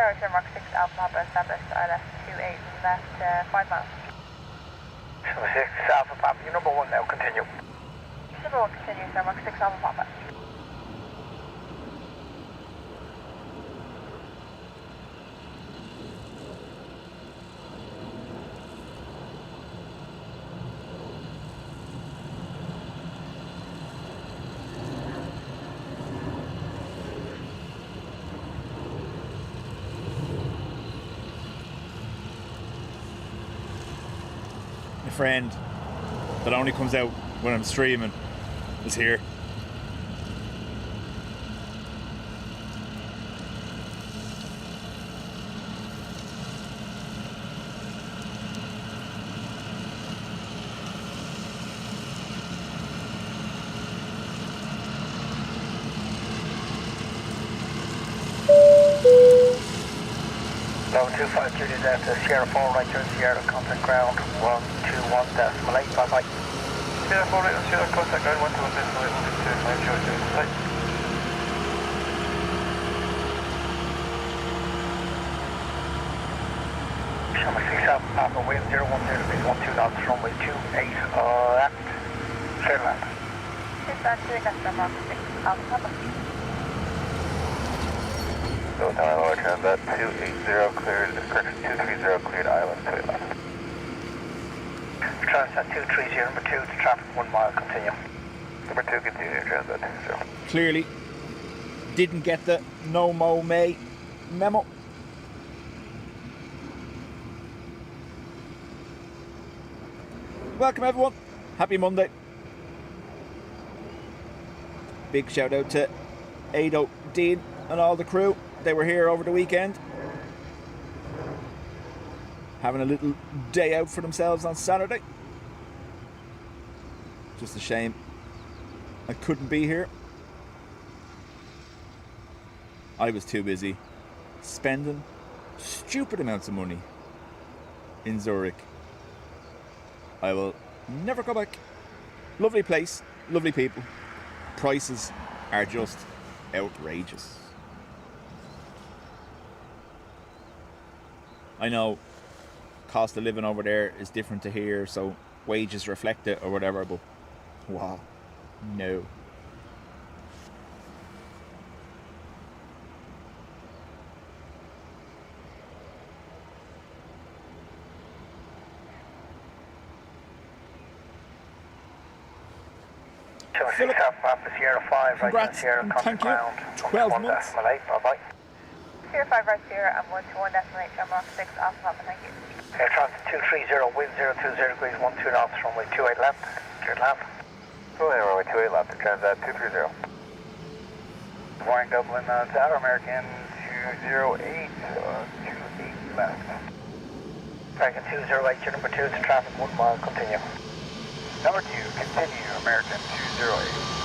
Tower Mark 6 Alpha Papa established ILS 28 left 5 miles. 6 Alpha Papa, you number 1 now, continue. Number 1 continue, Tower Mark 6 Alpha Papa. Friend that only comes out when I'm streaming is here. Level 25 Judy Delta, Sierra 4 right turn Sierra, contact ground 121.8, bye bye. Sierra 4 right on Sierra, contact ground 121.8, 122, bye. Summer 6 Alpha Papa, wind 010 degrees, 12 knots, runway 28, left, clear land. 6 on Zurich, Tower Mark 6 Alpha Papa. So Tower Transat 280 cleared, correction 230 cleared island 2 left. Transat 230, number 2 to traffic 1 mile, continue. Number 2 continue, Transat 20. Clearly didn't get the no mo may memo. Welcome everyone, happy Monday. Big shout out to Ado, Dean and all the crew. They were here over the weekend, having a little day out for themselves on Saturday. Just a shame I couldn't be here. I was too busy spending stupid amounts of money in Zurich. I will never go back. Lovely place, lovely people. Prices are just outrageous. I know cost of living over there is different to here, so wages reflect it or whatever, but wow, no. Philip, Sierra 5, congrats, Sierra, and thank you. 12 months. Bye-bye. Sierra 5 right Sierra and 121.8, Tower Mark 6 Alpha Papa, thank you. Air Transit 230, wind 020 degrees, 12 knots, runway 28 left, cleared left. Runway 28 left, Transat 230. Boeing Dublin, Qatar American 208, 28 left. American 208, your number 2 to traffic 1 mile, continue. Number 2, continue, American 208.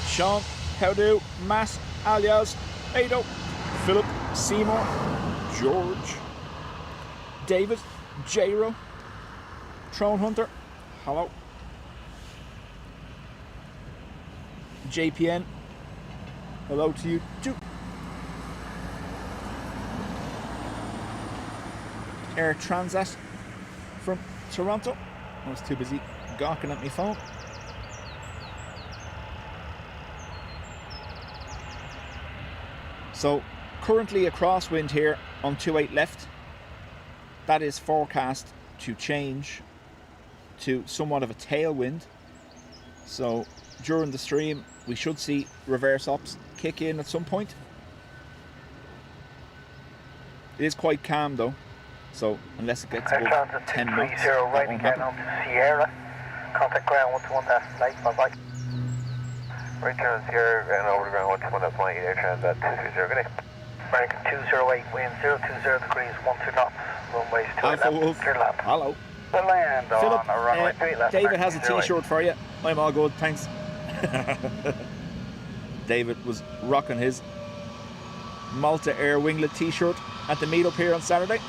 Sean, how do, Matt, alias, Ado, Philip, Seymour, George, David, Jairo, Throne Hunter, hello, JPN, hello to you too. Air Transat from Toronto. I was too busy gawking at my phone. So currently a crosswind here on 28 left. That is forecast to change to somewhat of a tailwind. So during the stream we should see reverse ops kick in at some point. It is quite calm though, so unless it gets above 10 knots, that won't happen. Sierra, contact ground 121.8, bye-bye. Right turn Sierra, and over to ground 121.8, Air Transat 230, good day. American 208, wind 020 degrees, 12 knots, runways 28 left, clear left. Hello. We'll land Philip, on runway 28 left. David has a t-shirt for you. I'm all good, thanks. David was rocking his Malta Air Winglet t-shirt at the meetup here on Saturday.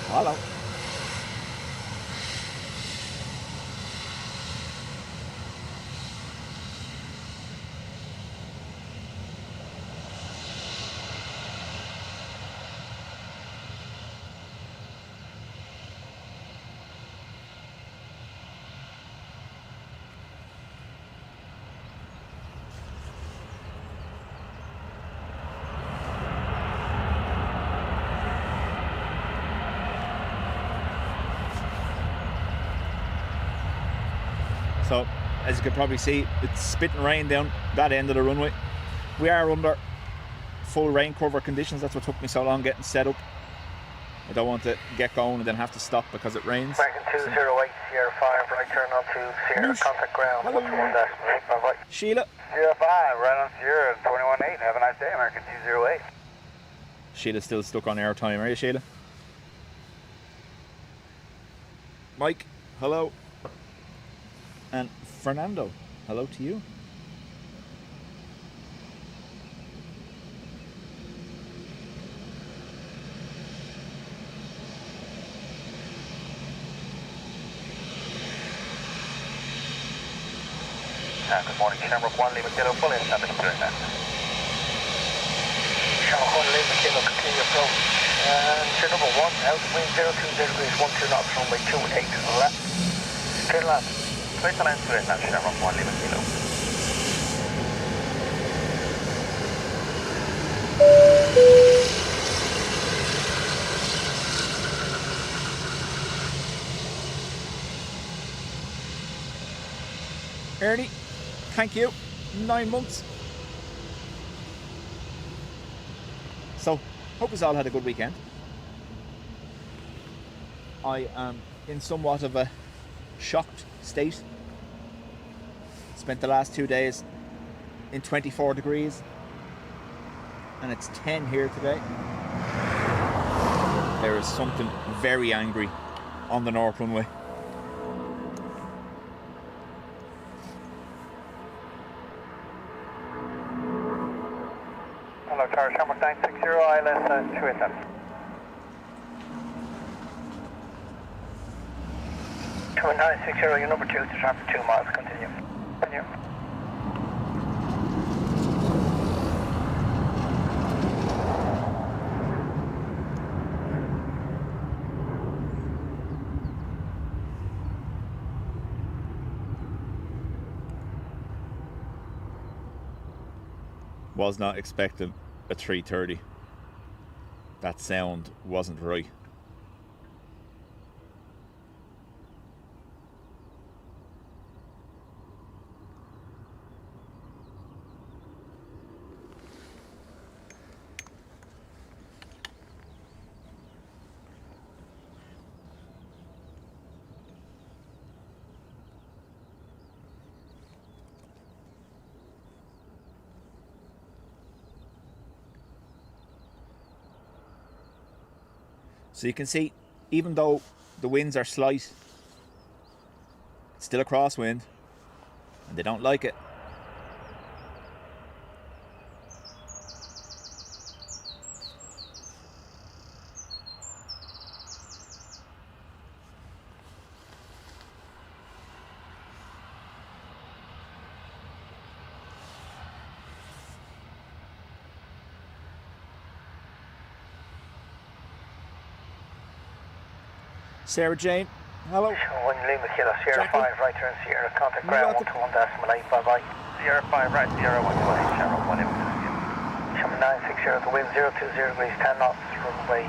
Hello. So, as you can probably see, it's spitting rain down that end of the runway. We are under full rain cover conditions. That's what took me so long getting set up. I don't want to get going and then have to stop because it rains. American 208, Sierra 5, right turn on to Sierra, contact ground, 121.8, bye-bye. Sheila. Sierra 5, right on Sierra, 21.8, have a nice day, American 208. Sheila's still stuck on airtime, are you, Sheila? Mike, hello. And Fernando, hello to you. Good morning, Shamrock 1, Lima Kilo, full in, nothing to do that. Shamrock 1, Lima Kilo, continue approach. And turn number 1, out, wind 020 degrees, 12 knots, runway 28 to the left. Clear left. Place the line to it now, Shamrock 1, Lima Kilo. Ernie, thank you. 9 months. So, hope you all had a good weekend. I am in somewhat of a shocked state. Spent the last 2 days in 24 degrees and it's 10 here today. There is something very angry on the North Runway. Hello, Tower Shamrock 960, ILS 287. Tower 960, you're number 2 to try for 2 miles, continue. Continue. Was not expecting a 330. That sound wasn't right. So you can see, even though the winds are slight, it's still a crosswind, and they don't like it. Sarah Jane, hello. 1 Lima Kilo, Sierra Jackie. 5, right turn Sierra, contact You ground, got the- 121.8, bye-bye. Sierra 5, right, Sierra 128, Shamrock 1 Lima Kilo. Shamrock 960, the wind 020 degrees, 10 knots, runway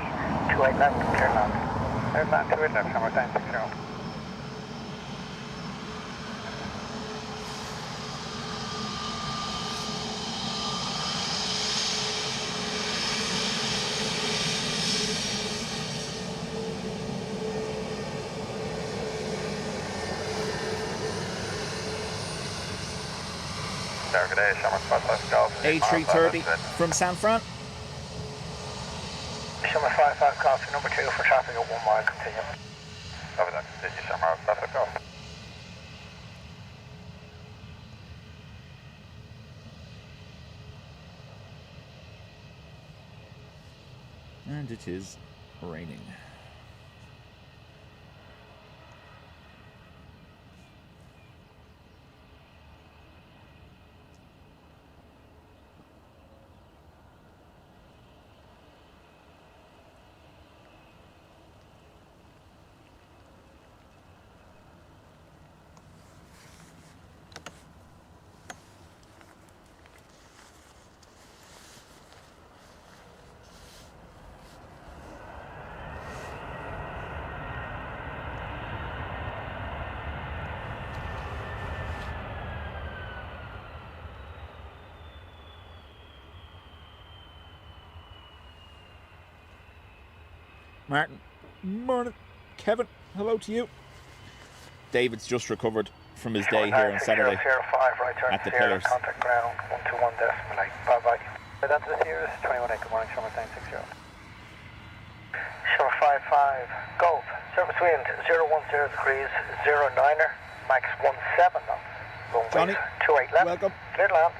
28 left, clear land. Clear land, 28 left, Shamrock 960. A330 from San Fran. Summer 55 coffee, number 2 for traffic at 1 mile, continue. Over that, did you summer traffic off? And it is raining. Martin, morning. Kevin, hello to you. David's just recovered from his day here on Saturday at the Pillars. Contact ground 121 decimal 8. Bye bye. That's the Sirius 21 8. Good morning, Summer 960. Summer 55 Golf. Surface wind 010 degrees 09er. Max 17 knots. Runway Johnny, 28 left. welcome. Clear land.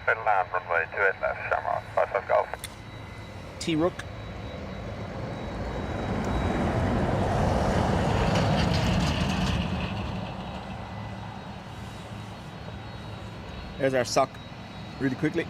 Clear land. Runway 28 left. Summer 55 Golf. T-Rook. There's our sock, really quickly.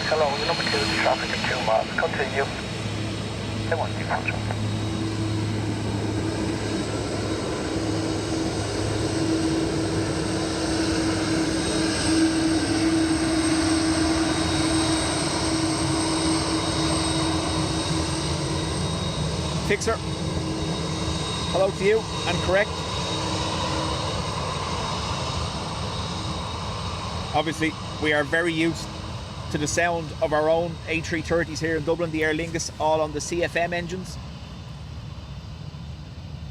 Hello, you're number 2 to traffic at 2 miles. Continue. They want you control. Fixer. Hello to you, and correct. Obviously, we are very used to the sound of our own A330s here in Dublin, the Aer Lingus, all on the CFM engines.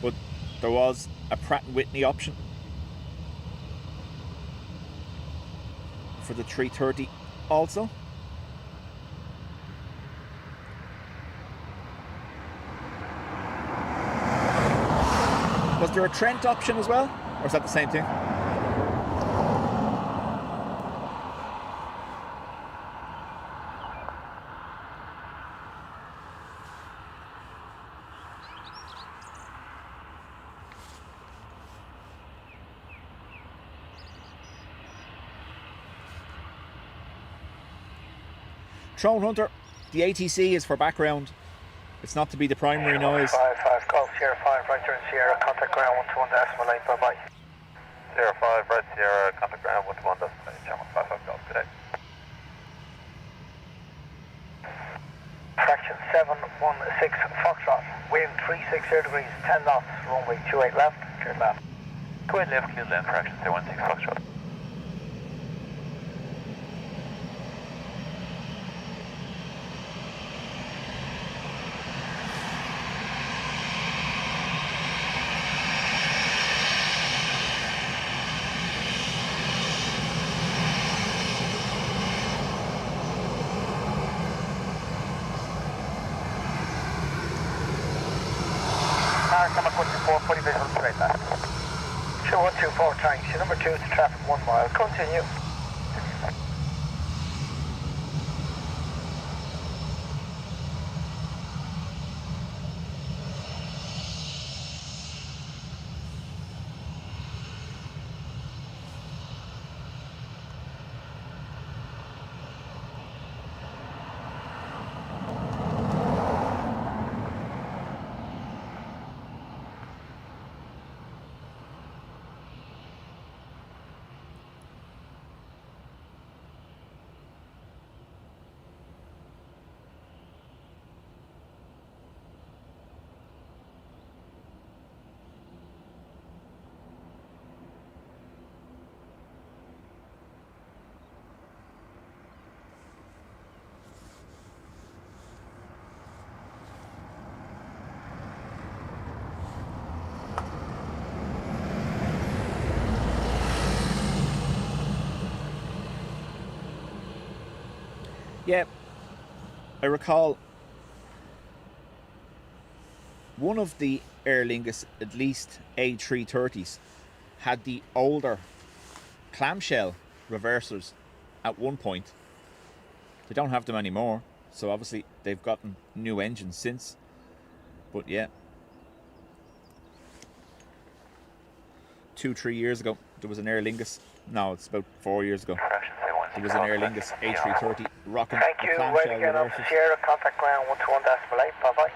But there was a Pratt & Whitney option for the 330 also. Was there a Trent option as well? Or is that the same thing? Drone Hunter, the ATC is for background. It's not to be the primary noise. 55 Golf Sierra 5 right turn Sierra, contact ground 121 decimal 8, bye bye. Sierra 5 right Sierra, contact ground 121 decimal 8, channel 55 Golf, good day. Fraction 716 Foxtrot, wind 360 degrees, 10 knots, runway 28 left, clear left. Go ahead left, clear left, fraction 716 Foxtrot. Number 24, fully visual straight left. 2124 thanks. Your number 2 to traffic 1 mile. Continue. Yeah, I recall one of the Aer Lingus, at least A330s, had the older clamshell reversers at one point. They don't have them anymore, so obviously they've gotten new engines since. But yeah, 2-3 years ago there was an Aer Lingus. No, it's about 4 years ago. There was an Aer Lingus A330 rocking Thank the you. Right clamshell again, reversers. Alpha Sierra, contact ground 121.8, bye bye.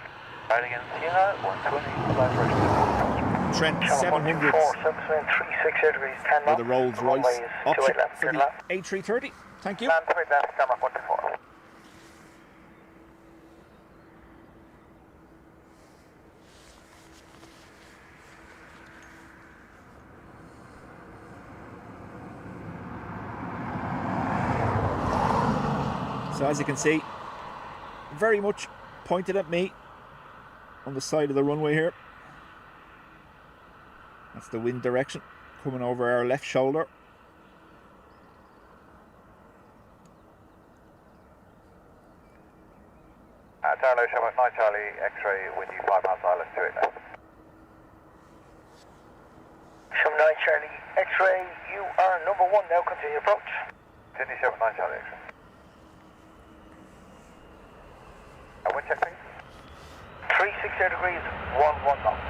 Right again, Sierra, 120, flight first. Trent Channel 700s 124, 736 degrees 10 or knots. the Rolls Royce Runway is option 28 left, for clear the left. A330. Thank you. Land 3 left, Denmark 124. So as you can see, very much pointed at me on the side of the runway here. That's the wind direction coming over our left shoulder. Tower Shamrock 9 Charlie, X-ray, windy 5 miles island, 28 left. Shamrock 9 Charlie, X-ray, you are number 1, now continue approach. Sydney Shamrock 9 Charlie, X-ray. Wind check please. 360 degrees, 11 knots.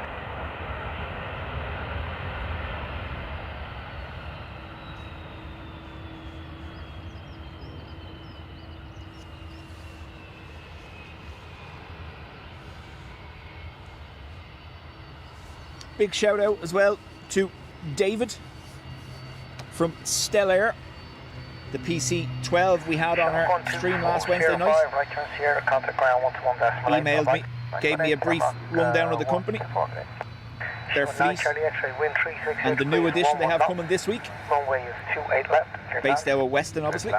Big shout out as well to David from Stellair, the PC-12 we had on our stream last Wednesday night. Emailed me, gave me a brief rundown of the company, their fleet, and the new addition they have coming this week, based out of Weston obviously.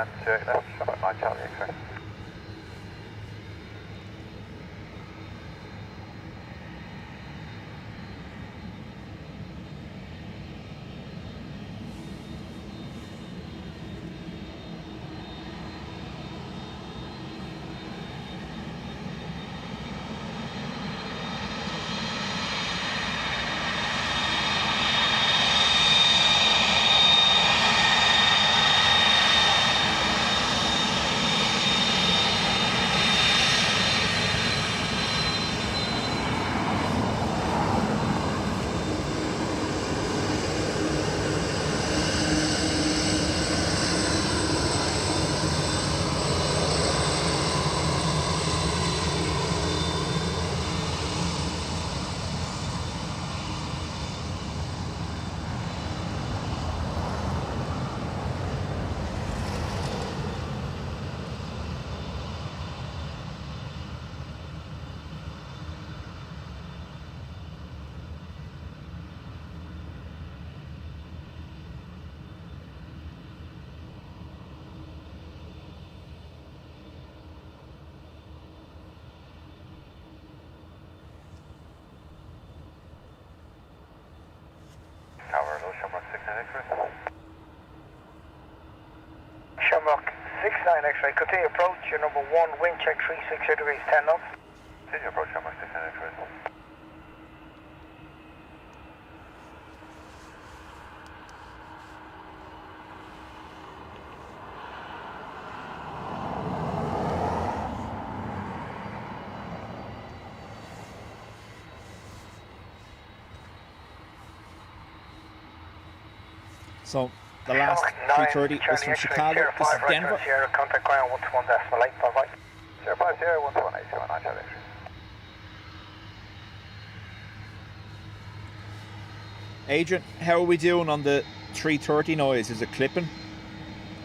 Shamrock 69 X-ray, continue approach, your number 1, wind check 360 degrees 10 knots. Continue approach, Shamrock 69 X-ray. So the last 330 was from Chicago. This is Denver. Contact ground 121.8, bye bye. 050 121.8, Adrian, how are we doing on the 330 noise? Is it clipping?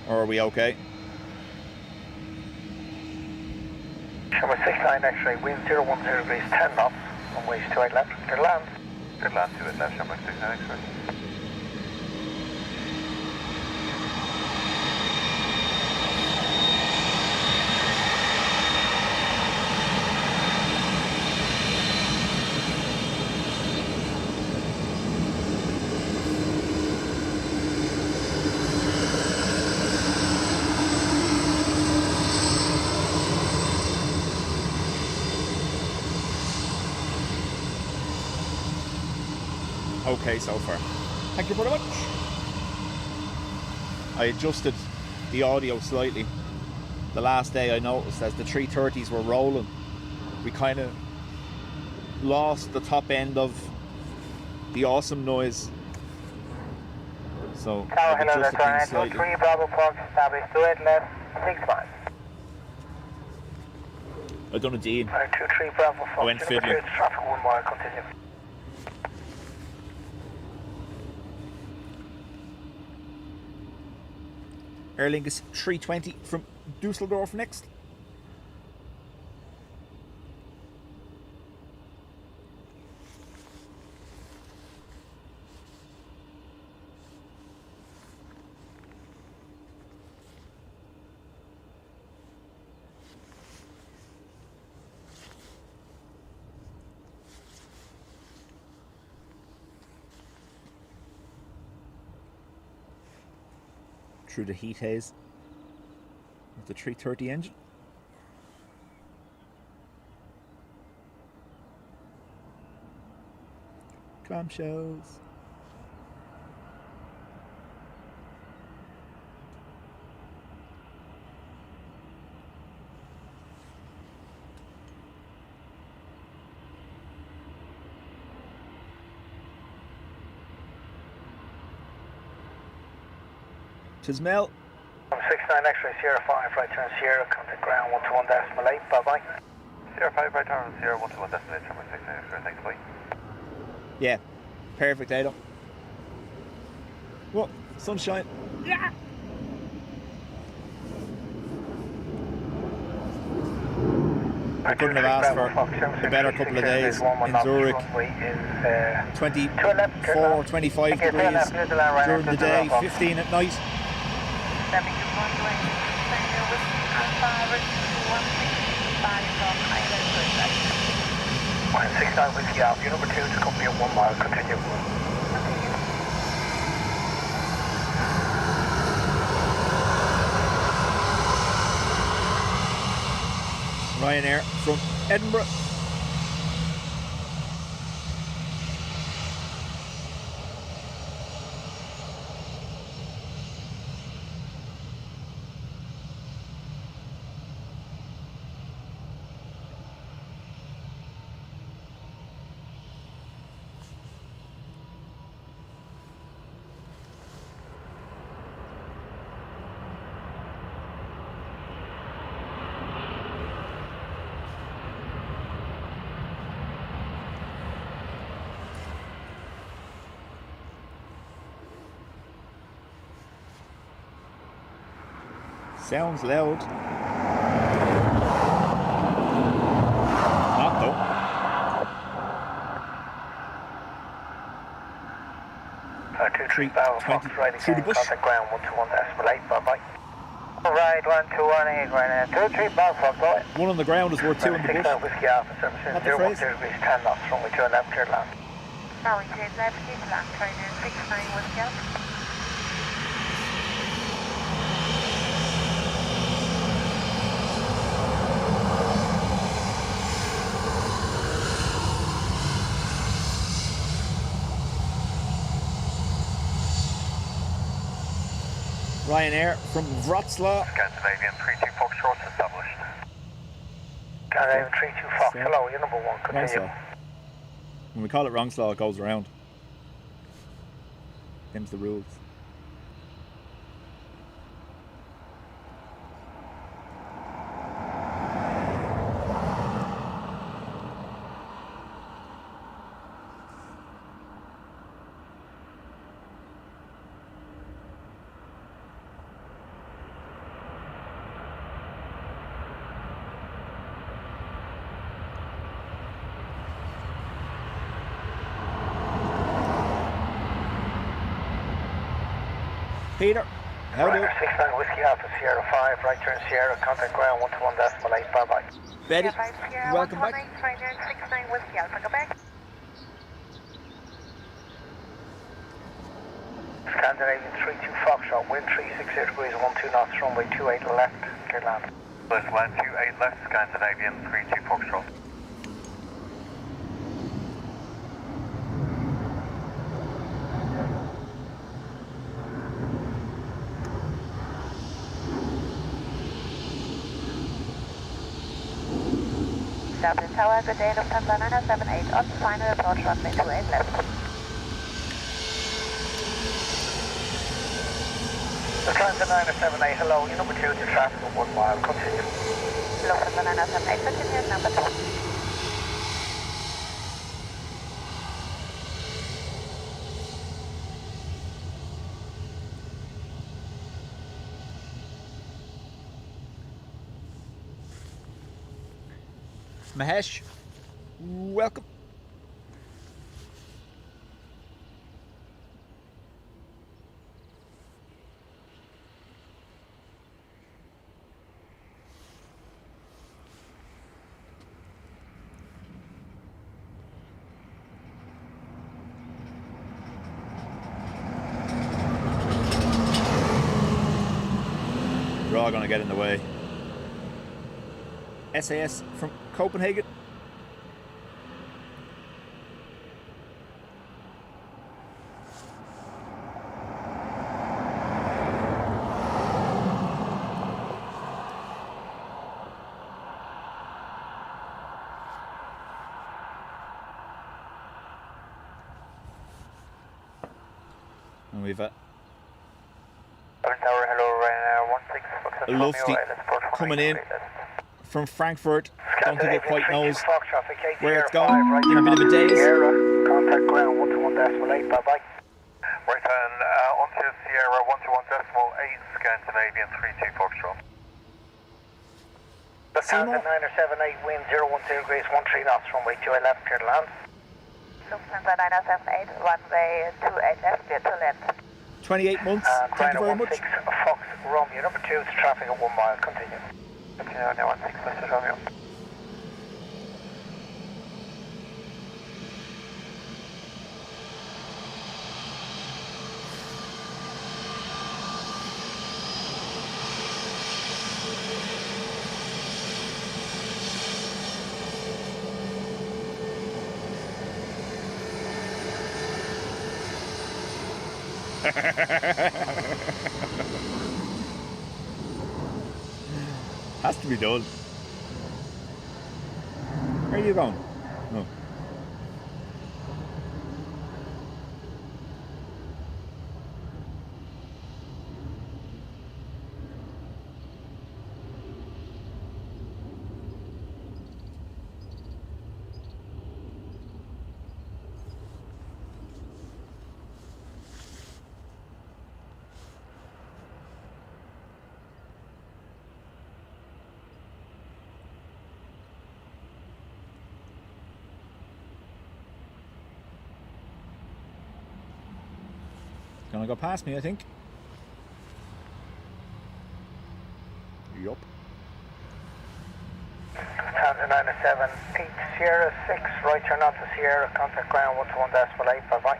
Or are we okay? Shamrock 69 X-ray, wind 010 degrees 10 knots, runway 28 left, clear land. Clear land 28 left, Shamrock 69 X-ray. okay so far. Thank you very much. I adjusted the audio slightly. The last day I noticed as the 330s were rolling, we kind of lost the top end of the awesome noise. So Tower, I've hello, that's adjusted things Ryanair. slightly. 23 Bravo Fox, established 28 left, 6 miles. I done a deed. 23 Bravo Fox, I went number fiddling. 2, traffic 1 mile, continue. Aer Lingus 320 from Dusseldorf next. Through the heat haze of the 330 engine. Clamshells. Mel. 69 X-ray, Sierra 5, right turn Sierra, contact ground 121.8, bye bye. Sierra 5, right turn Sierra 121.8, number 69 X-ray, thanks, bye. Yeah, perfect, Ado. Whoa, sunshine. Yeah. I couldn't have asked for a better couple of days in Zurich. 24, 25 degrees during the day, 15 at night. 69 Whiskey Alpha, number 2 to company at 1 mile, continue. Ryanair from Edinburgh. Sounds loud. Not though. Two, 20 through the bush. Contact ground 121.8, bye bye. Right, 1218, right now. 23 Bravo Fox, go ahead. One on the ground is worth two in the bush. 69 Whiskey Alpha, service Not the 010 phrase. degrees 10 knots, runway 2 left, clear land. Boeing left, keep land, Ryanair 69 Whiskey Alpha. Ryanair from Wroclaw. Scandinavian 32 Foxtrot established. Scandinavian 32 Fox, hello, you're number 1, continue. Wrongslaw. When we call it Wrongslaw, it goes around. Them's the rules. Peter, how do you? 69 Whiskey Alpha, Sierra 5, right turn Sierra, contact ground 121.8, bye bye. Betty, Sierra welcome 118, back. Ryanair 69 Whiskey Alpha, go back. Scandinavian 32 Foxtrot, wind 360 degrees, 12 knots, runway 28 left, clear land. Left land 28 left, Scandinavian 32 Foxtrot. Dublin Tower, good day, Lufthansa 978 on final approach runway 28 left. Lufthansa 978, hello, your number 2 to traffic at 1 mile, continue. Lufthansa 978, continue, number 2. Mahesh, welcome. We're all going to get in the way. SAS from Copenhagen. And we've Tower, hello, Ryanair 16 Lufty coming in from Frankfurt. Don't think it quite knows where it's going. In a bit of a daze. Contact ground 121.8, bye bye. Right hand, onto Sierra 121.8, Scandinavian 32 Foxtrot. Lufthansa 978, wind 010 degrees, 13 knots, runway 28 left, clear to land. Lufthansa 978, runway 28 left, clear to land. 28 months. Thank you very much. 16 Fox Romeo, number 2 is traffic at 1 mile, continue. Continue on 16 Mr. Romeo. Has to be done. Where are you going? No. Gonna go past me, I think. Yup. Lufthansa 907, Pete Sierra 6, right turn onto Sierra, contact ground 121.8, bye bye.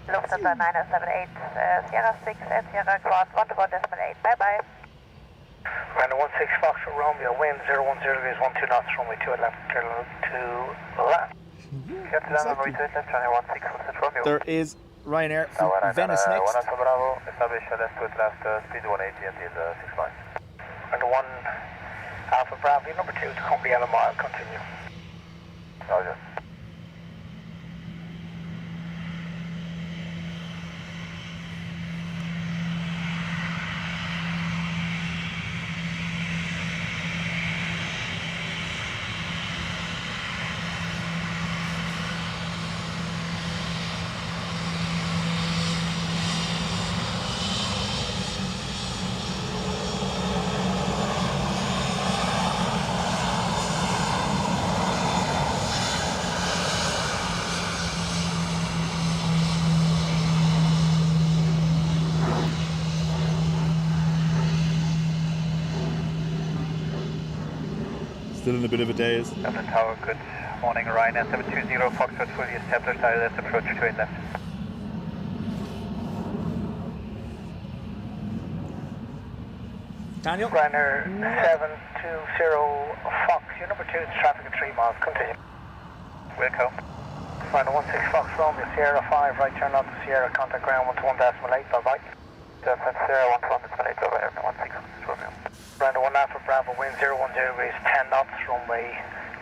Lufthansa 978, Sierra 6 and Sierra Quad 121.8, bye bye. Runway 16 Fox Romeo, wind 010 degrees, 12 knots, runway 28 left, clear to land. Get to land, runway 28 left, runway 16 Romeo. There is Ryanair from Venice next. 1 Bravo, establish left with left, speed 180 until 6 miles. And 1 Alpha Bravo, number 2 to company on a mile, continue. Roger. Still in a bit of a daze. Dublin Tower, good morning, Ryanair 720 Foxtrot, fully established, ILS approach 28 left. Daniel? Ryanair 720 Fox, your number 2 is traffic at 3 miles, continue. Wilco. Ryanair 16 Fox Romeo, Sierra 5, right turn onto Sierra, contact ground 121.8, bye bye. Delta Sierra 121.8, bye bye, 16 Romeo. Ryanair 1 Alpha Bravo, wind 010 degrees, 10 knots, runway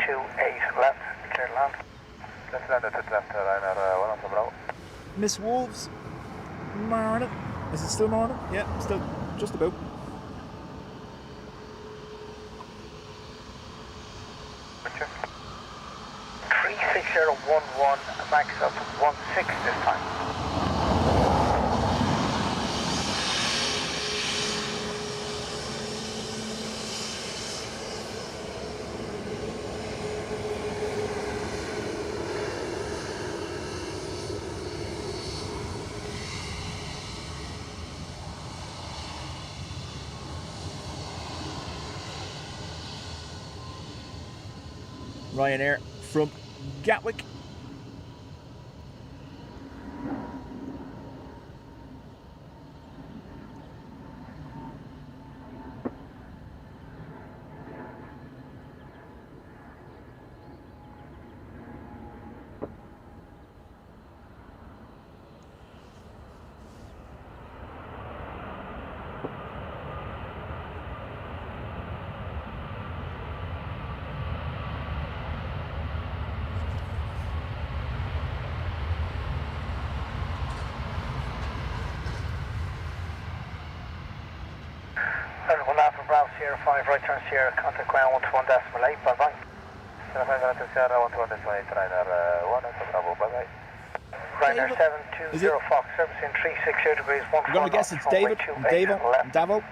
28 left, clear to land. Let's land at the left, Ryanair 1 Alpha Bravo. Miss Wolves, morning. Is it still morning? Yeah, still just about. Richard. 36011, max up 16 this time. Ryanair from Gatwick. One Alpha Bravo, Sierra 5, right turn Sierra, contact ground 121.8, bye bye. Sierra 5 Alpha Sierra 121.8, Ryanair 1 Alpha Bravo, bye bye. Ryanair David. 720 Is it? Fox, servicing 360 degrees, 1 I'm going to guess it's David, Davo.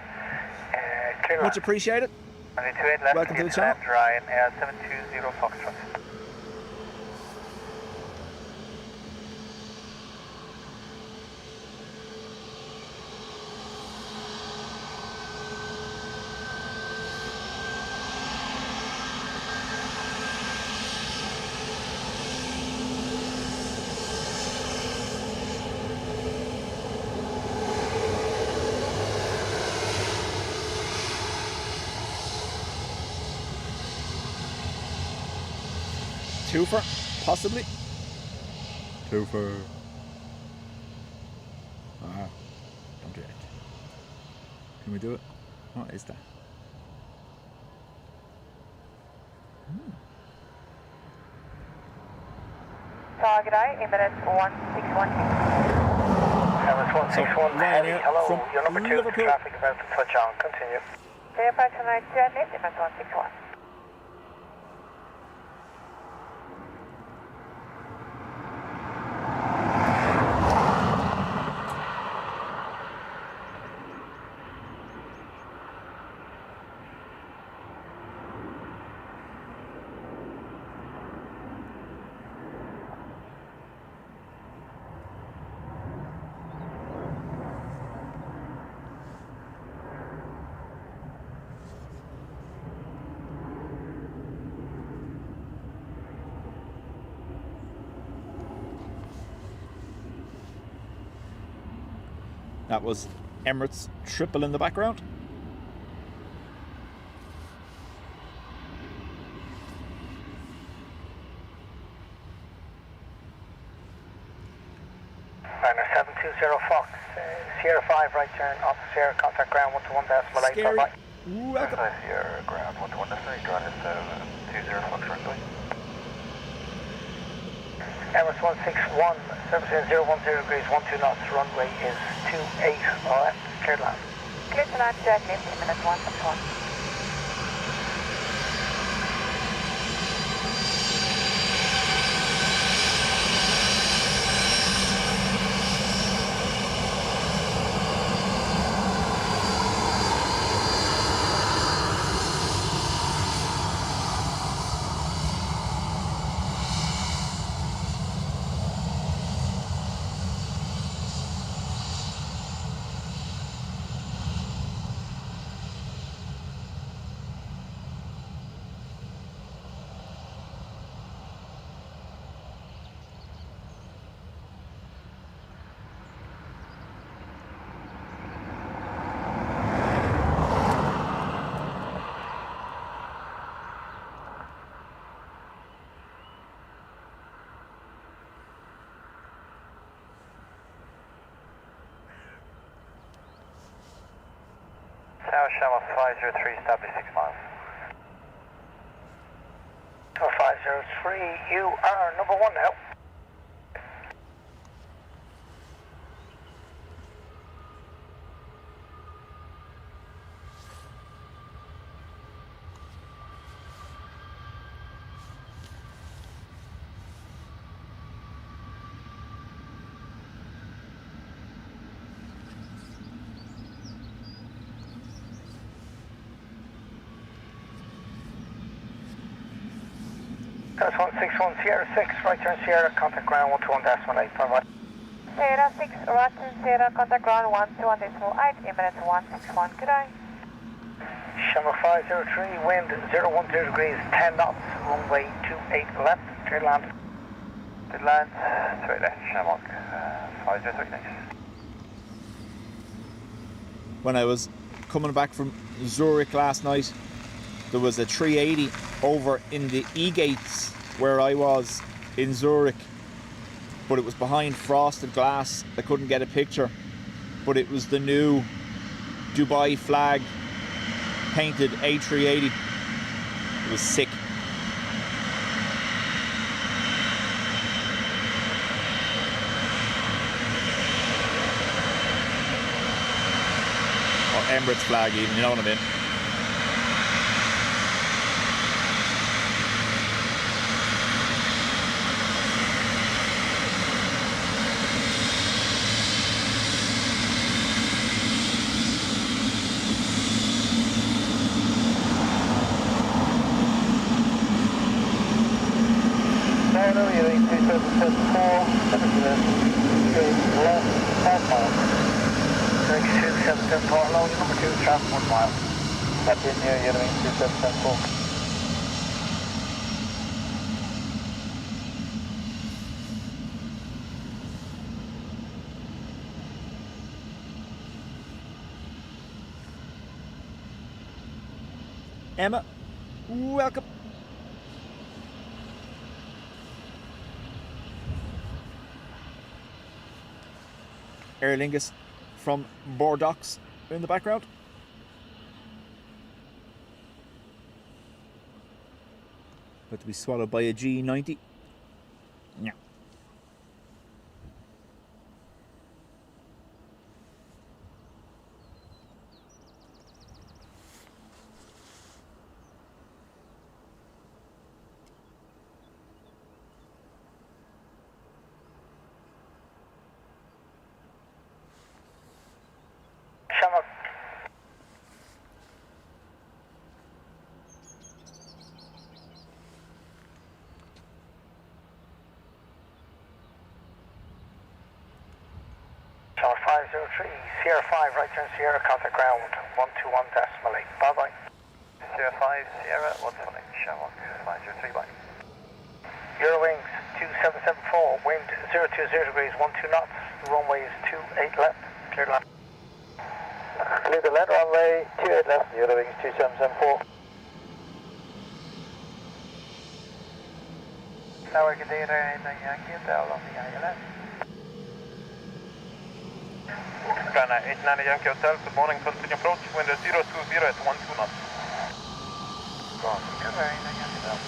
clear Much land. appreciated. Runway 28 left, Welcome to clear the channel. land, Ryanair 720 Foxtrot. Twofer, possibly. Twofer. Ah, don't do it. Can we do it? What is that? Target I, Emirates 161. Emirates 161, heavy, Ryanair hello, from your number 2, Liverpool. traffic about to touch on, continue. Clear approach on right turn left, Emirates 161. That was Emirates triple in the background. Ryanair 720 Fox, Sierra 5, right turn, off Sierra, contact ground 121.8, Scary. bye bye. Welcome. Sierra ground 121.8, Ryanair 720 Foxtrot, please. Emirates 161, servicing 010 degrees, 12 knots, runway is 28 left, clear to land. Clear to land, direct left, Emirates 161. Tower Shama 503, establish 6 miles. 0503, you are number 1 now. That's 161 Sierra 6, right turn Sierra, contact ground 121.8, bye-bye. Sierra 6, right turn Sierra, contact ground 121.8, Emirates 161, good day. Shamrock 503, wind 010 degrees, 10 knots, runway 28 left, clear land. Good land, straight left, Shamrock 503, thanks. When I was coming back from Zurich last night, there was a 380 over in the E-gates where I was in Zurich, but it was behind frosted glass. I couldn't get a picture, but it was the new Dubai flag painted A380. It was sick. Or Emirates flag even, you know what I mean? No, you're 2774, 7 left, 5 miles. 2774, low, number 2, traffic 1 mile. That's in here, you're 2774. Emma, welcome. Aer Lingus from Bordeaux in the background. About to be swallowed by a G90. Yeah. Shamrock. Shamrock 503, Sierra 5, right turn Sierra, contact ground 121.8, bye-bye. Sierra 5, Sierra 118, Shamrock 503, bye. Eurowings 2774, wind 020 degrees, 12 knots, runway is 28 left, clear land. Clear the land, runway 28 left, Eurowings 2774. Tower Qatar in the Yankee, down on the ILS. Ghana 89 Yankee Hotel, good morning, continue approach, wind 020 at 12 knots. Qatar in the Yankee Hotel.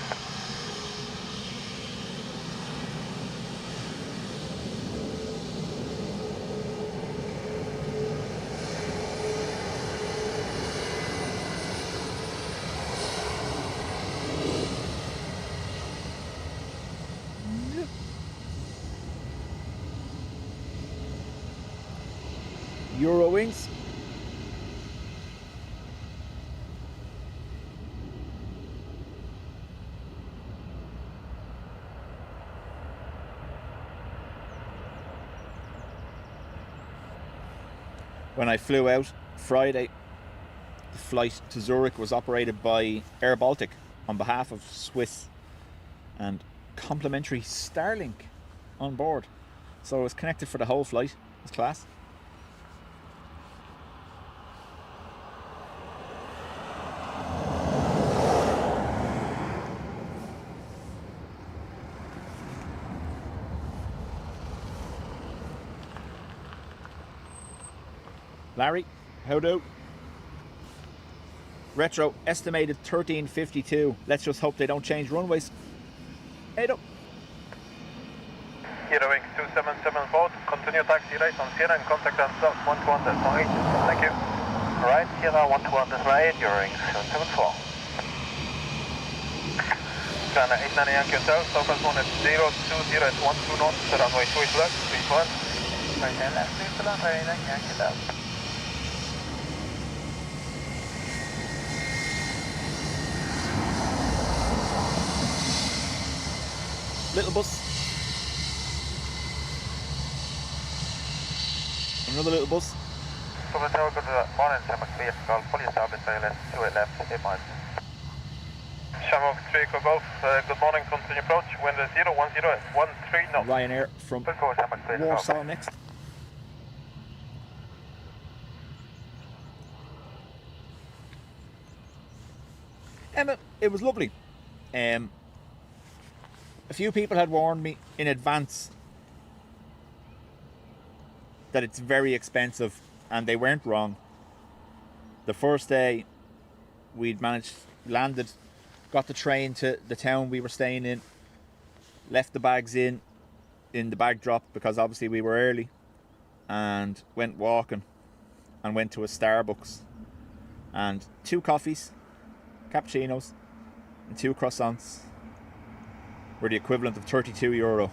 Eurowings. When I flew out Friday, the flight to Zurich was operated by Air Baltic on behalf of Swiss, and complimentary Starlink on board. So I was connected for the whole flight. It was class. Larry, how do? Retro estimated 1352. Let's just hope they don't change runways. 8 up. Eurowings 2774, continue taxi right on Sierra and contact on south 121.8. Thank you. Right, Sierra 121.8, Eurowings 774. China 89 Yankee Hotel, Southwest 1 at 020 at 12 knots, runway 28 left, 31. Right hand left, 3 left, right hand, Yankee Hotel. Little bus. Another little bus. Dublin Tower, good morning, Shamrock 3 Golf, fully established, ILS 28 left, 8 miles. Shamrock 3 Echo Golf, good morning, continue approach, wind 010 at 13 knots. Ryanair from Good go, Shamrock 3 Echo Golf. Warsaw next. Emma, it was lovely. A few people had warned me in advance that it's very expensive, and they weren't wrong. The first day we'd landed, got the train to the town we were staying in, left the bags in the bag drop because obviously we were early, and went walking and went to a Starbucks, and 2 coffees, cappuccinos and 2 croissants were the equivalent of €32.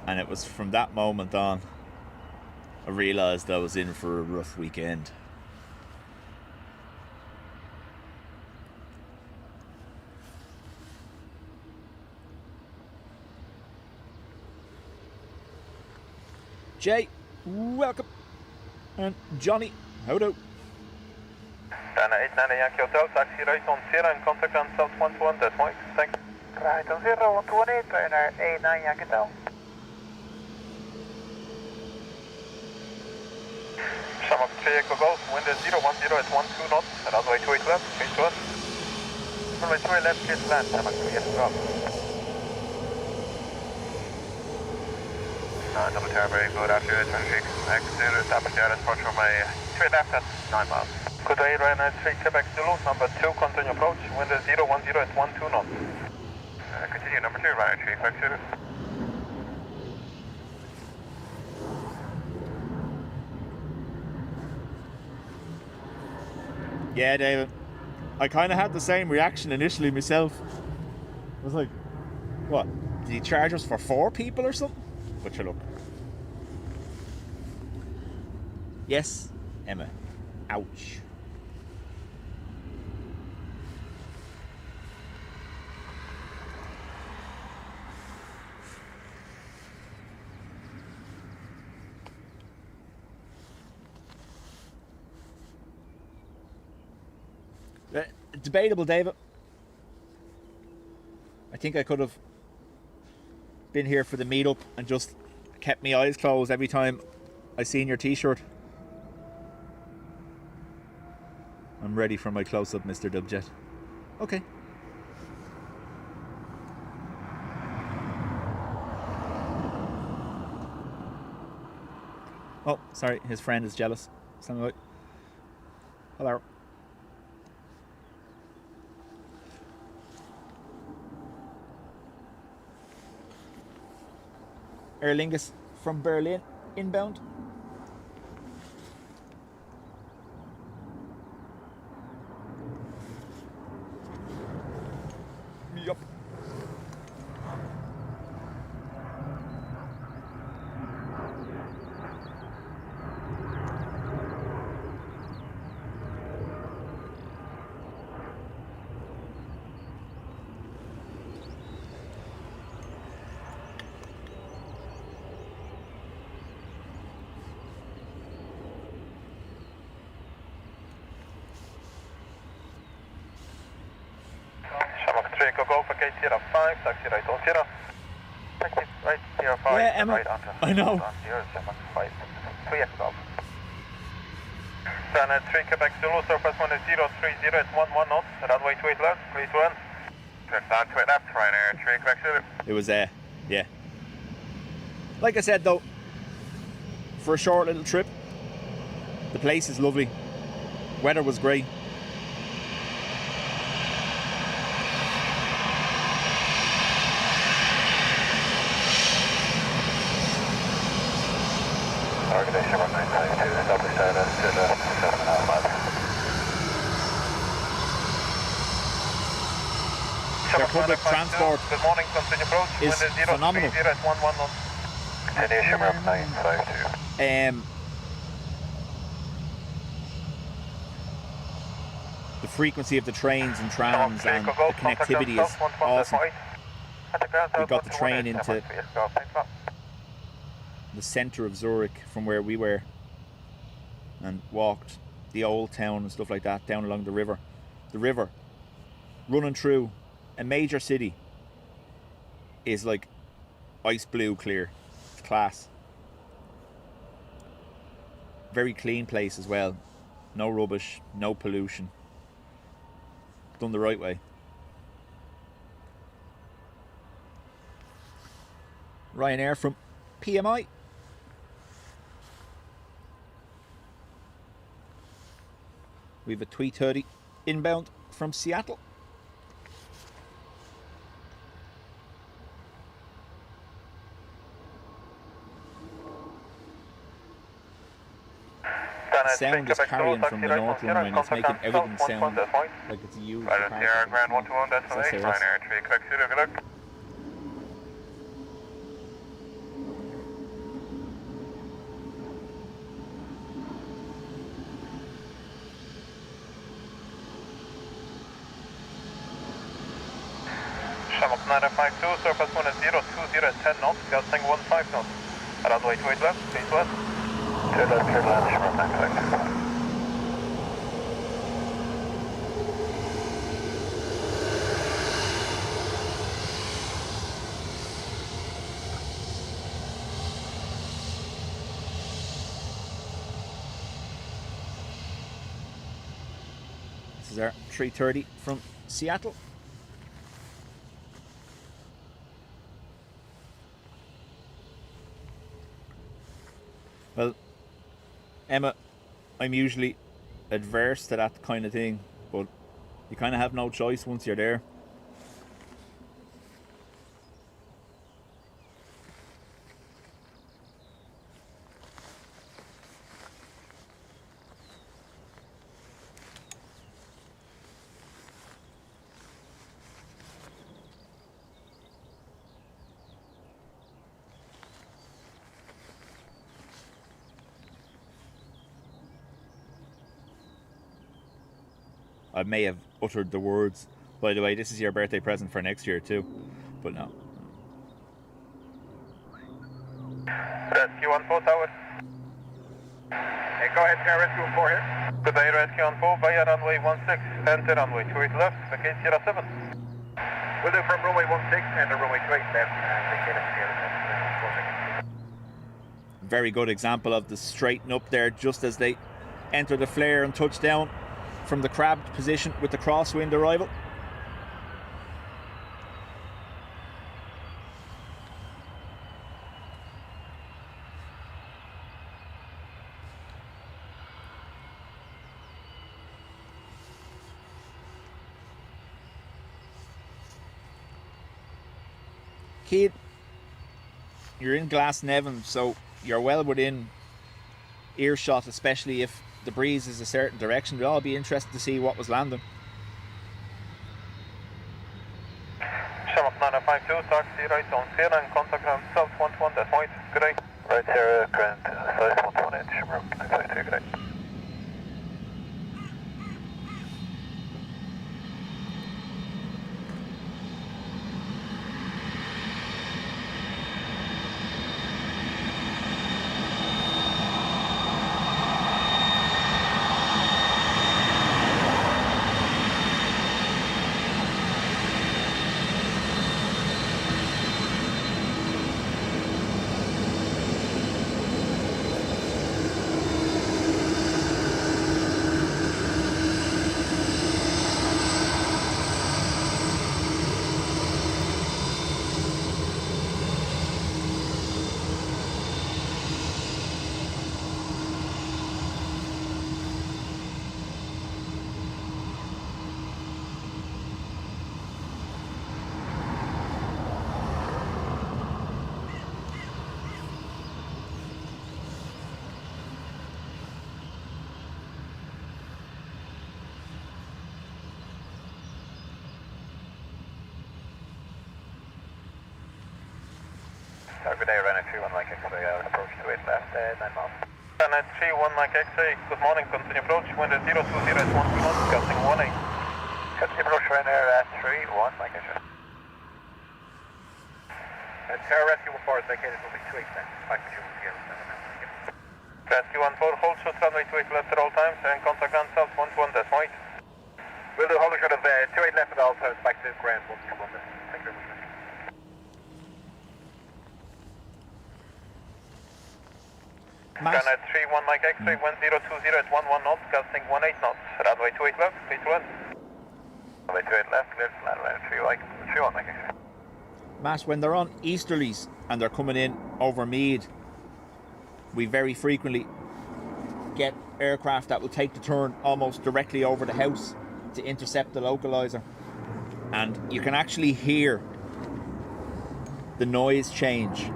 And it was from that moment on I realised I was in for a rough weekend. Jay, welcome. And Johnny, how do? China 89 Yankee Hotel, taxi right on Sierra and contact on south 121, that's Mike, thanks. Right on 0128, Ryanair 89 Yankee Hotel. Shamrock 3 Echo Golf, wind 010 at 12 knots, runway 28 left, 31. Runway 28 left, clear to land, Shamrock 3 Echo Golf. Double tower, very good after 26. Exit, establish the approach from my 3 left at 9 miles. Good day, Ryanair 3 Quebec Zulu, number 2, continue approach, wind 010 at 12 knots. Continue number 2, Ryanair 3 Quebec Zulu. Yeah, David. I kind of had the same reaction initially myself. I was like, what? Did he charge us for 4 people or something? But you look. Yes, Emma. Ouch. Debatable, David. I think I could have been here for the meetup and just kept my eyes closed every time I seen your t-shirt. I'm ready for my close-up, Mr. Dubjet. Okay. Oh, sorry, his friend is jealous. Something like, hello. Aer Lingus from Berlin, inbound. Yup. Echo Golf, okay, Sierra 5, taxi right on Sierra. Taxi right, Sierra 5, yeah, Emma, right onto. I know. On Sierra 5, 3 Echo Golf. Ryanair 3 Quebec Zulu, surface 1 is 030 at 11 knots, runway 28 left, please run. Turn down 28 left, Ryanair 3 Quebec Zulu. It was, yeah. Like I said though, for a short little trip, place is lovely. Weather was great. Organization 1952, establish status to the 7.5 miles. Their public transport Good morning, continue approach. is phenomenal. Continue Shimmer 952. The frequency of the trains and trams and the connectivity is awesome. We got the train into the centre of Zurich from where we were and walked the old town and stuff like that down along the river. The river running through a major city is like ice blue clear. It's class. Very clean place as well. No rubbish, no pollution. Done the right way. Ryanair from PMI. We have a 330 inbound from Seattle. Sound is carrying from the north runway and it's making everything sound like it's used. Sierra Grand 121 destination, Ryanair 3 Quebec Zulu, good luck. Shamrock 952, surface 1 020 at 10 knots, gusting 15 knots. Runway 28 left, please west. To the left, clear land, Shimmer 952. This is our 330 from Seattle. Well, Emma, I'm usually adverse to that kind of thing, but you kind of have no choice once you're there. I may have uttered the words, by the way, this is your birthday present for next year too, but no. Rescue on 4 tower. Hey, go ahead, Sky Rescue 4 here. Good day, Rescue on 4 via runway 16, enter runway 28 left, vacate Sierra 7. We'll do from runway 16, enter runway 28 left, and vacate Sierra 7. Very good example of the straighten up there just as they enter the flare and touch down from the crabbed position with the crosswind arrival. Kid, you're in Glasnevin, so you're well within earshot, especially if the breeze is a certain direction. We'll all be interested to see what was landing. Shamrock 952, taxi right on Sierra and contact ground south 11, that point. Good day. Right, Sierra, Grand, south 11, Shimmer 952, good day. good day, Ryanair 31 Mike X-ray, approach 28 left, 9 miles. Ryanair 31 Mike X-ray, good morning, continue approach, wind is 020 at 1 knots, gusting 18. Continue approach Ryanair 31 Mike X-ray. Terra Rescue 14 is vacated, will be 28 left, 5 to Sierra 7. Rescue 14, hold short runway 28 left at all times, and contact ground south 11.8. We'll do hold short of 28 left at all times, back to ground 1 to 1. Thank you very much. Ryanair 31 Mike X-ray, wind 020 at 11 knots, gusting 18 knots, runway 28 left, clear to land. Runway 28 left, clear to land, Ryanair 31 Mike X-ray. Matt, when they're on easterlies and they're coming in over Mead, we very frequently get aircraft that will take the turn almost directly over the house to intercept the localizer. And you can actually hear the noise change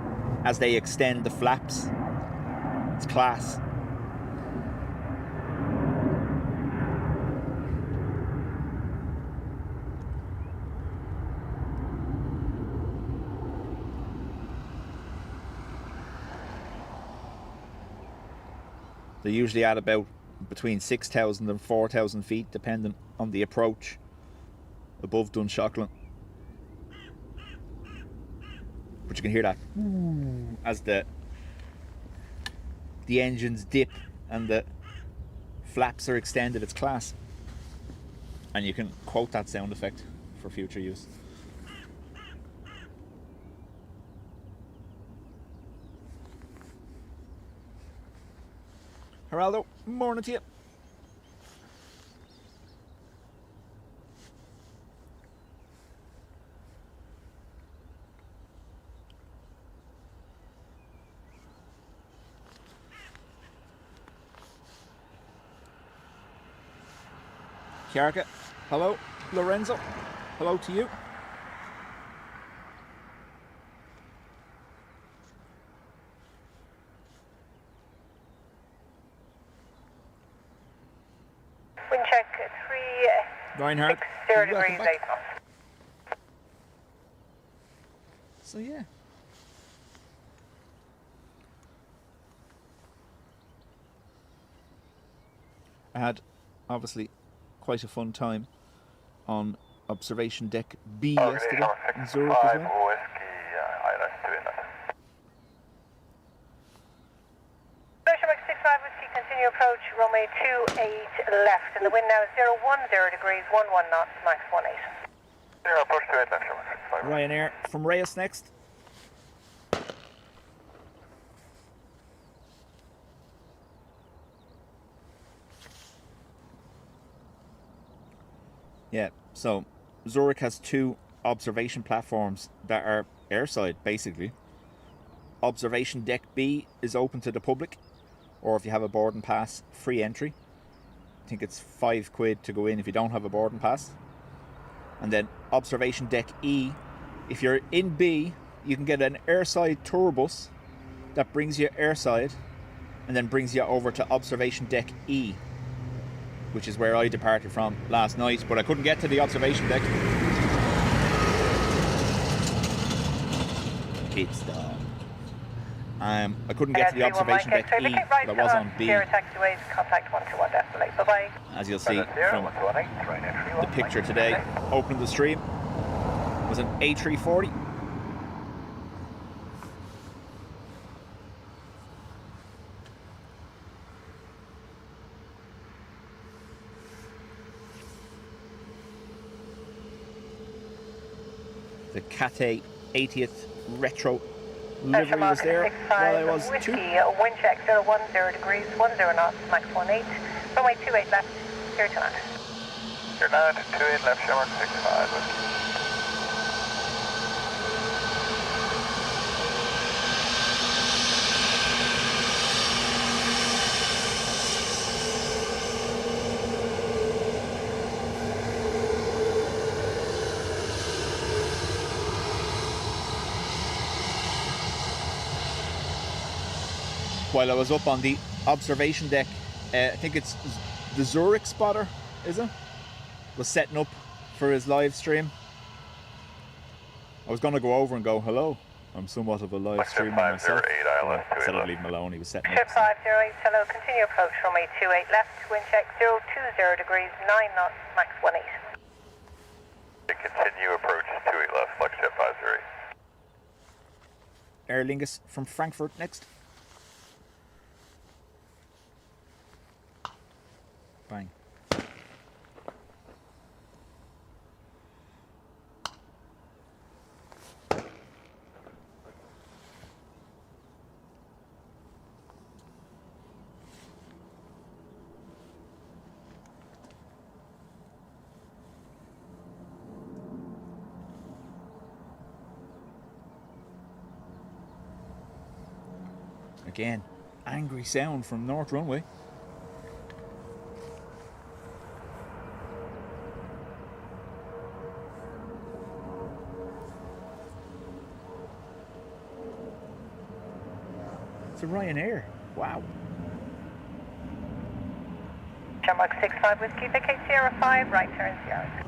as they extend the flaps. It's class. They're usually at about between 6,000 and 4,000 feet, depending on the approach above Dunshaughlin. But you can hear that as the engines dip and the flaps are extended. It's class. And you can quote that sound effect for future use. Geraldo, morning to you. Chiarca, hello. Lorenzo, hello to you. Wind check Reinhardt, 30 welcome degrees, back. 8 knots. So yeah. I had obviously quite a fun time on observation deck B yesterday in Zurich as well. Mike 65 Whiskey, continue approach, runway 28 left, and the wind now is 010 degrees, 11 knots, max 18. Zero, approach 28 left, runway 65. Ryanair from Reyes next. Yeah, so Zurich has two observation platforms that are airside, basically. Observation deck B is open to the public, or if you have a boarding pass, free entry. I think it's £5 to go in if you don't have a boarding pass. And then observation deck E, if you're in B, you can get an airside tour bus that brings you airside and then brings you over to observation deck E, which is where I departed from last night, but I couldn't get to the observation deck. Pit stop. I couldn't get to the observation deck E, but I was on B. Taxiways, contact 121 Destilate. Bye-bye. As you'll see from the picture today, opening the stream was an A340. The Cathay 80th Retro livery was there while I was Whiskey, too. wind check 010 degrees, 10 knots, max 18. Runway 28 left, clear to land. Clear to land, 28 left, Shamrock 65, Whiskey. While I was up on the observation deck, I think it's the Zurich spotter, is it? Was setting up for his live stream. I was going to go over and go, hello, I'm somewhat of a live Flagship streamer myself. 508 ILS I said 28 I'd leave him alone, he was setting Ship up. 508, hello, continue approach, runway 28 left, wind check 020 degrees, 9 knots, max 18. Continue approach 28 left, flagship 508. Aer Lingus from Frankfurt next. Bang. Again, angry sound from North Runway. It's a Ryanair. Wow. Shamrock 65 Whiskey, vacate Sierra 5, right turn Sierra.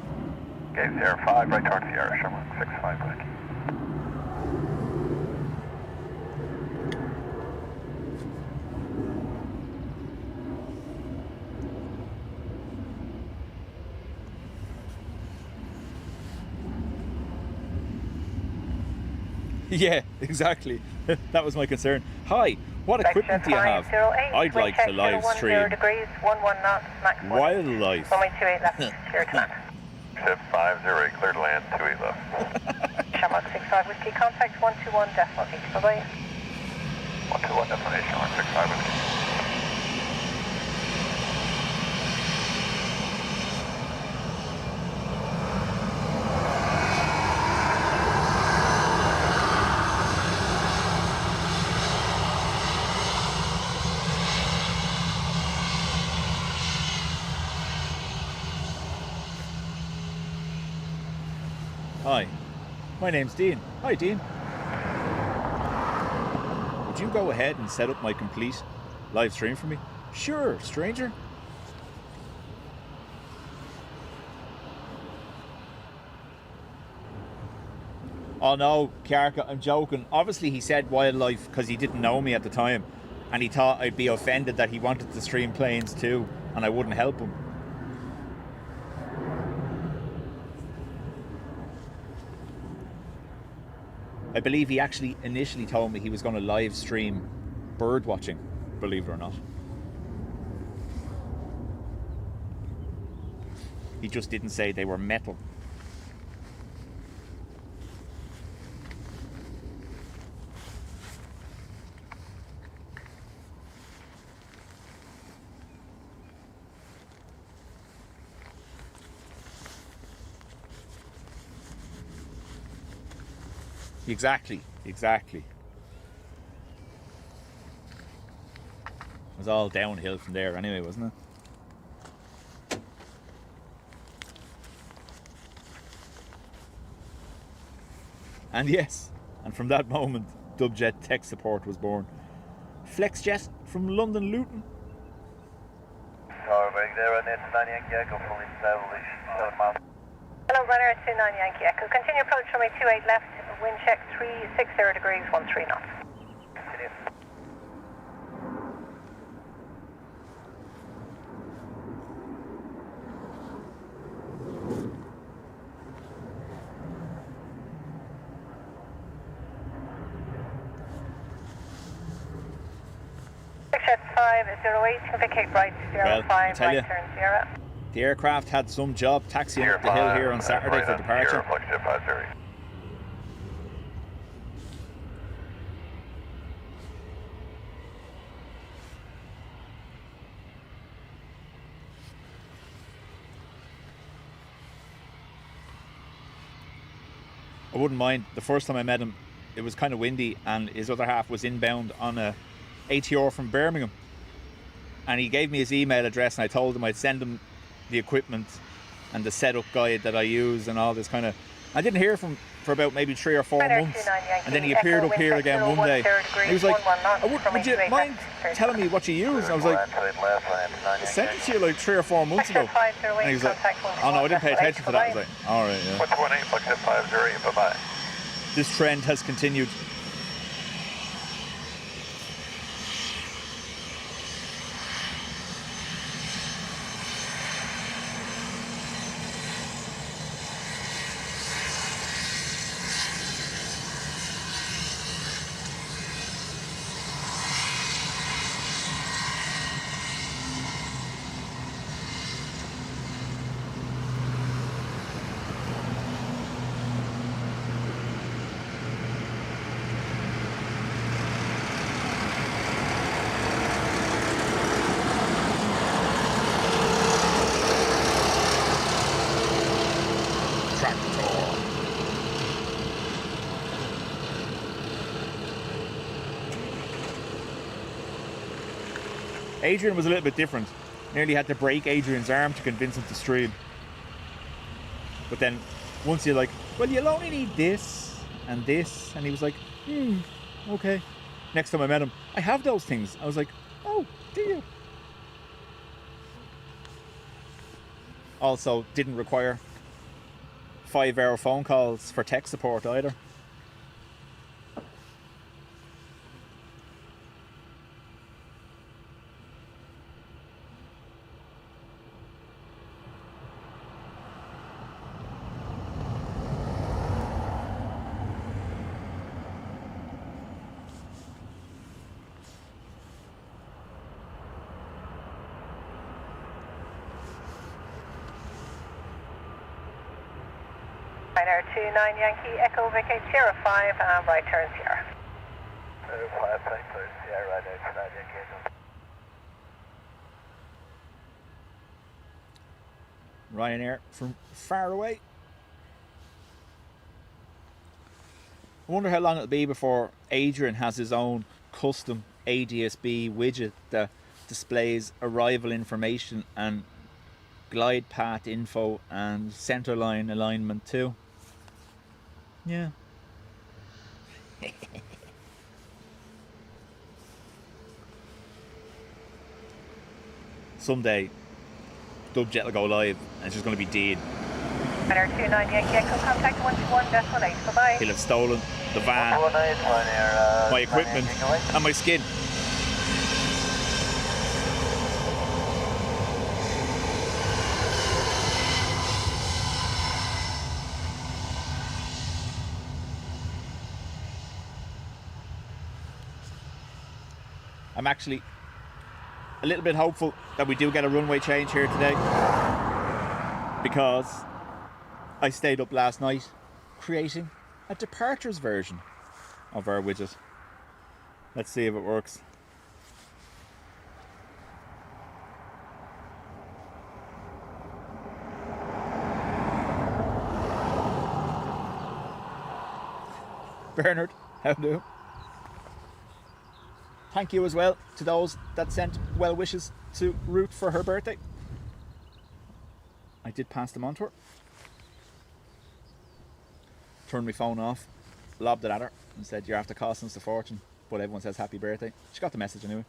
Okay, Sierra 5, right turn Sierra, Shamrock 65 Whiskey. Yeah, exactly. That was my concern. Hi, what equipment do you have? I'd like to live stream degrees, 11 knots, max 1. wildlife. Runway 28 left, clear command. Ship 508, clear to land 28 left. Shamrock 65 Whiskey, contact 121, decimal 8, bye-bye. 121 destination, Shamrock 65 Whiskey. Hi, my name's Dean. Hi, Dean. Would you go ahead and set up my complete live stream for me? Sure, stranger. Oh no, Kiarka, I'm joking. Obviously he said wildlife because he didn't know me at the time and he thought I'd be offended that he wanted to stream planes too and I wouldn't help him. I believe he actually initially told me he was going to live stream bird watching, believe it or not. He just didn't say they were metal. Exactly. It was all downhill from there anyway, wasn't it? And yes, and from that moment, Dubjet tech support was born. FlexJet from London Luton. Tower break there, Ryanair 29 Yankee Echo, fully established, 7 miles. Hello, Ryanair 29 Yankee Echo. Continue approach runway 28 left, wind check 360 degrees, 13 knots. Continue. Jet 508, vacate right, Sierra 5, I tell right you, turn Sierra. the aircraft had some job taxiing up the hill here on Saturday for departure. Flagship 508. I wouldn't mind. The first time I met him, it was kind of windy and his other half was inbound on a ATR from Birmingham. And he gave me his email address and I told him I'd send him the equipment and the setup guide that I use and all this kind of... I didn't hear from him for about maybe 3 or 4 months. And then he appeared up here again one day. He was like, would you mind telling me what you use? And I was like, I sent it to you like 3 or 4 months ago. And he was like, oh no, I didn't pay attention to that. I was like, alright, yeah. 128, flagship 508, bye-bye. This trend has continued. Adrian was a little bit different. Nearly had to break Adrian's arm to convince him to stream. But then once you're like, well, you'll only need this, and he was like, okay. Next time I met him, I have those things. I was like, oh, do you? Also, didn't require 5-hour phone calls for tech support either. Ryanair 29 Yankee Echo vacate 05 and right turn Sierra. 05, right turn Sierra, Ryanair 29 Yankee Echo. Ryanair from far away. I wonder how long it'll be before Adrian has his own custom ADSB widget that displays arrival information and glide path info and centerline alignment too. Yeah. Someday Dubjet will go live and it's just going to be dead. Ryanair 29 Yankee Echo contact 121.18. Bye bye. He'll have stolen the van, 118, Ryanair, my equipment and my skin. I'm actually a little bit hopeful that we do get a runway change here today, because I stayed up last night creating a departures version of our widget. Let's see if it works. Bernard, how do? Thank you as well to those that sent well wishes to Ruth for her birthday. I did pass them on to her. Turned my phone off, lobbed it at her and said, you're after costing us a fortune, but everyone says happy birthday. She got the message anyway.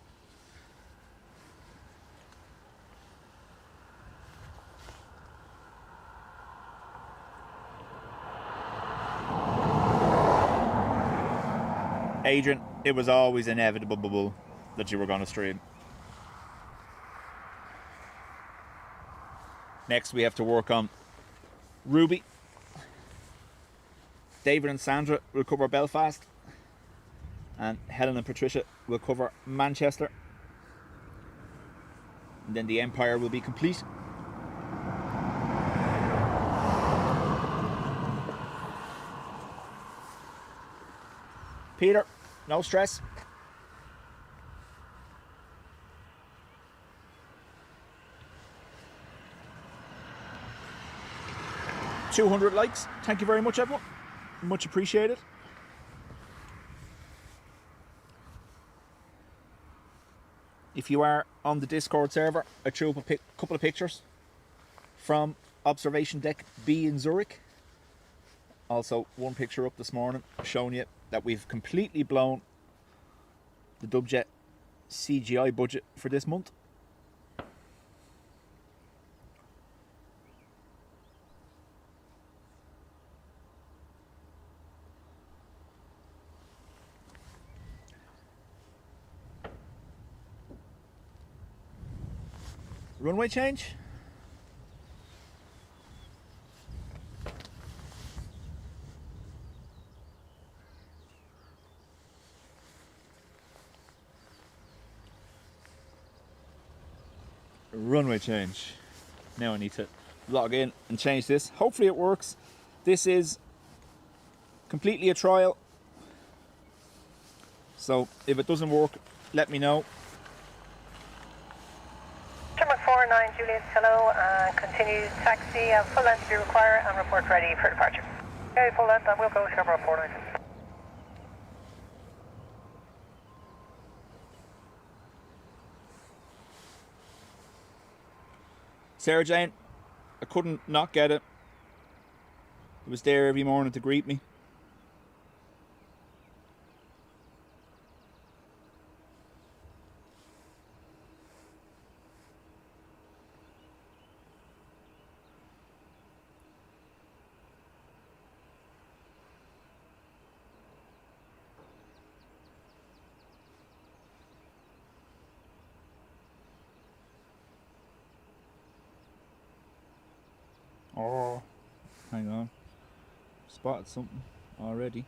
Adrian, it was always inevitable that you were going to stream. Next we have to work on Ruby. David and Sandra will cover Belfast, and Helen and Patricia will cover Manchester, and then the Empire will be complete. Peter, no stress. $200 likes. Thank you very much, everyone. Much appreciated. If you are on the Discord server, I threw up a couple of pictures from Observation Deck B in Zurich. Also, one picture up this morning showing you that we've completely blown the Dubjet CGI budget for this month. Runway change. Runway change. Now I need to log in and change this. Hopefully it works. This is completely a trial, so if it doesn't work, let me know. 49 Juliet, hello, and continue taxi, full length to be required, and report ready for departure. Okay, full length, and we'll go Shamrock 49. Sarah Jane, I couldn't not get it. It was there every morning to greet me. Oh, hang on. Spotted something already.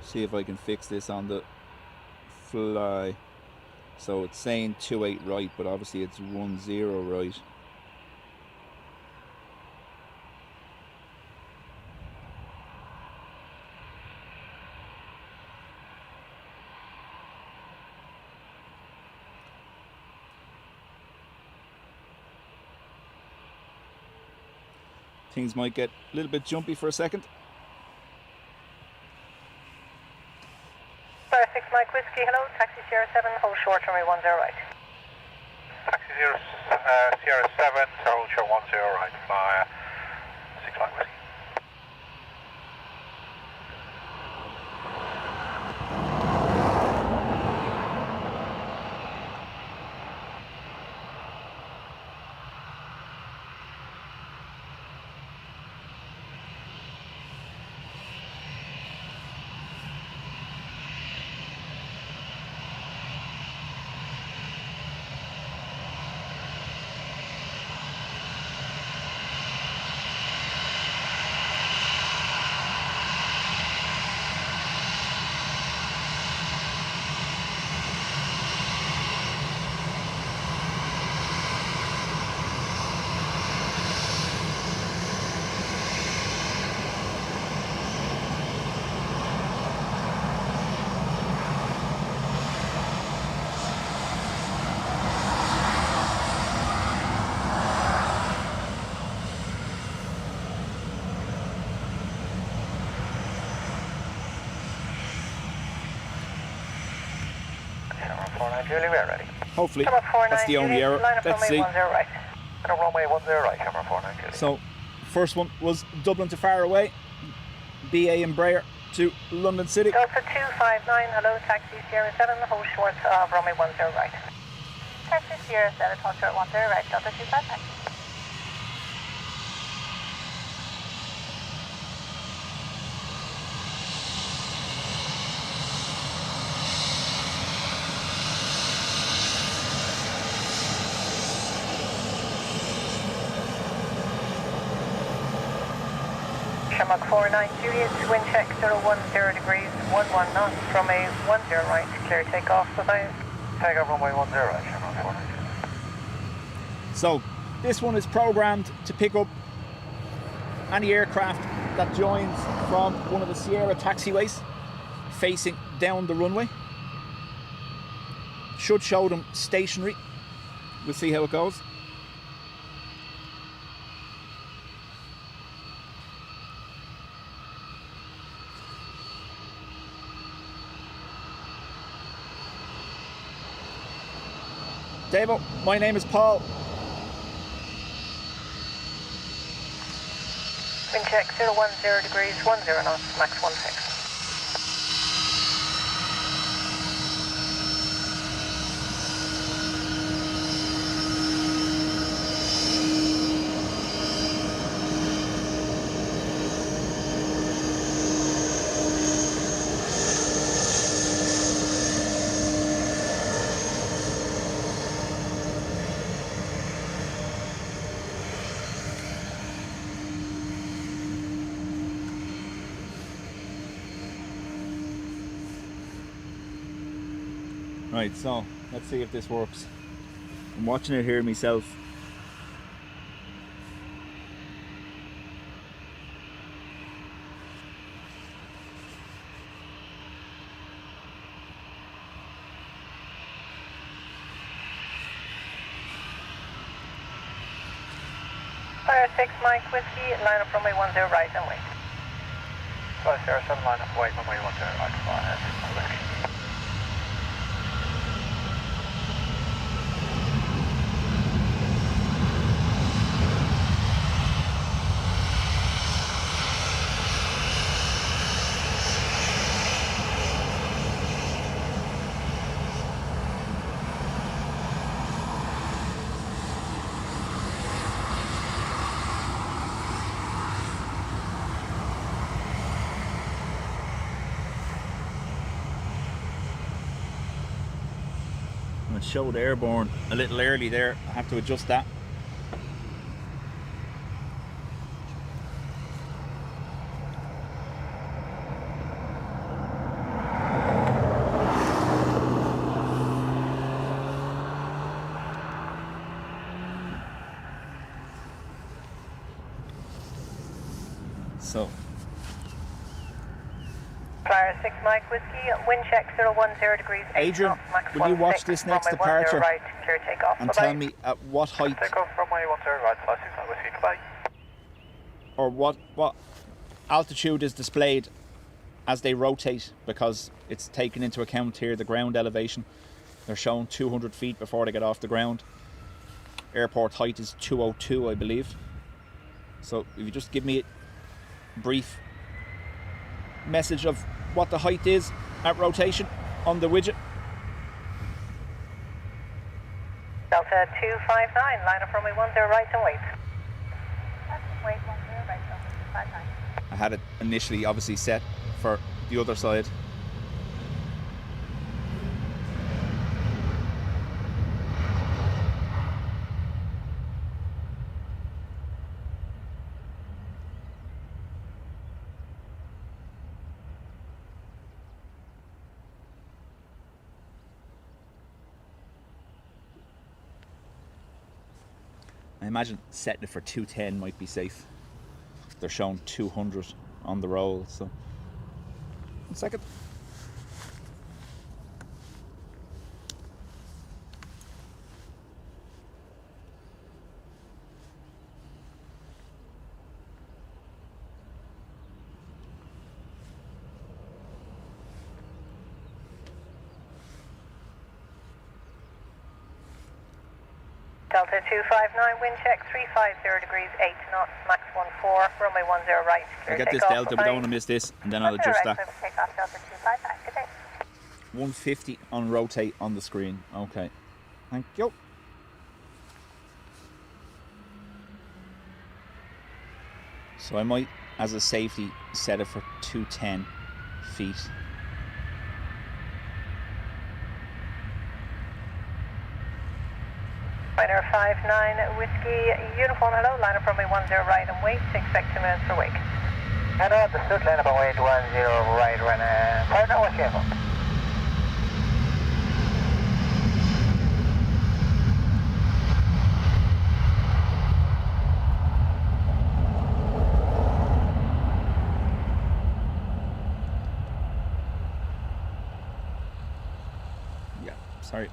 See if I can fix this on the fly. So it's saying 28 right, but obviously it's 10 right. Things might get a little bit jumpy for a second. Fire 6 Mike Whiskey, hello, taxi Sierra 7, hold short, runway 10 right. Taxi Sierra 7, hold short 10 right, fly 6 Mike Whiskey. Julie, we're ready. Hopefully, that's the only error. Let's see. Right. Runway 10 right, camera 49 Julie. So, first one was Dublin to far away. BA Embraer to London City. Delta 259, hello, taxi Sierra 7, hold short of runway 10 right. Taxi Sierra 7, hold short 10 right, Delta 259. Shamrock 49 Juliet, wind check 010 degrees, 11 knots, runway 10 right, clear takeoff, bye-bye. Take off runway 10 right, Shamrock 49 Juliet. So, this one is programmed to pick up any aircraft that joins from one of the Sierra taxiways facing down the runway. Should show them stationary. We'll see how it goes. Davo, my name is Paul. Wind check 010 degrees, 10 knots, max 16. Right, so let's see if this works. I'm watching it here myself. Fire 6 Mike Whiskey, line up runway 10 right and wait. Fire 7 line up wait, runway 10 right, fly ahead. Whiskey. It showed airborne a little early there. I have to adjust that. So Fire 6 Mike Whiskey, wind check 010 degrees 8 Adrian, knots, max will you watch 16, this next runway 10 departure right, clear takeoff. and Bye-bye. tell me at what height Take off runway 10 right, fly 6 Mike Whiskey, goodbye. or what altitude is displayed as they rotate, because it's taken into account here the ground elevation. They're shown 200 feet before they get off the ground. Airport height is 202, I believe. So if you just give me a brief message of what the height is at rotation on the widget. Delta 259, line up runway 10 right and wait. Wait 10 right, Delta 259. I had it initially obviously set for the other side. I imagine setting it for 210 might be safe. They're showing 200 on the roll, so 1 second. Delta 259, wind check 350 degrees 8 knots, max 14, runway 10 right. I get this delta, we don't want to miss this, and then I'll adjust that. Takeoff, Delta 259, good day. 150 on rotate on the screen. Okay, thank you. So I might, as a safety, set it for 210 feet. Ryanair 59 Whiskey, uniform hello, line up runway 10 right and wait, expect 2 minutes for wake. Hello, understood, line up on way 10 right, Ryanair 59 Whiskey, info. Yeah, sorry.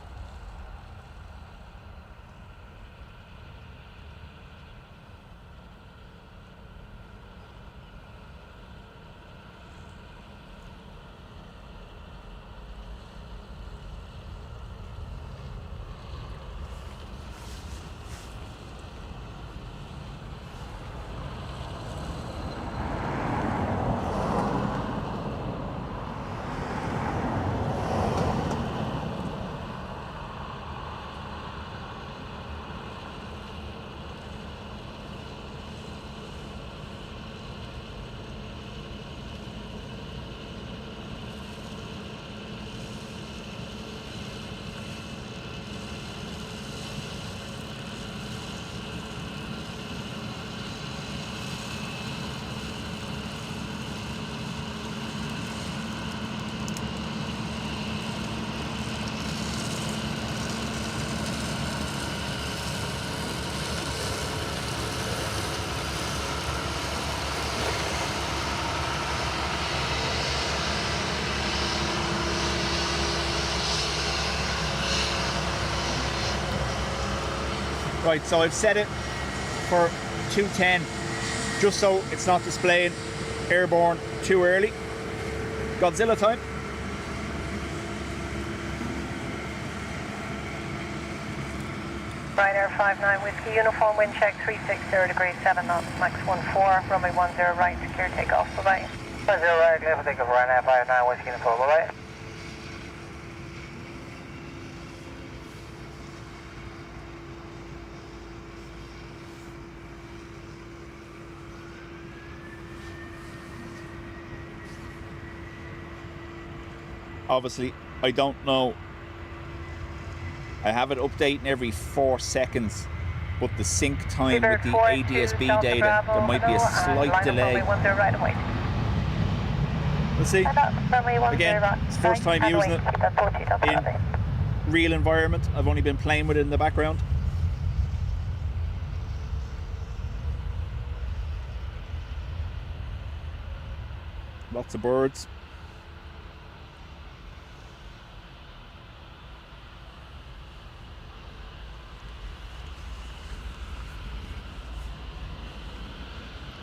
Right, so I've set it for 210, just so it's not displaying airborne too early. Godzilla time. Ryanair 59 Whiskey, uniform wind check 360 degrees 7 knots, max 14, runway 10 right, clear takeoff, bye-bye. 10 right, clear for takeoff, Ryanair 59 Whiskey, uniform, bye-bye. Obviously, I don't know. I have it updating every 4 seconds, but the sync time with the ADSB data, there might be a slight delay. Let's see. Again, it's the first time using it in real environment. I've only been playing with it in the background. Lots of birds.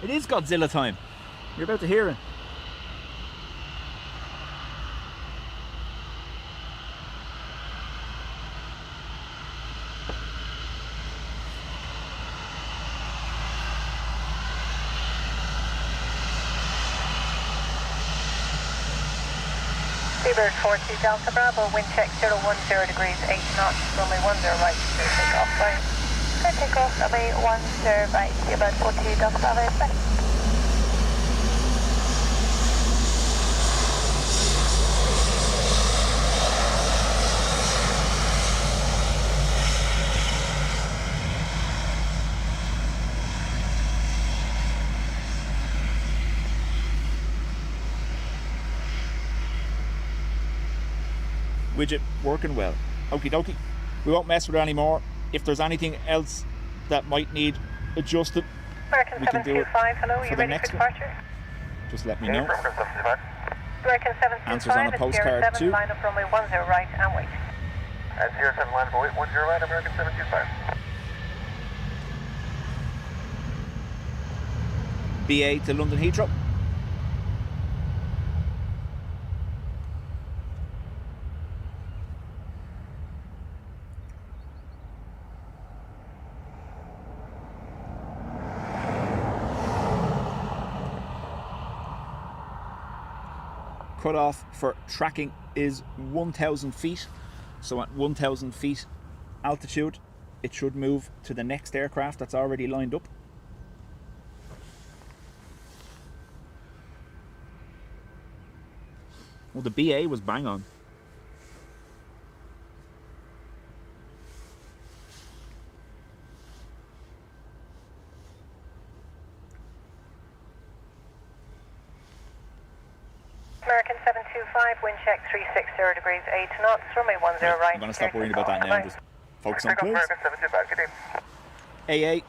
It is Godzilla time. You're about to hear it. Seabird 42 Delta Bravo, wind check 010 degrees 8 knots, runway 10 right, clear takeoff, right. Clear takeoff, runway 10 right, Seabird 42 Delta Bravo, bye. Widget working well. Okie dokie. We won't mess with it anymore. If there's anything else that might need adjusted, American we can do it 725, hello, for you the ready next for one. departure? Just let me know. American 725, Answers on a postcard it's 07, too. line up runway 10 right and wait. At 07 line for 10 right, American 725. BA to London Heathrow. Cutoff for tracking is 1,000 feet. So at 1,000 feet altitude, it should move to the next aircraft that's already lined up. Well, the BA was bang on. American 725, wind check 360 degrees 8 knots, runway 10 right. I'm going to stop worrying about that now and just focus on close. American 725, good day. AA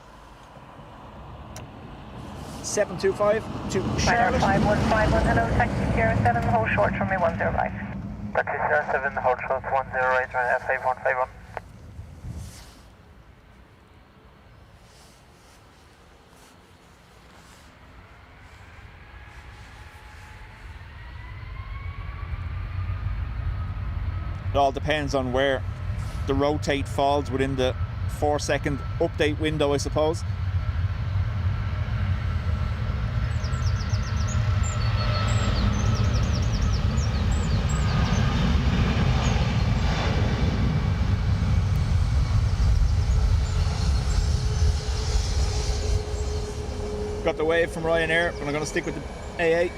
725 to Ryanair Charlotte. 5151, hello, taxi Sierra 7, hold short, runway 10 right. Taxi Sierra 7, hold short 10 right, Ryanair 5151. It all depends on where the rotate falls within the 4-second update window, I suppose. Got the wave from Ryanair, but I'm going to stick with the AA.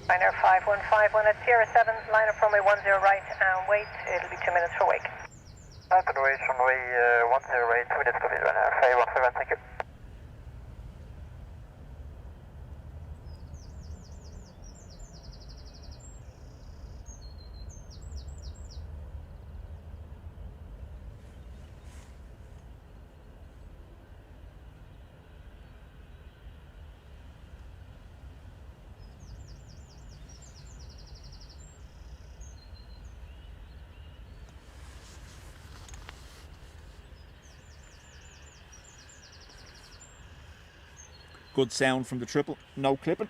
Ryanair 5151 at Sierra 7, line up runway 10 right and wait, it'll be 2 minutes for wake. Rapid wait, runway 10 right, 2 minutes copied, Ryanair 517, thank you. Good sound from the triple. No clipping.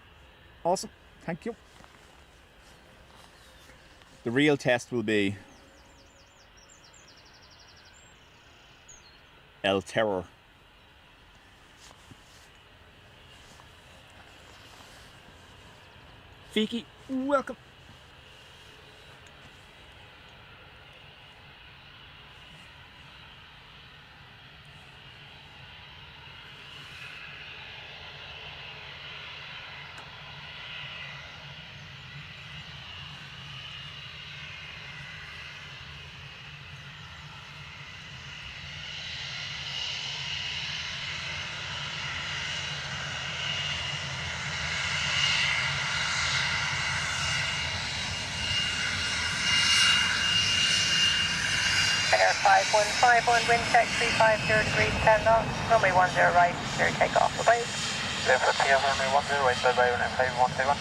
Awesome. Thank you. The real test will be El Terror. Fiki, welcome. Air 5151, wind check 350 degrees 10 knots, runway 10 right, clear takeoff, bye-bye. Clear for takeoff, runway 10 right, bye-bye, runway 5121.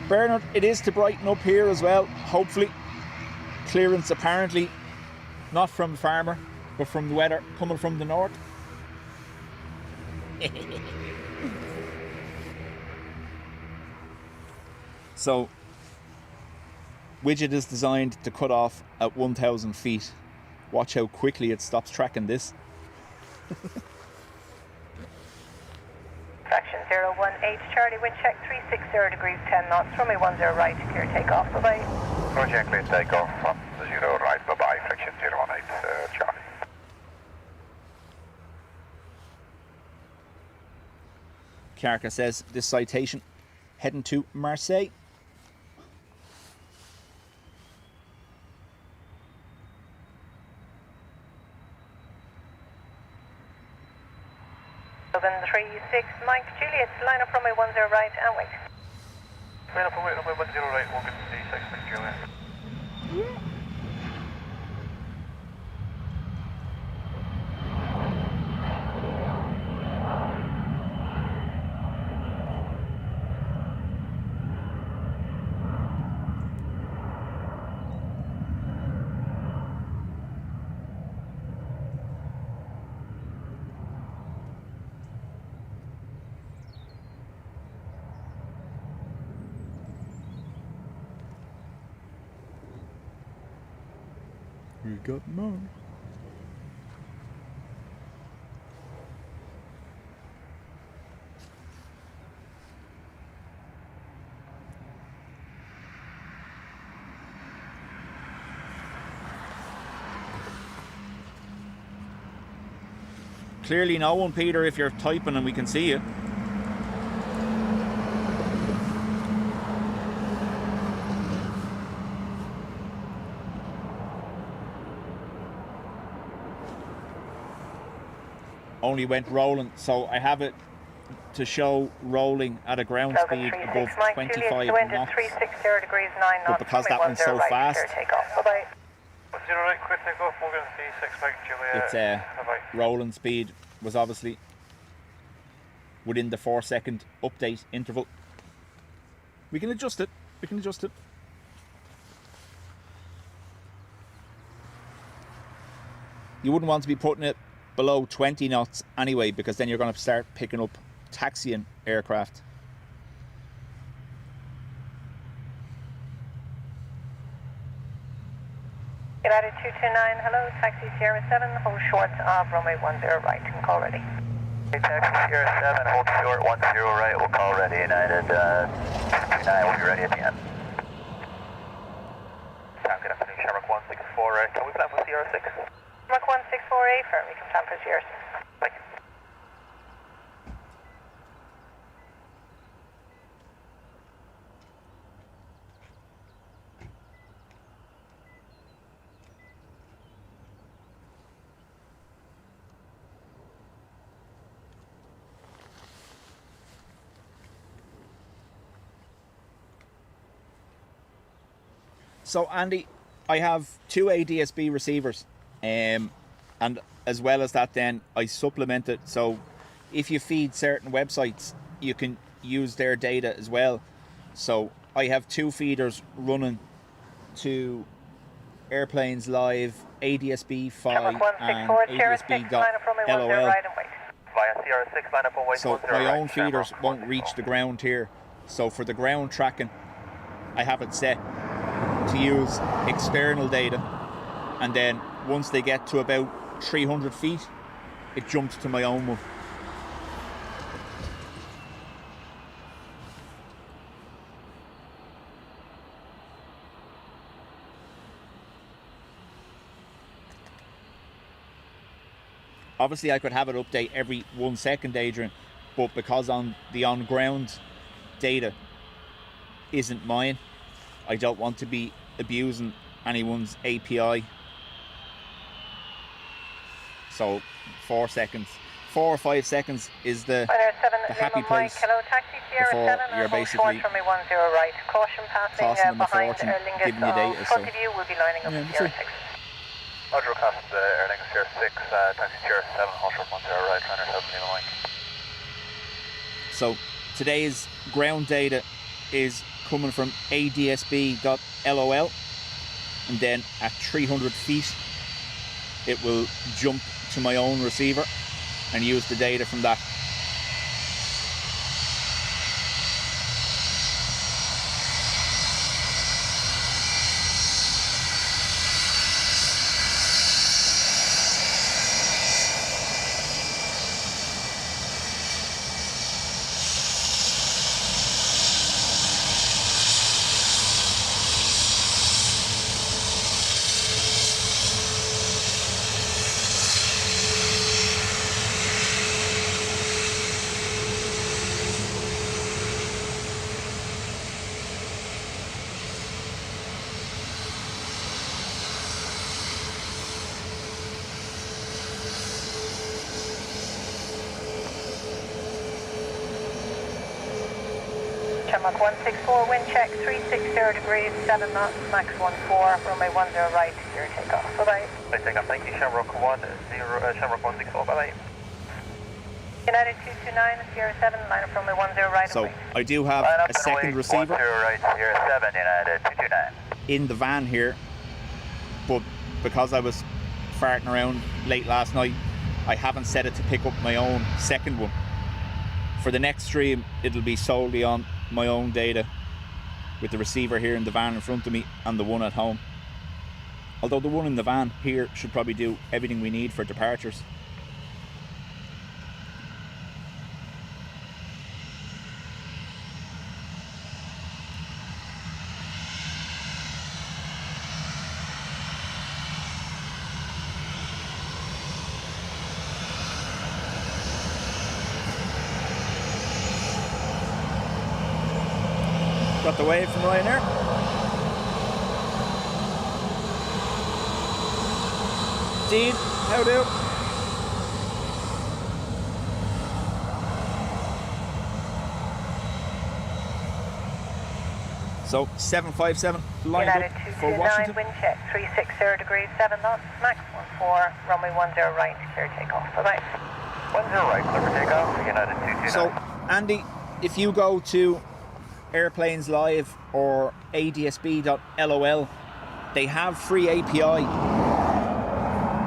Bernard, it is to brighten up here as well, hopefully. Clearance apparently not from the farmer, but from the weather coming from the north. So, Widget is designed to cut off at 1,000 feet. Watch how quickly it stops tracking this. Fraction 018, Charlie, wind check 360 degrees 10 knots, runway 10 right, clear takeoff, bye-bye. Roger, clear takeoff from 0 right, bye-bye, fraction 018, Charlie. Karka says this citation heading to Marseille. Then 36, Mike Juliet, line up runway 10 right and wait. Line up runway 10 right, welcome to 36, Mike Juliet. We got more. Clearly no one, Peter, if you're typing and we can see you. Only went rolling, so I have it to show rolling at a ground speed above 25 knots. 360 degrees 9 knots. But because that went so fast, bye-bye. 10 right, clear takeoff, welcome to 36, Mike Juliet. its bye-bye. rolling speed was obviously within the 4-second update interval. We can adjust it. We can adjust it. You wouldn't want to be putting it below 20 knots anyway, because then you're going to start picking up taxiing aircraft. United 229, hello, taxi Sierra 7, hold short of runway 10 right, and call ready. Taxi Sierra 7, hold short 10 right, we'll call ready. United 229, we'll be ready at the end. Good afternoon, Shamrock 164. Can we plan for Sierra 6? Shamrock 164A, firm, we can plan for Sierra 6. Thank you. So Andy, I have 2 ADSB receivers, and as well as that then I supplement it, so if you feed certain websites you can use their data as well. So I have 2 feeders running to Airplanes Live, ADSB 5 and ADSB.LOL. Via Sierra 6, line up on way So 10 my right, own feeders Shamrock won't reach the ground here. So for the ground tracking, I have it set to use external data, and then once they get to about 300 feet, it jumps to my own one. Obviously I could have it update every 1 second, Adrian, but because the on-ground data isn't mine, I don't want to be abusing anyone's API. So 4 or 5 seconds is the happy place before you're basically from a 10 right. Caution passing costing them a behind fortune Aer Lingus giving you data. front of you, will be lining up Yeah, with Sierra sure. 6. Roger, custom Aer Lingus Sierra 6, taxi Sierra 7, hold short 10 right, runner 7 in the line. So today's ground data is coming from ADSB.LOL, and then at 300 feet it will jump to my own receiver and use the data from that. Shamrock 164, wind check 360 degrees, 7 knots, max 14, runway 10 right, your takeoff. Bye-bye. Right, take off. Thank you, Shamrock Shamrock 164, bye-bye. United 229, Sierra 7, line up runway 10 right. So away. I do have Line up a second and wait, receiver 10 right, Sierra 7, United 229. in the van here, but because I was farting around late last night, I haven't set it to pick up my own second one. For the next stream, it'll be solely on my own data with the receiver here in the van in front of me and the one at home. Although the one in the van here should probably do everything we need for departures. Got the wave from Ryanair. Dean, how do? So 757 lined United up for 229, Washington. wind check 360 degrees, 7 knots, max 14, runway 10 right, clear takeoff. Bye-bye. 10 right, clear for takeoff, United 229. So Andy, if you go to Airplanes Live or ADSB.LOL, they have free API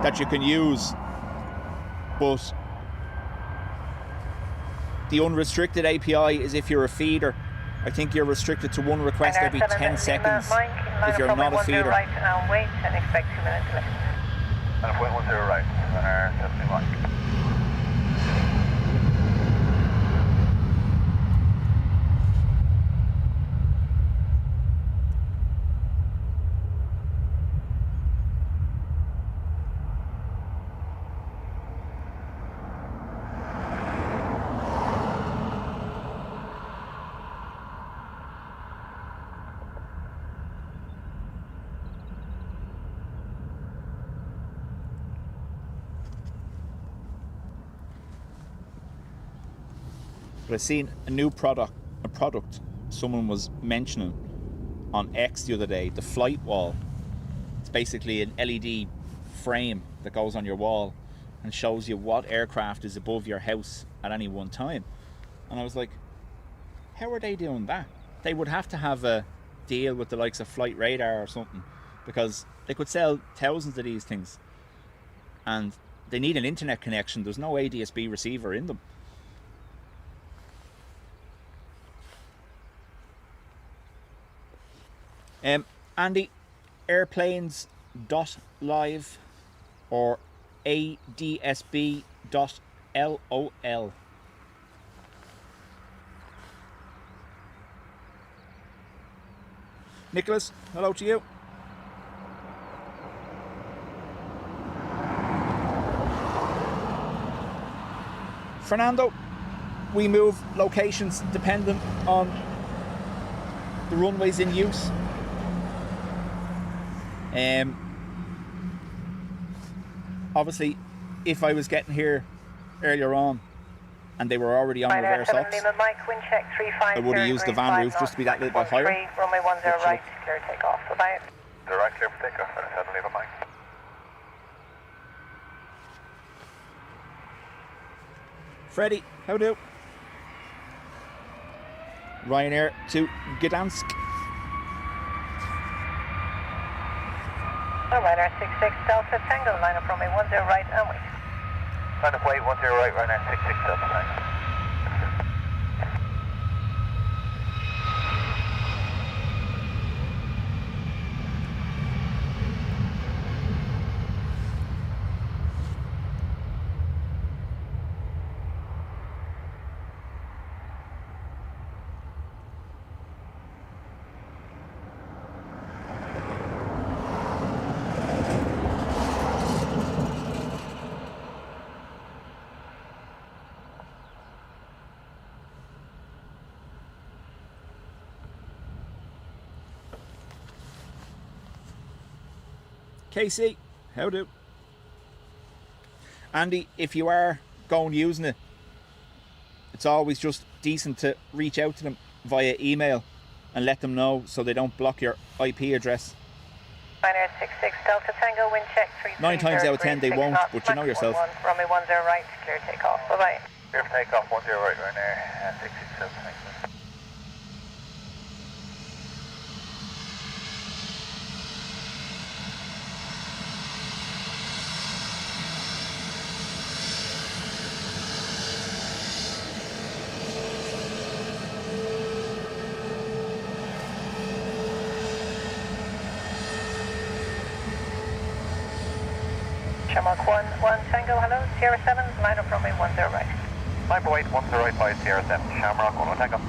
that you can use but the unrestricted API is if you're a feeder. I think you're restricted to one request every 10 seconds if you're not a feeder. Right and wait and expect 2 minutes delay. And 0.10 right, Ryanair 71. But I seen a new product someone was mentioning on X the other day, the flight wall. It's basically an LED frame that goes on your wall and shows you what aircraft is above your house at any one time. And I was like, how are they doing that? They would have to have a deal with the likes of Flight Radar or something, because they could sell thousands of these things and they need an internet connection. There's no ADSB receiver in them. Andy, airplanes.live or ADSB.LOL. Nicholas, hello to you. Fernando, we move locations dependent on the runways in use. Obviously, if I was getting here earlier on and they were already on reverse ops, I would have used the van route just to be that little bit higher. Runway 10 right, clear takeoff. Bye-bye. Direct clear for takeoff, and 7 leave a mic. Freddie, how do? Ryanair to Gdansk. Ryanair 66 Delta Tango, line up runway 10 right and wait. Line up wait, 10 right, Ryanair 66 Delta Tango. KC, how do? Andy, if you are going using it, it's always just decent to reach out to them via email and let them know so they don't block your IP address. Ryanair 66 Delta Tango, wind check 330. 9 times out of 10 they won't, but you know yourself. Runway 10 right, clear takeoff. Bye-bye. Clear for takeoff, 10 right, Ryanair 66 Delta Tango. Shamrock 1 Tango, hello, Sierra 7, line up runway 10 right. Line for wait, 10 right by Sierra 7, Shamrock 1 Tango.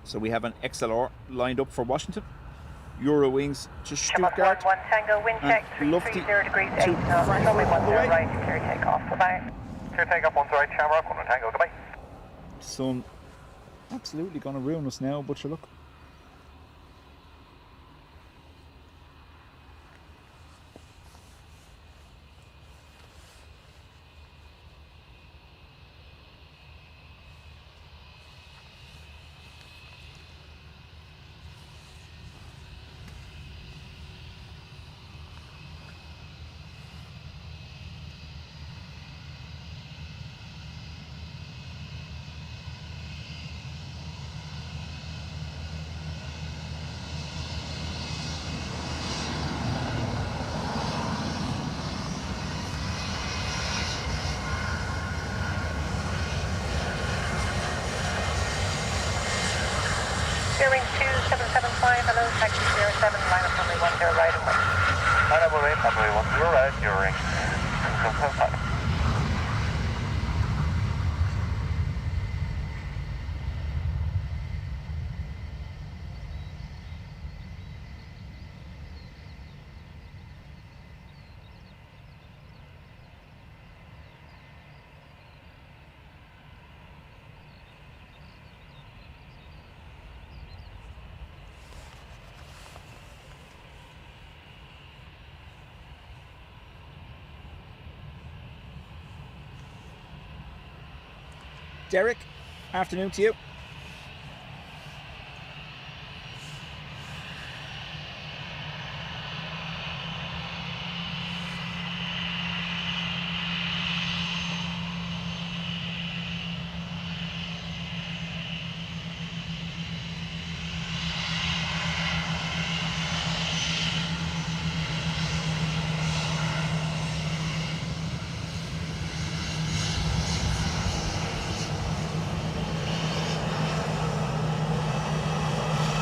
So we have an XLR lined up for Washington. Eurowings to Stuttgart. 1 Tango, wind check, and lofty 330 degrees, to 8 knots, Frankfurt runway on the 10 way. right, clear takeoff, bye-bye. Clear takeoff, 1 right, Shamrock, 1 Tango, goodbye. Sun absolutely going to ruin us now, but you look. Bearing 2775, hello, taxi 07, line up runway 10 right away. Line up runway 10 right, your ring. 2775. Derek, afternoon to you.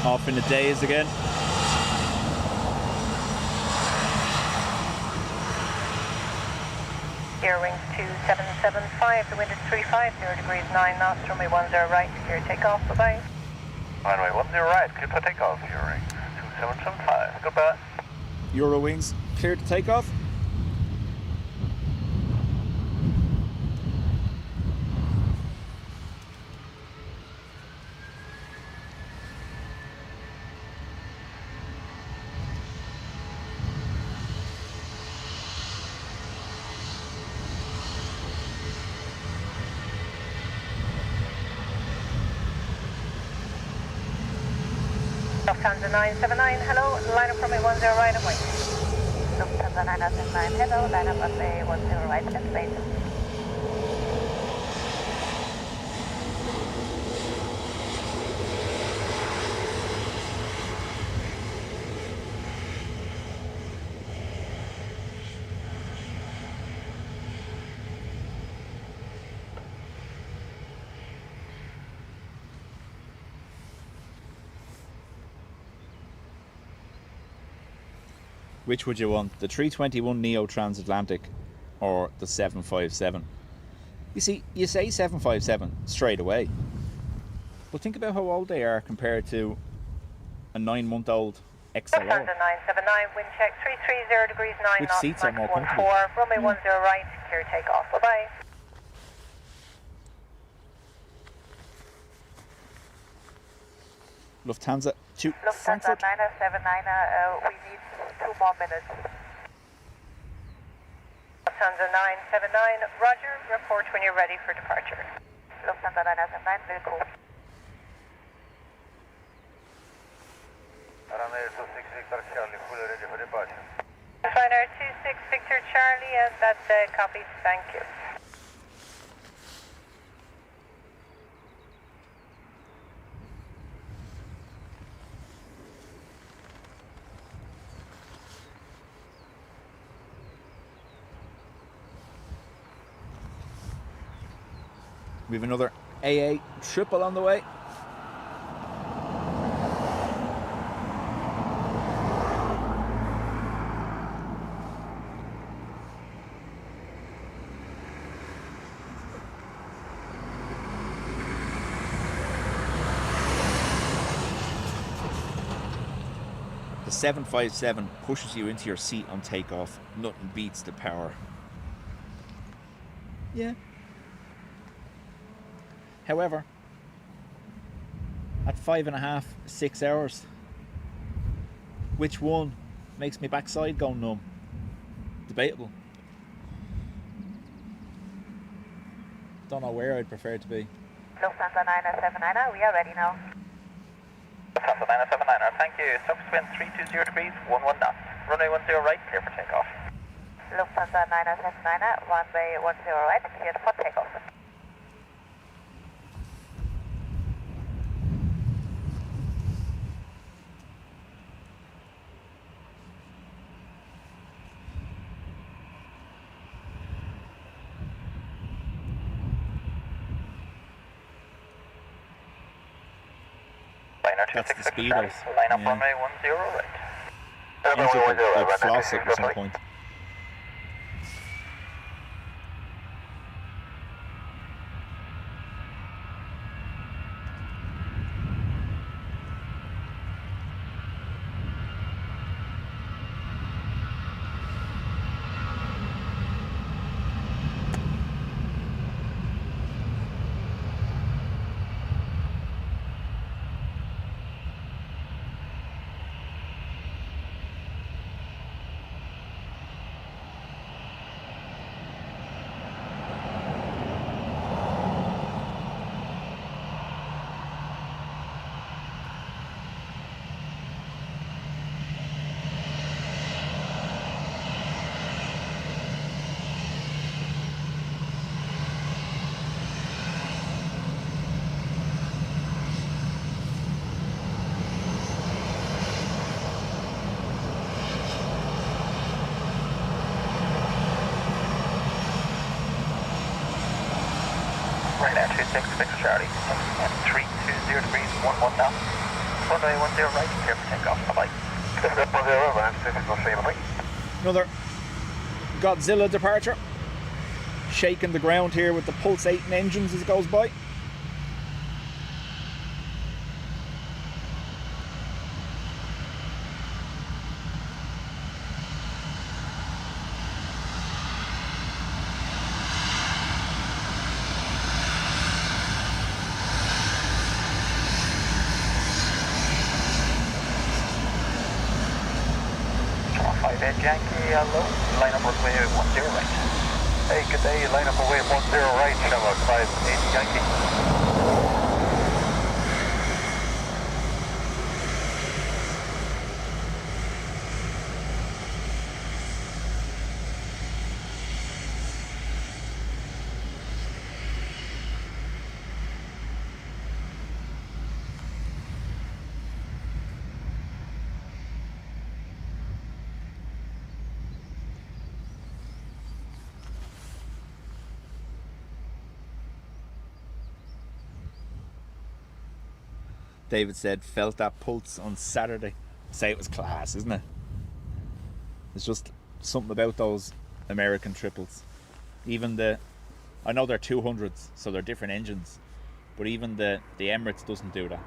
Off in the days again. Air wings 2775, the wind is 350 degrees, 9 knots, runway 10 right, clear takeoff, bye-bye. Runway 10 right, clear for takeoff, your ring. 2775, goodbye. Eurowings cleared to take off. Lufthansa 979, hello, line up runway 10 right away. Lufthansa 979, hello, line up runway 10 right, airspace. Which would you want, the 321 Neo Transatlantic or the 757? You see, you say 757 straight away, but think about how old they are compared to a 9-month-old XLR. Lufthansa 979, wind check 330 degrees, 9 Which knots, seats are more Mach 14, comfortable? runway 10 right, clear takeoff, bye-bye. Lufthansa to Lufthansa Frankfurt. 979, we need 2 more minutes. Lufthansa 979, roger, report when you're ready for departure. Lufthansa 979, will call. Ryanair 26 Victor Charlie, fully ready for departure. Ryanair 26 Victor Charlie, and that's copies, thank you. We have another AA triple on the way. The 757 pushes you into your seat on takeoff. Nothing beats the power. Yeah. However, at 5.5, 6 hours, which one makes me backside go numb? Debatable. Don't know where I'd prefer to be. Lufthansa 9079, we are ready now. Lufthansa 9079, thank you. Subsequent 320 degrees, 11 knots. Runway 10 right, clear for takeoff. Lufthansa 9079, runway 10 right, cleared for takeoff. That's the speedos. Line up Yeah. runway 10 right. Seems like they'd floss it at some point. Ryanair 266 Charlie, and 320 degrees, 11 knots. Runway 10 right, clear for takeoff. Bye-bye. 10, Another Godzilla departure. Shaking the ground here with the pulsating engines as it goes by. Yankee, hello. Line up runway 10 right. Hey, good day. Line up runway 10 right. Shamrock 58 Yankee. David said, felt that pulse on Saturday. Say it was class, isn't it? It's just something about those American triples. Even I know they're 200s, so they're different engines, but even the Emirates doesn't do that.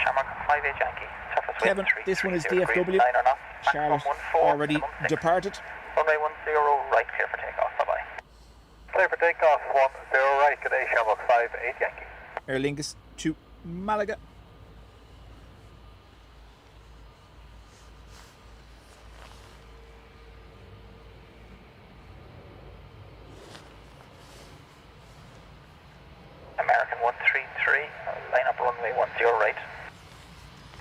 Shamrock 58 Yankee. Surface Kevin, this one is DFW. Charlotte already departed. Runway 10 right, clear for takeoff. Bye-bye. Clear for takeoff, 10 right, good day, Shamrock 58 Yankee. Aer Lingus to Malaga. American 133, line up runway 10 right.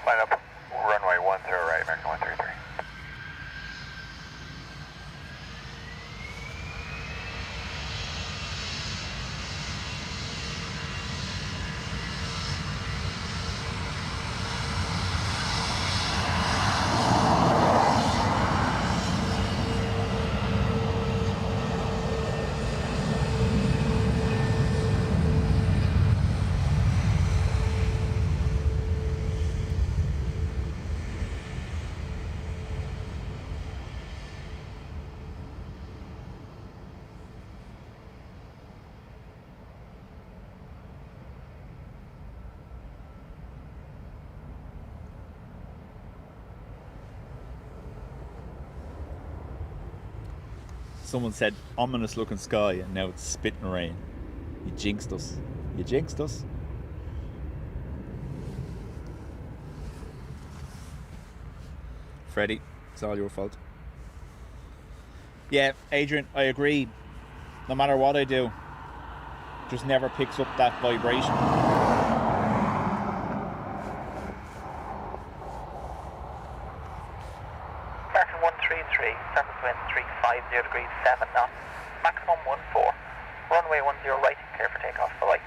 Line up runway 10 right, American 133. Someone said ominous looking sky and now it's spitting rain. You jinxed us. You jinxed us. Freddie, it's all your fault. Yeah, Adrian, I agree. No matter what I do, just never picks up that vibration. Martin 133, surface wind 350 degrees 7 knots, maximum 14. Runway 10 right, clear for takeoff. Bye-bye.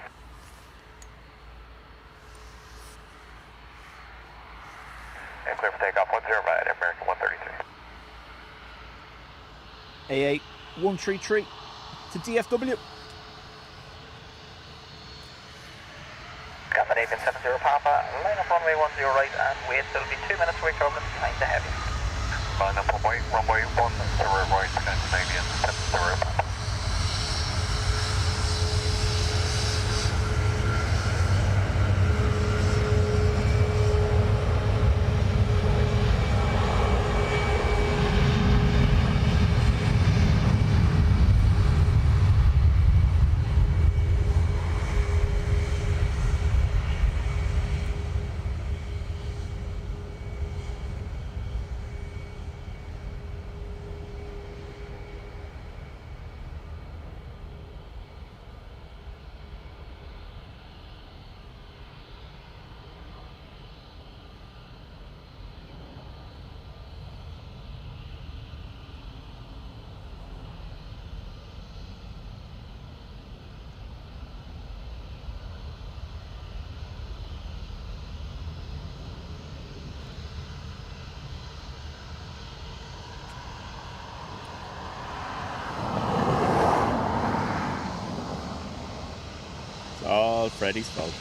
And clear for takeoff 10 right, American 133. AA 133 to DFW. Scandinavian 70 Papa, line up runway 10 right and wait. There'll be 2 minutes away turbulence behind the heavy. Line up runway 10 right, Scandinavian 70 Papa. All Freddie's fault.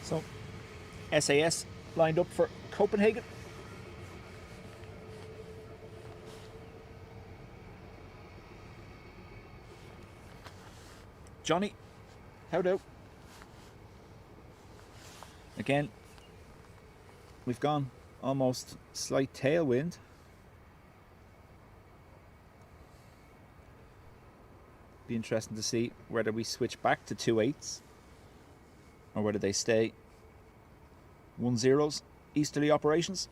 So, SAS lined up for Copenhagen. Johnny, how do? Again, we've gone almost slight tailwind. Be interesting to see whether we switch back to 2/8s or whether they stay 10s easterly operations.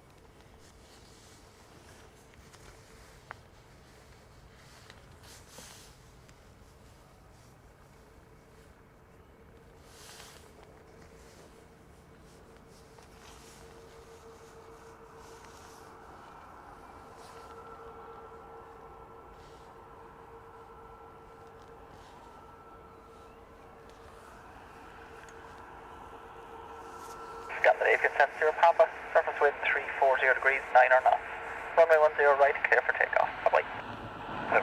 Scandinavian 70 Papa, surface wind 340 degrees 9 or knots. Runway 10 right, clear for takeoff. Bye-bye.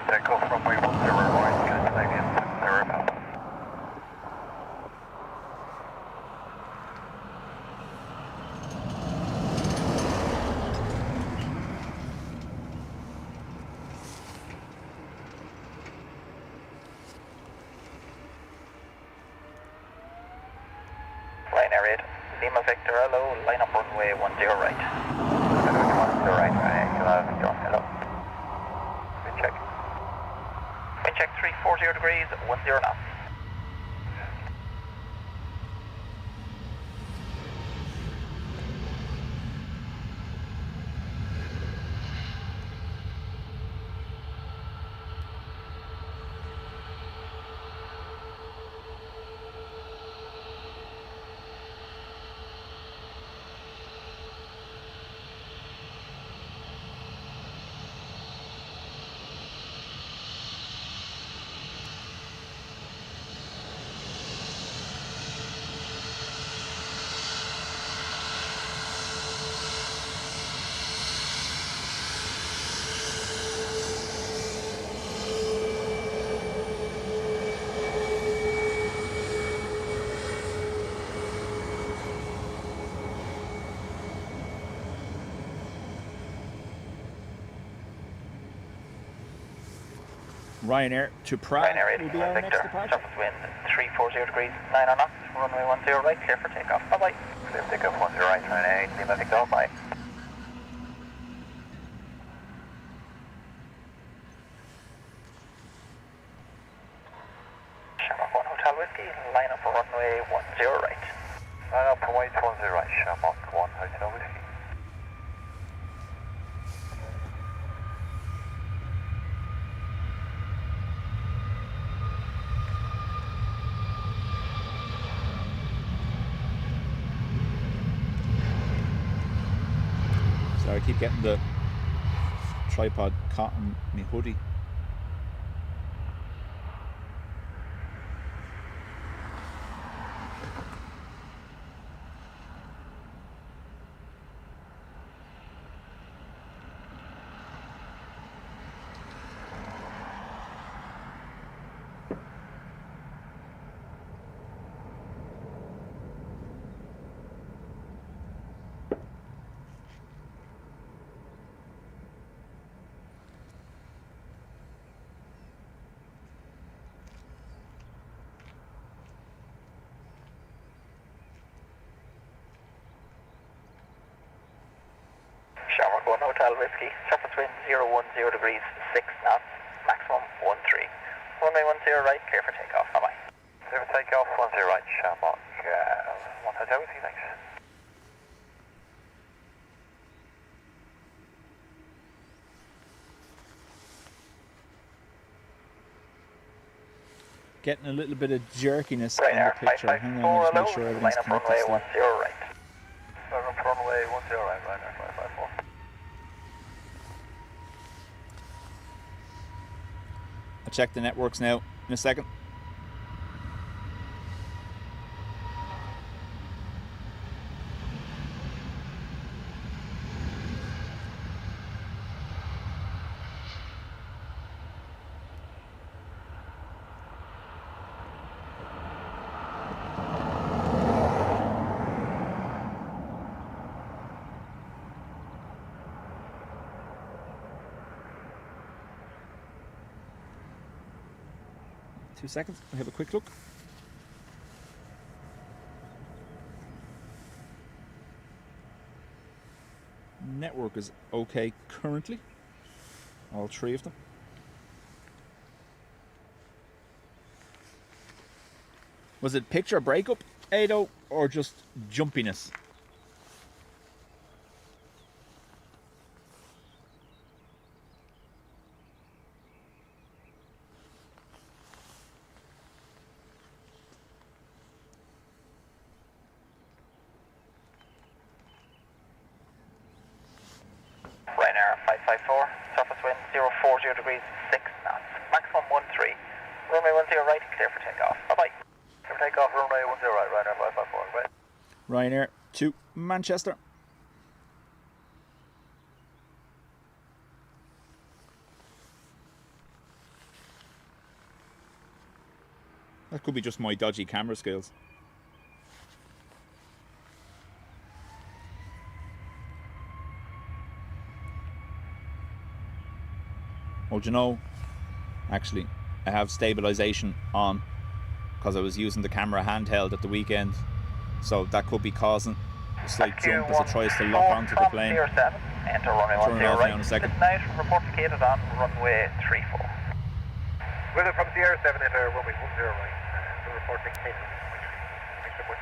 Takeoff runway 10 right, Scandinavian 70 Papa. Ryanair 8, Lima Victor, hello, line up runway 10 right. 10 right, hello. Wind check. Wind check 340 degrees, 10 knots. Ryanair to Prague Ryanair will be our next Victor, departure. surface wind 340 degrees, 9 knots, runway 10 right, clear for takeoff. Bye-bye. Clear for takeoff 10 right, Ryanair, Lima Victor, bye. Shamrock 1 Hotel Whiskey, line up for runway 10 right. Line up for white 10 right, Shamrock 1 Hotel Whiskey. So I keep getting the tripod caught in my hoodie. Shamrock 1 Hotel Whiskey, surface wind 010 degrees, 6 knots, maximum 13. Runway 10 right, clear for takeoff. Bye-bye. Clear for takeoff, 10 right, Shamrock 1 Hotel Whiskey, thanks. Getting a little bit of jerkiness Right in the there, picture. Hang on, let's make sure everything's line up runway connected. 10 right. Line up runway 10 right, Ryanair 554. I'll check the networks now in a second. Two seconds, I'll have a quick look. Network is okay currently. All three of them. Was it picture breakup, Ado, or just jumpiness? Ryanair 554, surface wind 040 degrees, 6 knots, maximum 13. Runway 10 right, clear for takeoff. Bye-bye. Clear for takeoff, runway 10 right, Ryanair 554, bye. Ryanair to Manchester. That could be just my dodgy camera skills. Oh, do you know, actually, I have stabilization on because I was using the camera handheld at the weekend, so that could be causing a slight jump as it tries to lock onto the plane. Enter runway Turn it 10 off right. now in a second. Night, report located on runway 34. Weather from Sierra 7 enter runway 10 right. The reporting came. Thanks so much.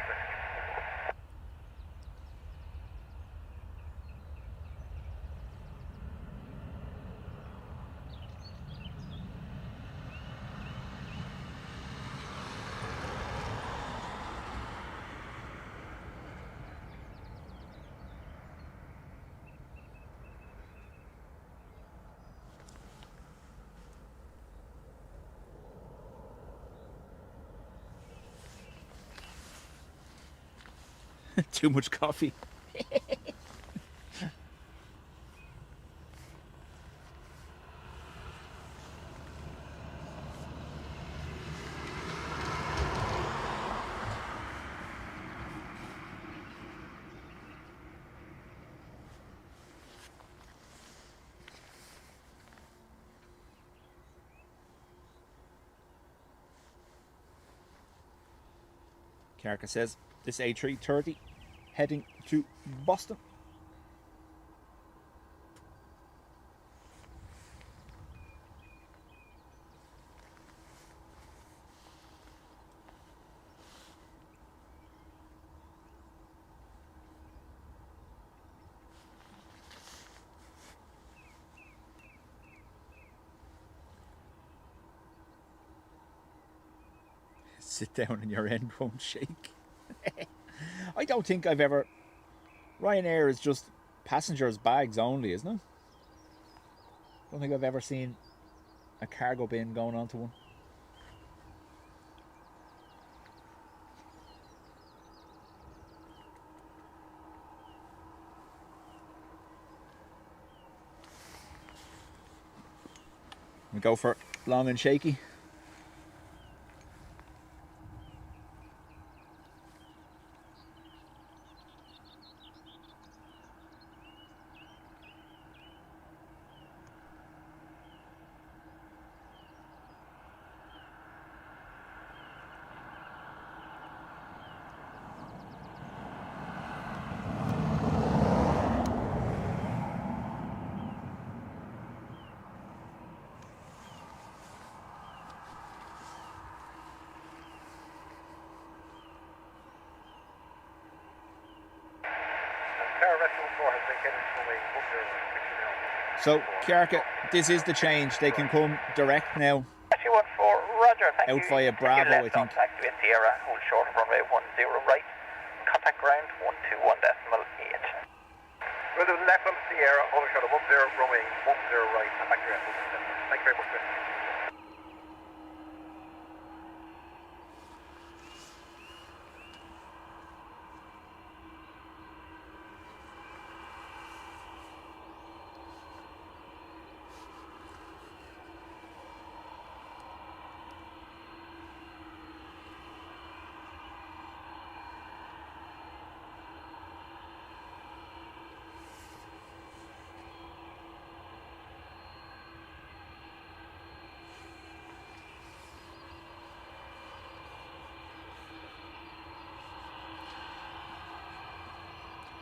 Too much coffee. Kiarka says this A330 heading to Boston. Sit down and your end won't shake. I don't think I've ever... Ryanair is just passengers' bags only, isn't it? I don't think I've ever seen a cargo bin going onto one. We go for long and shaky. So, Kiarka, this is the change. They can come direct now. Roger, thank out you. via Bravo, I think. Contact with Sierra, hold short of runway 10 right. Contact ground 121.8. We'll do left on Sierra, hold short of 10 runway 10 right. Contact ground 121. Thank you very much, sir.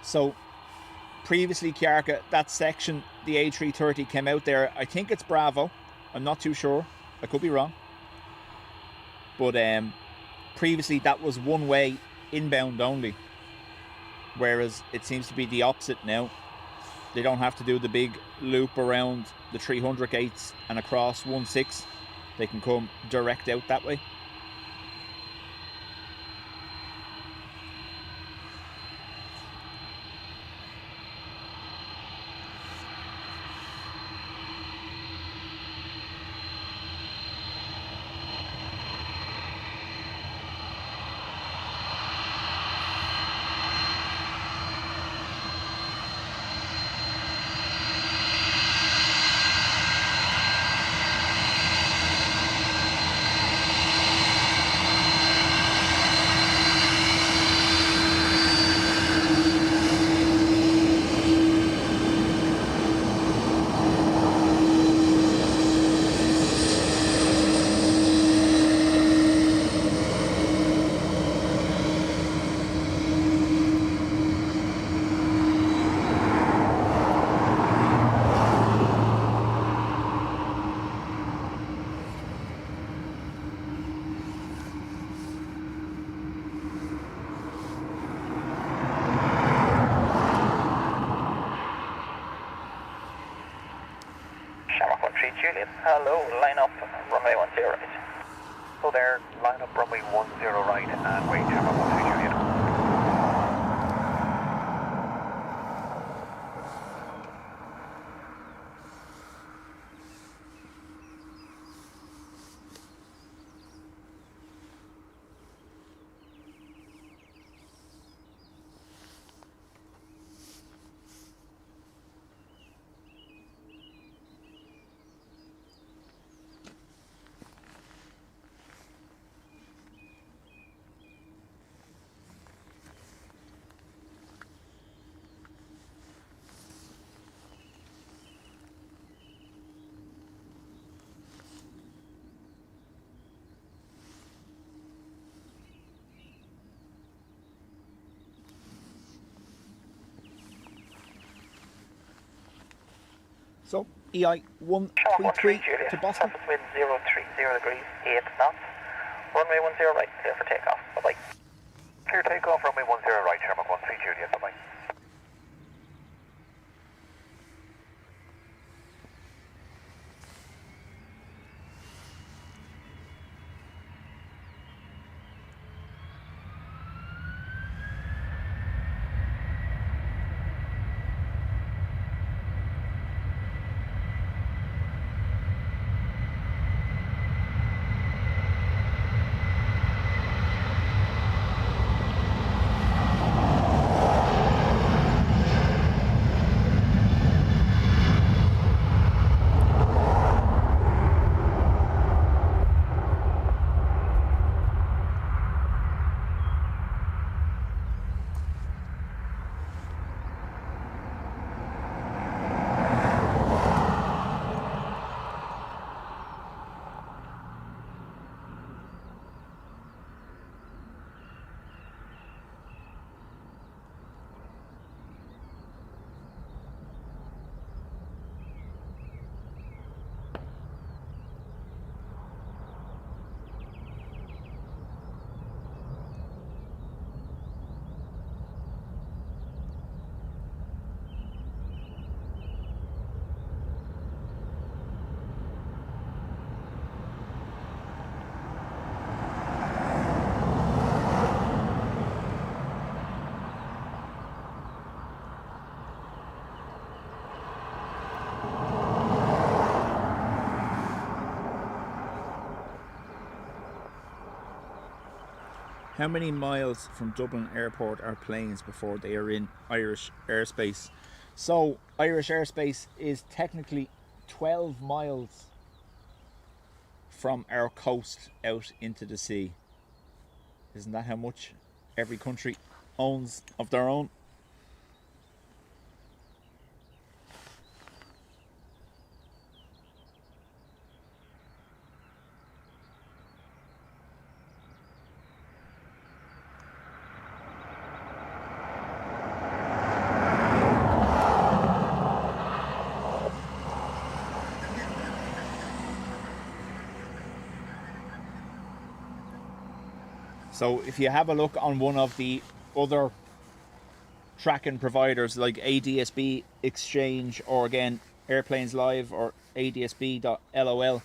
So previously, Kiarka, that section, the A330 came out there. I think it's Bravo. I'm not too sure. I could be wrong. But previously that was one way inbound only. Whereas it seems to be the opposite now. They don't have to do the big loop around the 300 gates and across 16. They can come direct out that way. Juliet, hello, line up runway 10 right. So there, line up runway 10 right and wait Shamrock 13 Juliet. So, EI 133 to Boston. Wind 030 degrees, 8 knots. Runway 10 right, clear for takeoff. Bye-bye. Clear takeoff, runway 10 right, Sherman 13 Juliet, bye-bye. How many miles from Dublin Airport are planes before they are in Irish airspace? So, Irish airspace is technically 12 miles from our coast out into the sea. Isn't that how much every country owns of their own? So if you have a look on one of the other tracking providers like ADSB Exchange, or again Airplanes Live or ADSB.lol,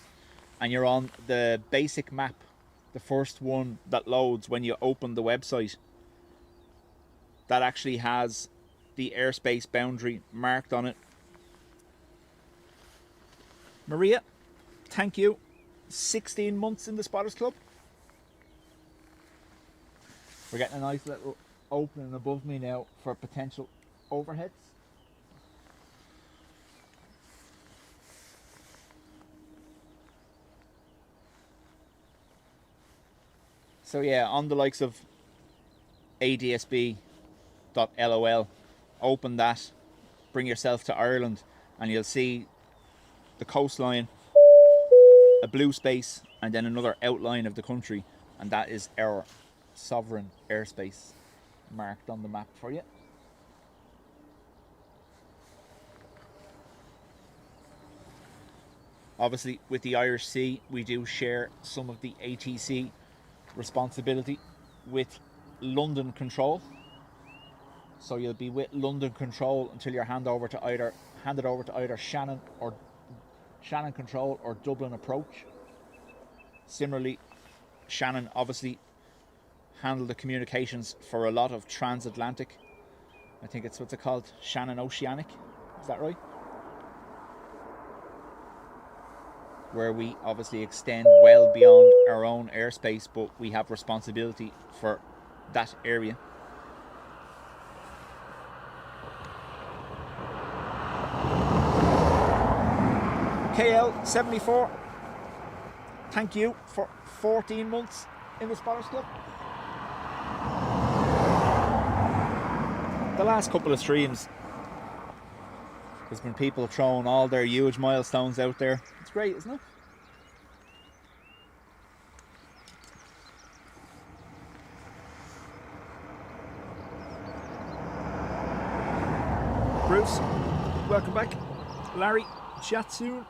and you're on the basic map, the first one that loads when you open the website, that actually has the airspace boundary marked on it. Maria, thank you. 16 months in the Spotters Club. We're getting a nice little opening above me now for potential overheads. So yeah, on the likes of ADSB.lol, open that, bring yourself to Ireland, and you'll see the coastline, a blue space, and then another outline of the country, and that is our sovereign airspace marked on the map for you. Obviously, with the Irish Sea, we do share some of the ATC responsibility with London Control. So you'll be with London Control until you're handed over to either Shannon Control or Dublin Approach. Similarly, Shannon obviously handle the communications for a lot of transatlantic. I think it's what's it called, Shannon Oceanic. Is that right? Where we obviously extend well beyond our own airspace, but we have responsibility for that area. KL74, thank you for 14 months in the Spotters Club. The last couple of streams, there's been people throwing all their huge milestones out there. It's great, isn't it? Bruce, welcome back. Larry, Chat soon.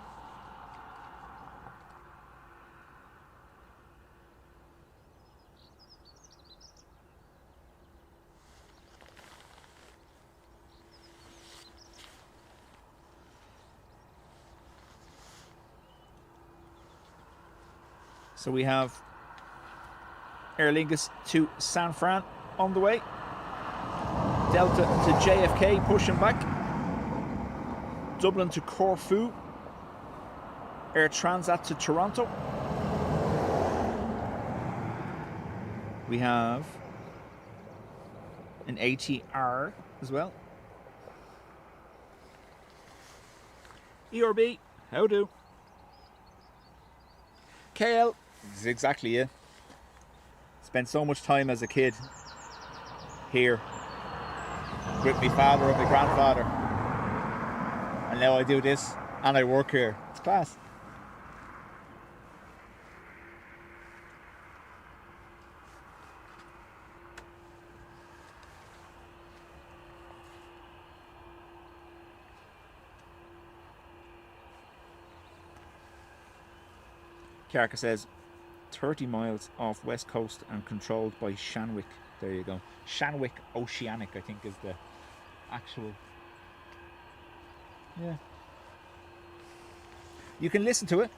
So we have Aer Lingus to San Fran on the way. Delta to JFK pushing back. Dublin to Corfu. Air Transat to Toronto. We have an ATR as well. ERB, how do? KL, this is exactly it. Spent so much time as a kid here with my father and my grandfather, and now I do this and I work here. It's class. Karka says 30 miles off west coast and controlled by Shanwick. There you go. Shanwick Oceanic, I think, is the actual. Yeah. You can listen to it.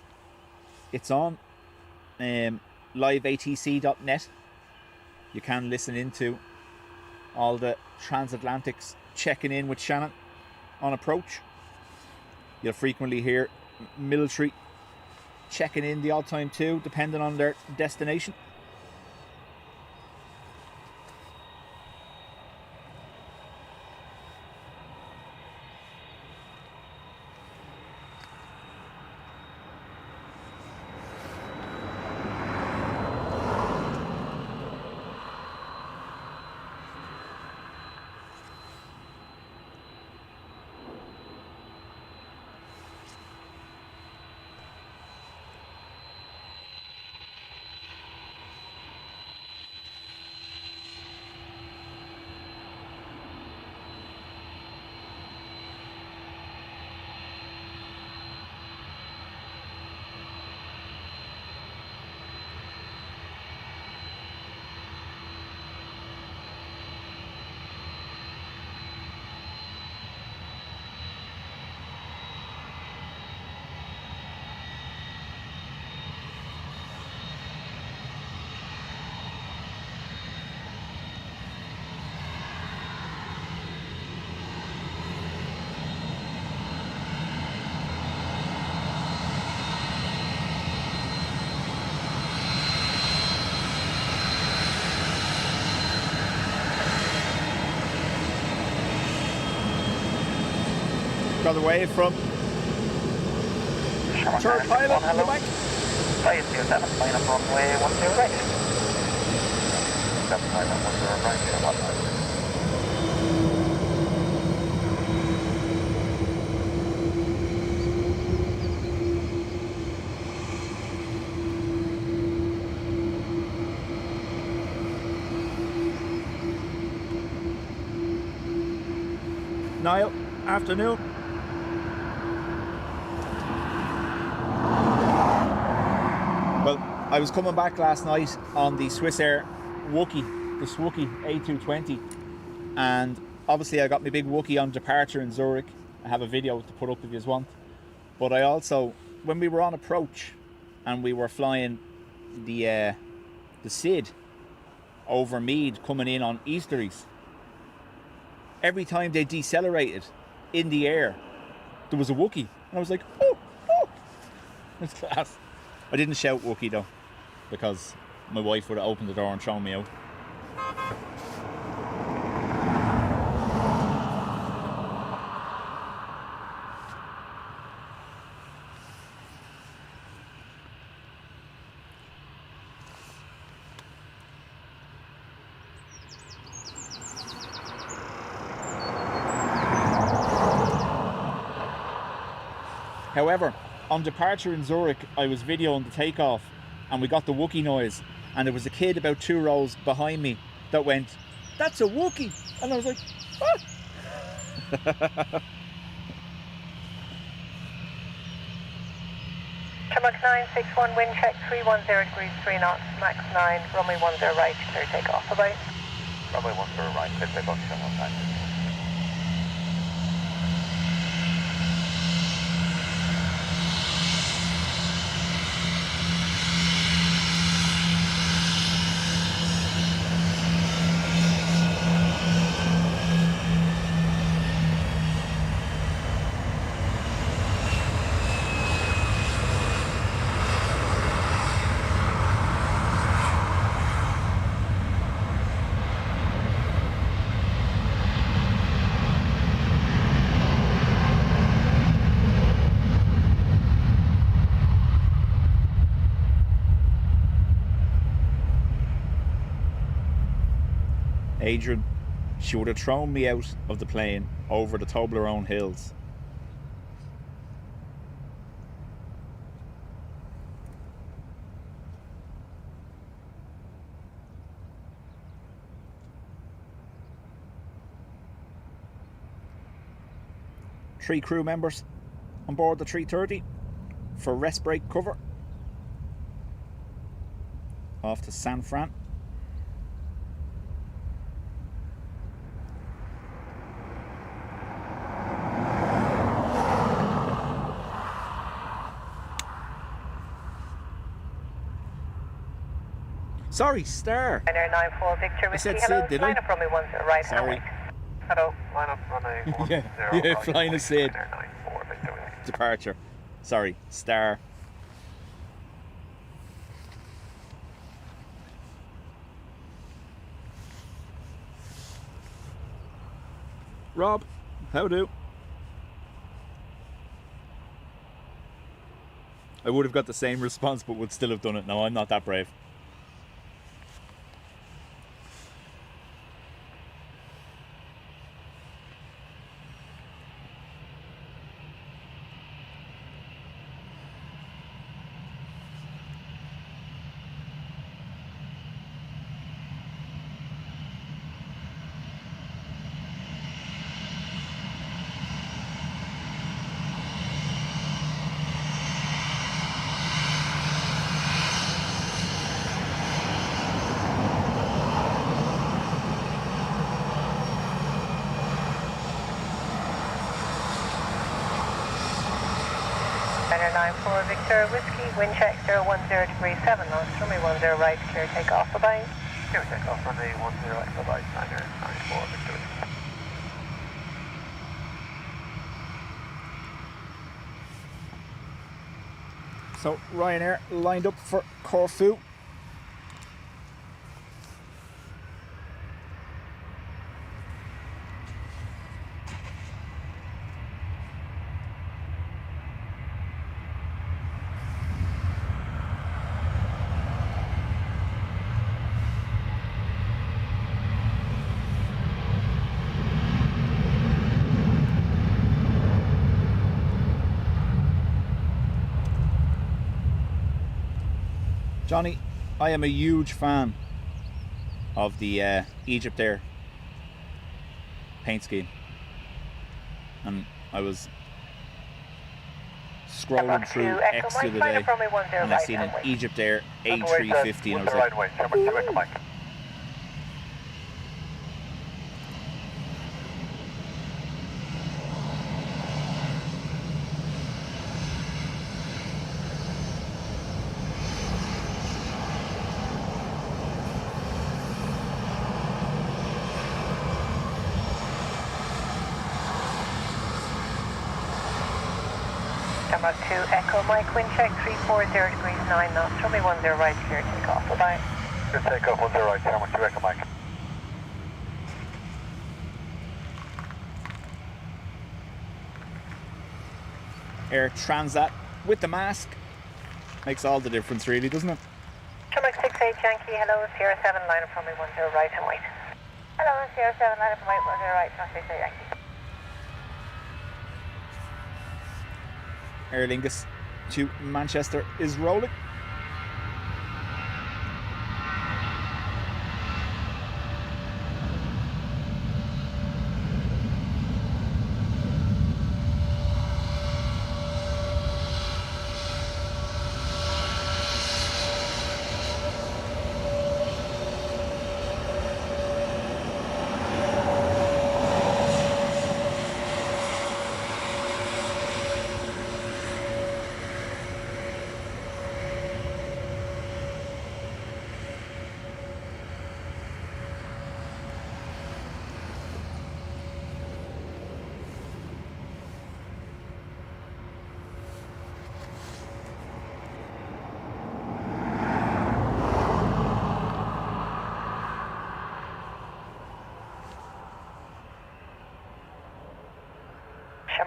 It's on liveatc.net. You can listen into all the transatlantics checking in with Shannon on approach. You'll frequently hear military checking in the odd time too, depending on their destination. Got away from third pilot on the back. Flight 27, line up runway 10 right. 7 line up 10 right, 1 Niall, afternoon. Well, I was coming back last night on the Swissair Wookie, the Swookie A220, and obviously I got my big Wookie on departure in Zurich. I have a video to put up if you want. But I also, when we were on approach and we were flying the SID over Mead coming in on Easteries, every time they decelerated in the air, there was a Wookie. And I was like, oh, oh. It's class. I didn't shout Wookie though, because my wife would have opened the door and shown me out. However, on departure in Zurich, I was videoing the takeoff and we got the Wookie noise, and there was a kid about 2 rows behind me that went, "That's a Wookie!" And I was like, "Ah!" Tarmac 961, wind check 310 degrees 3 knots, max 9, runway 10 right, clear takeoff. Bye-bye. Runway 10 right, clear takeoff, turn on time. Adrian, she would have thrown me out of the plane over the Toblerone hills. Three crew members on board the 330 for rest break cover. Off to San Fran. Sorry, Star. Ryanair 94 Victor, I said Whiskey, hello, Sid, did line I? up runway 10 right, Sorry. and wait. Hello, line up runway 10 Yeah, right, flying a Sid. Ryanair 94 Victor, Whiskey. Departure. Sorry, Star. Rob, how do? I would have got the same response, but would still have done it. No, I'm not that brave. Ryanair 94 Victor, Whiskey, wind check 010 degrees 7 knots, runway 10 right, clear takeoff. Bye-bye. Clear takeoff, runway 10 right, bye-bye, Ryanair 94 Victor, Whiskey. So Ryanair lined up for Corfu. Johnny, I am a huge fan of the Egypt Air paint scheme, and I was scrolling through X the other day and I seen an Egypt Air A350 and I was like, right, Tarmac 2 Echo Mike. Tarmac 2 Echo Mike, wind check 340 degrees 9 knots, runway 10 right, clear takeoff. Bye-bye. Clear takeoff, 10 right, Tarmac 2 Echo Mike. Air Transat with the mask makes all the difference, really, doesn't it? Tarmac 68 Yankee, hello, Sierra 7, line up runway 10 right and wait. Hello, Sierra 7, line up runway 10 right, Tarmac 68 Yankee. Aer Lingus to Manchester is rolling.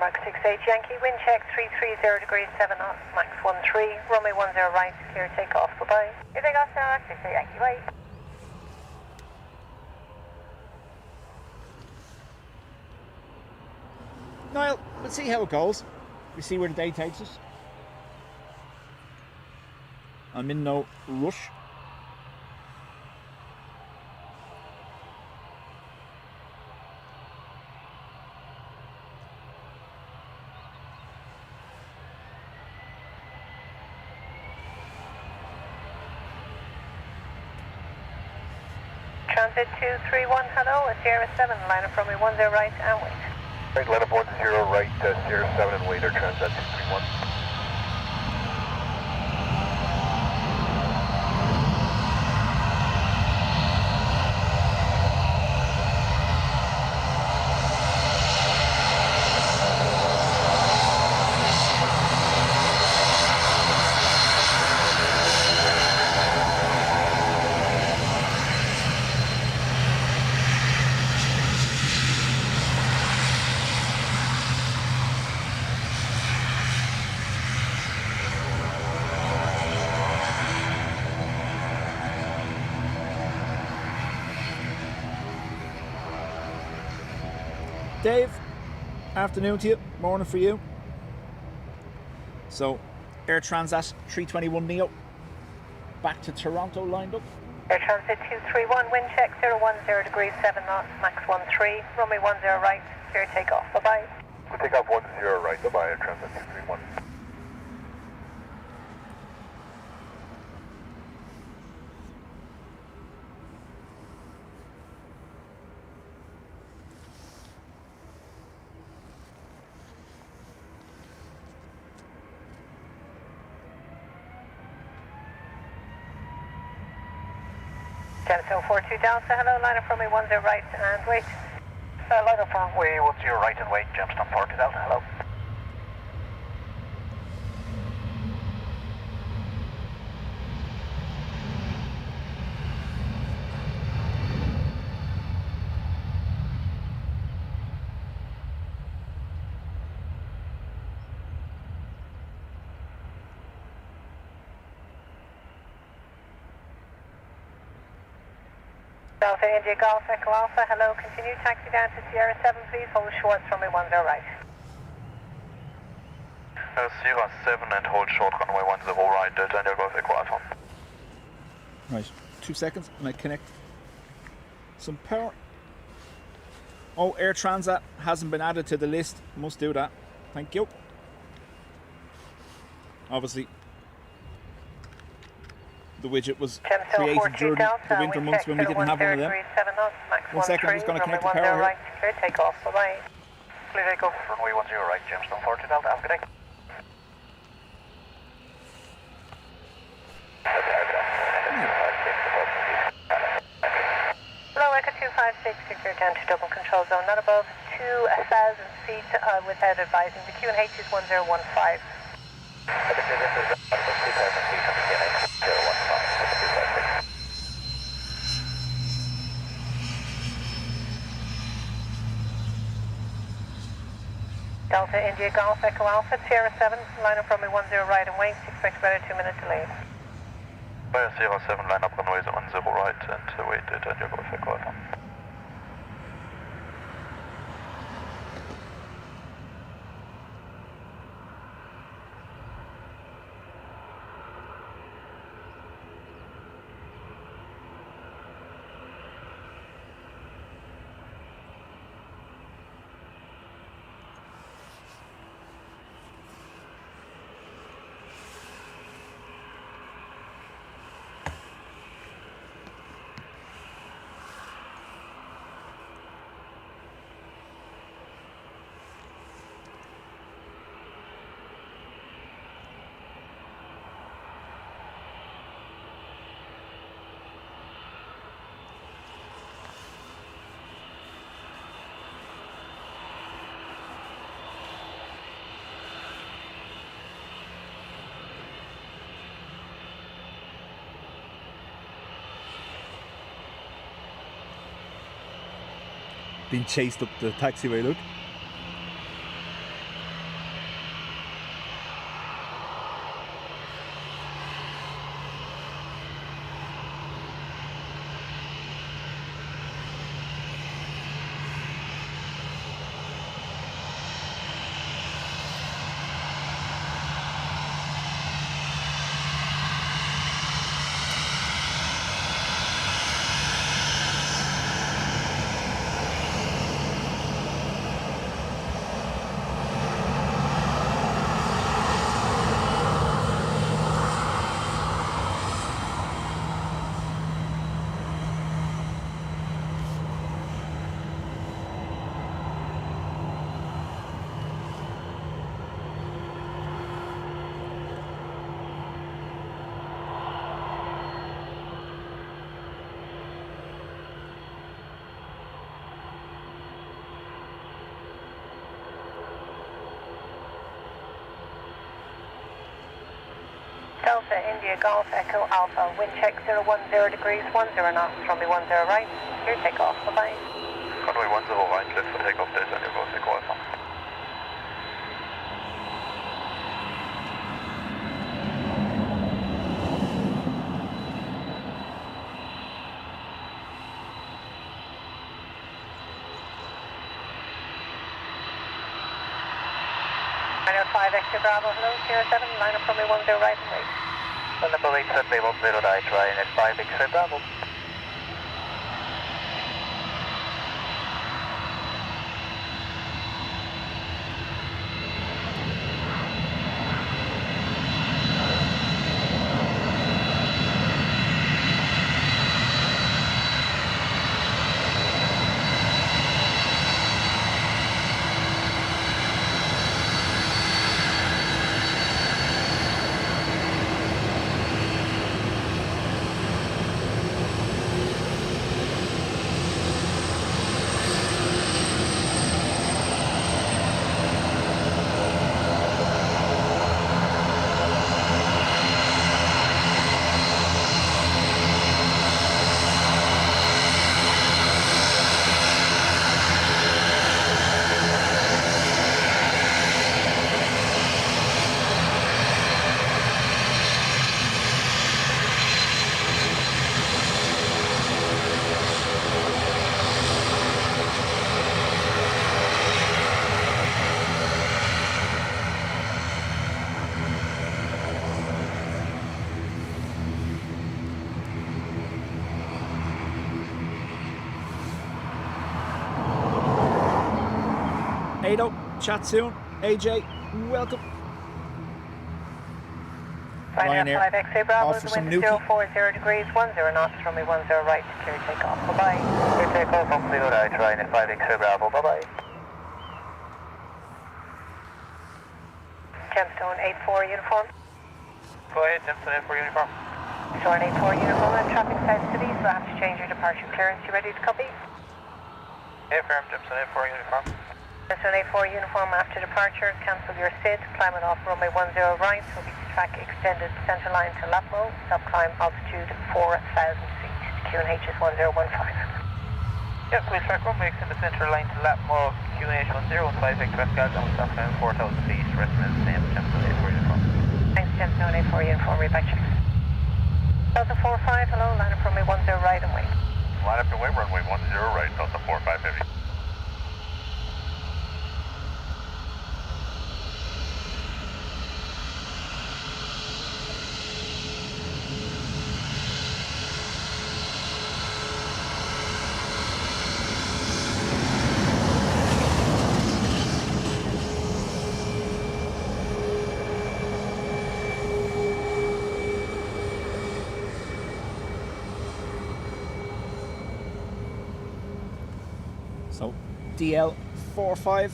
Mark 68 Yankee, wind check 330 degrees 7 knots, max 13, runway 10 right, clear takeoff, bye-bye. You take off now, 68 Yankee, bye. Niall, let's see how it goes. We see where the day takes us. I'm in no rush. Transit 231, hello, it's Sierra 7, line up runway 10 right and wait. Right, line up 10 right, Sierra 7 and wait, or Transat 231. Dave, afternoon to you, morning for you. So, Air Transat 321 Neo, back to Toronto lined up. Air Transit 231, wind check 010 degrees 7 knots, max 13, runway 10 right, clear takeoff, bye-bye. We'll take off 10 right, bye-bye, Air Transat 231. Genesis 42 Delta, hello, line up runway 10 right and wait. Line up runway 10 right and wait, Gemstone 40 Delta, hello. Delta India Golf Echo Alpha, hello, continue taxi down to Sierra 7 please, hold short runway 10 right. Sierra 7 and hold short runway 10 right, Delta India Golf Echo Alpha. Right, 2 seconds and I connect some power. Oh, Air Transat hasn't been added to the list. Must do that. Thank you. Obviously, the widget was created during the winter months when we didn't have one of them. 1 second, I'm just going to connect the power here. Right, clear takeoff, bye-bye. Clear takeoff, runway 10 right, Gemstone 40 Delta, have a good day. Hello, Echo 256, secure down to Dublin Control Zone, not above 2,000 feet without advising. The QNH is 1015. Delta India Golf Echo Alpha, Sierra 7, line up runway 10 right and wait, expect about a 2-minute delay. Sierra 7, line up runway 10 right and wait, Delta India Golf Echo Alpha. Being chased up the taxiway, look. Delta India Golf Echo Alpha, wind check 010 degrees, 10 knots, runway 10 right, clear takeoff, bye-bye. Runway 10 right, clear for takeoff, there's on your go, take off. Ryanair 5 extra Bravo, hello, 07, line up runway 10 right and wait. Number 8, Sunday 10 right, Ryanair 5 X-ray Bravo. Ado, chat soon. AJ, welcome. Ryanair 5 X-ray Bravo, offer the some wind is nuki. 040 degrees, 10 knots, runway 10 right, clear takeoff, bye-bye. Clear takeoff, hopefully right, Ryanair 5 X-ray Bravo, bye-bye. Gemstone 84 uniform. Go ahead, Gemstone 84 uniform. Storm 84 uniform and traffic south city, so I have to change your departure clearance. You ready to copy? Affirm, Gemstone 84 uniform. Gemstone 84 uniform after departure, cancel your SID, climb it off runway 10 right, will be track extended center line to Lapmo, sub-climb altitude 4,000 feet. QNH is 1015. Yep, we'll track runway extend the center line to Lapmo, QNH 1015, Pascal, and we'll stop climb 4,000 feet, rest is the same, Gemstone 84 uniform. Thanks, Gemstone 84 uniform, reback checks. Delta 45, hello, line up runway 10 right and wait. Line up and wait, runway 10 right, Delta 45 heavy. So, DL45,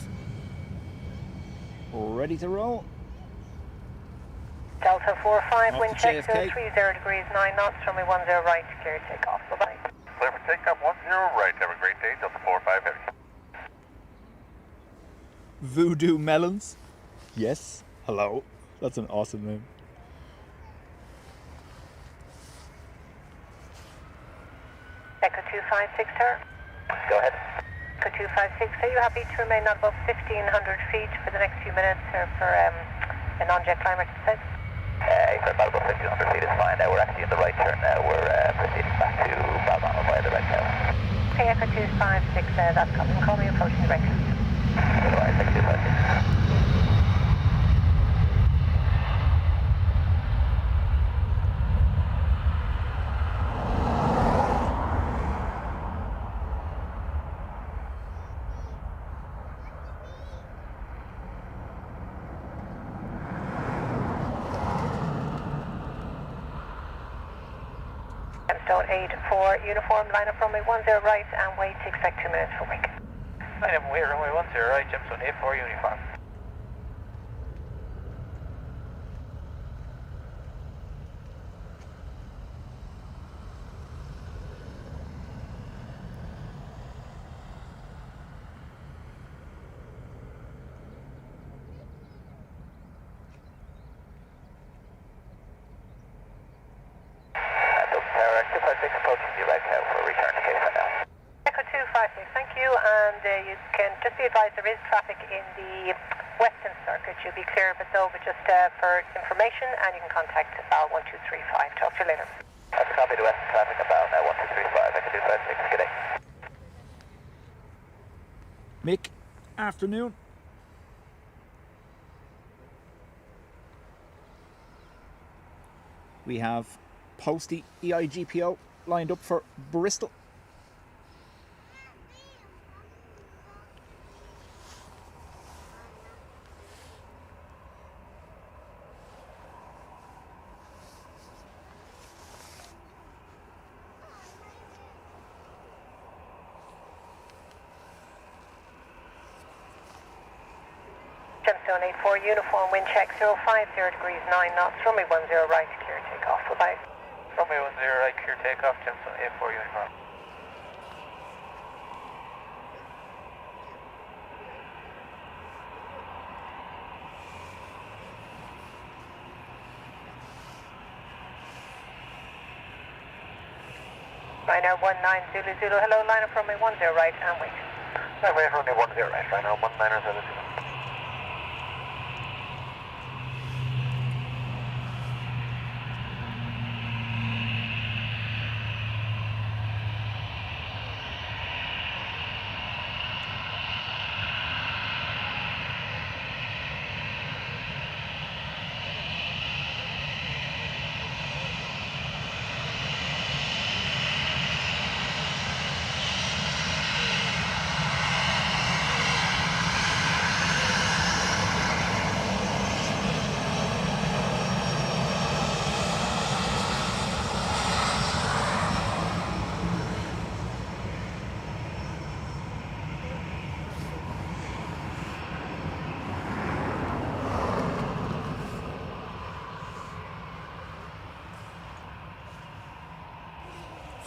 ready to roll. Delta 45, Off wind to check JFK. 030 degrees, 9 knots, runway 10 right, clear takeoff, bye-bye. Clear for takeoff 10 right, have a great day, Delta 45 heavy. Voodoo Melons. Yes, hello. That's an awesome name. Echo 256, sir. Go ahead. Echo 256, are you happy to remain not above 1,500 feet for the next few minutes for a non-jet climber to descend? If about 1,500 feet is fine. We're actually in the right turn now. We're proceeding back to Balmano via the right tail. Okay, Echo 256, that's coming. Call me approaching the right tail. Alright, Echo 256. Gemstone 84 uniform, line up runway 10 right and wait to expect 2 minutes for wake. Line up and wait, runway 10 right, Gemstone 84 uniform. be advised there is traffic in the Western Circuit. You'll be clear of it though, but just for information, and you can contact BAL 1235. Talk to you later. That's a copy to Western traffic about 1235. I can do 56. Good day. Mick, afternoon. We have Posty EIGPO lined up for Bristol. Gemstone 84, uniform, wind check 050 degrees 9 knots, runway 10 right, clear takeoff. Bye-bye. Runway 10 right, clear takeoff, Gemstone 84 uniform. Ryanair 19 Zulu Zulu, hello, line up runway 10 right and wait. Runway 10 right, Ryanair 19 Zulu Zulu.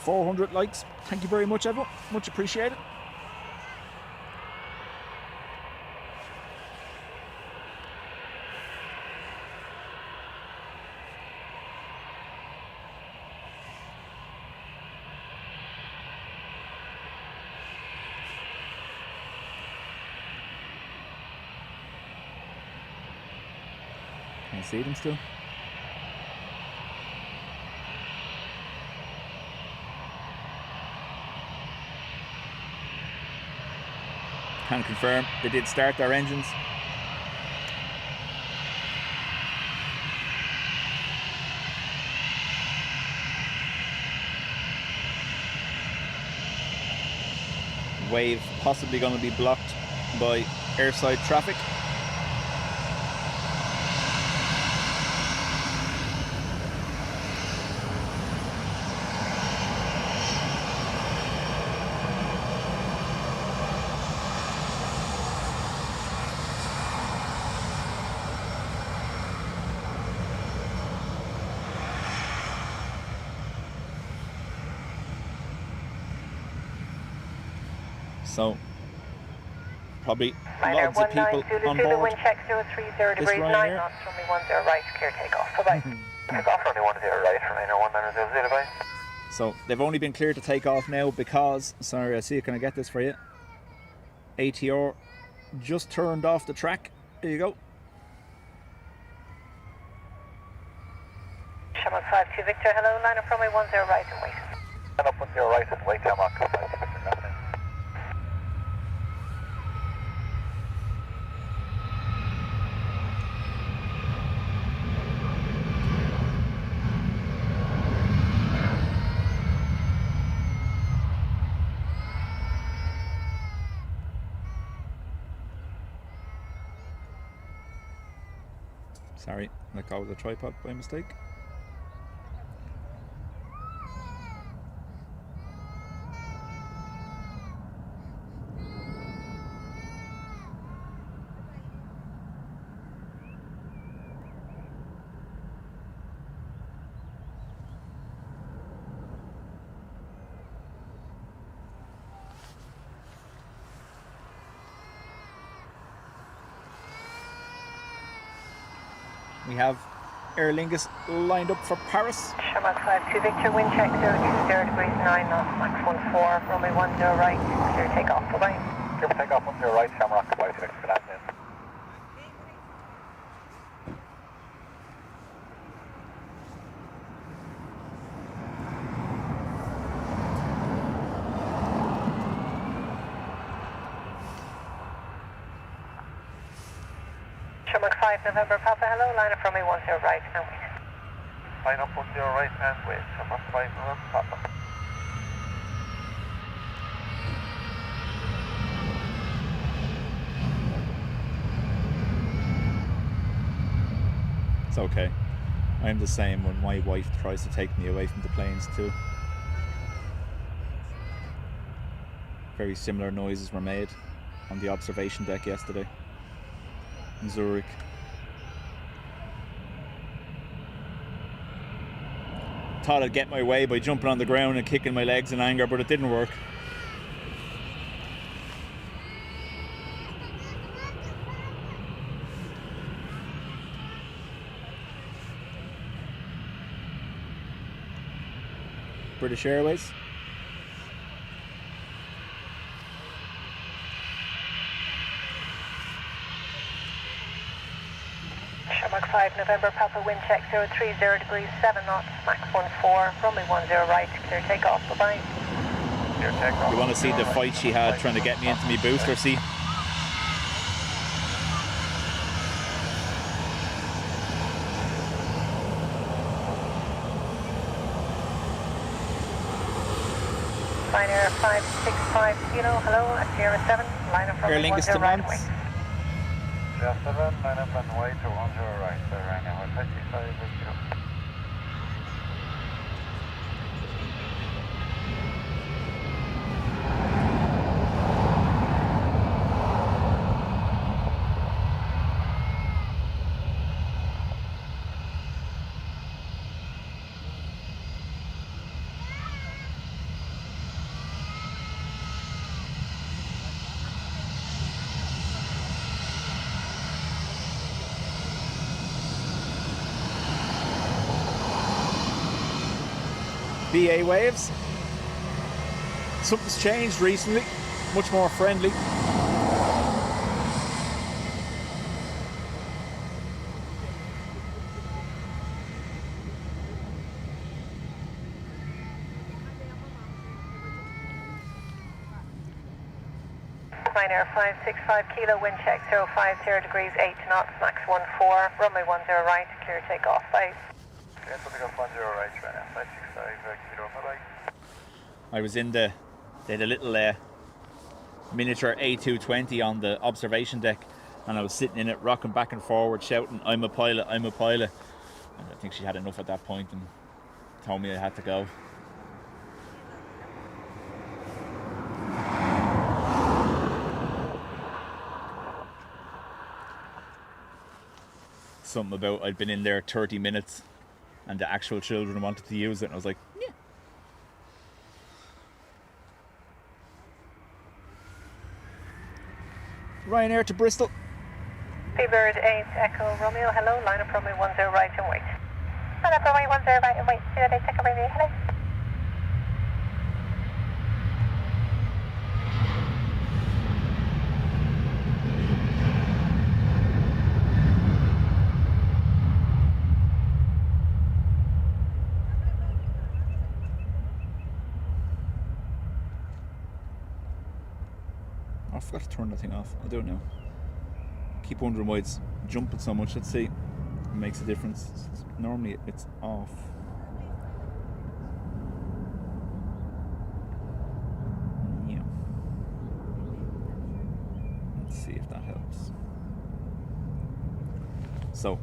$400 likes. Thank you very much, everyone. Much appreciated. Can you see them still? Can confirm they did start their engines. Wave possibly going to be blocked by airside traffic. So, probably lots of people on board wind check 030 degrees 9 knots, runway 10 right, clear takeoff. Bye-bye. Takeoff, runway 10 right, Ryanair 19 Zulu, bye. So, they've only been cleared to take off now because, sorry, I see, can I get this for you? ATR just turned off the track. There you go. Shamrock 52 Victor, hello, line up runway 10 right and wait. Line up 10 right and wait, Shamrock 52 Victor, good afternoon. Sorry, let go of the tripod by mistake. We have Aer Lingus lined up for Paris. Shamrock 52 Victor, wind check 020 degrees 9 knots, max 14, runway 10 right, clear takeoff. Bye-bye. Clear for takeoff 10 right, Shamrock, goodbye to the landing. Shamrock 5 November Papa, hello, line up from me 10 right and wait. Line up 10 right and wait. Shamrock 5 November Papa. It's okay. I'm the same when my wife tries to take me away from the planes too. Very similar noises were made on the observation deck yesterday in Zurich. Thought I'd get my way by jumping on the ground and kicking my legs in anger, but it didn't work. British Airways. Shamrock 5 November Papa, wind check 030 degrees 7 knots, max 14, runway 10 right, clear takeoff, bye-bye. Clear takeoff. You want to see the fight she had trying to get me into my booster seat? Ryanair 565 Kilo, hello, at Sierra 7, line up from Aer me Lingus 10 to right Mons. away. Sierra 7, line up and way to 10 right, so right now we're 55 kilo. BA waves. Something's changed recently, much more friendly. Ryanair 565 Kilo, wind check 050 degrees 8 knots, max 14, runway 10 right, clear takeoff, bye. Clear takeoff 10 right, right now, 565 kilo, bye-bye. I was in they had a little miniature A220 on the observation deck, and I was sitting in it rocking back and forward shouting, I'm a pilot, I'm a pilot. And I think she had enough at that point and told me I had to go. Something about I'd been in there 30 minutes and the actual children wanted to use it, and I was like, yeah. Ryanair to Bristol. Seabird 8 Echo Romeo, hello, line up runway 10 right and wait. Line up runway 10 right and wait, Seabird 8 Echo Romeo, hello. I forgot to turn that thing off. I'll do it now. Keep wondering why it's jumping so much. Let's see. It makes a difference. Normally it's off. Yeah. Let's see if that helps. So,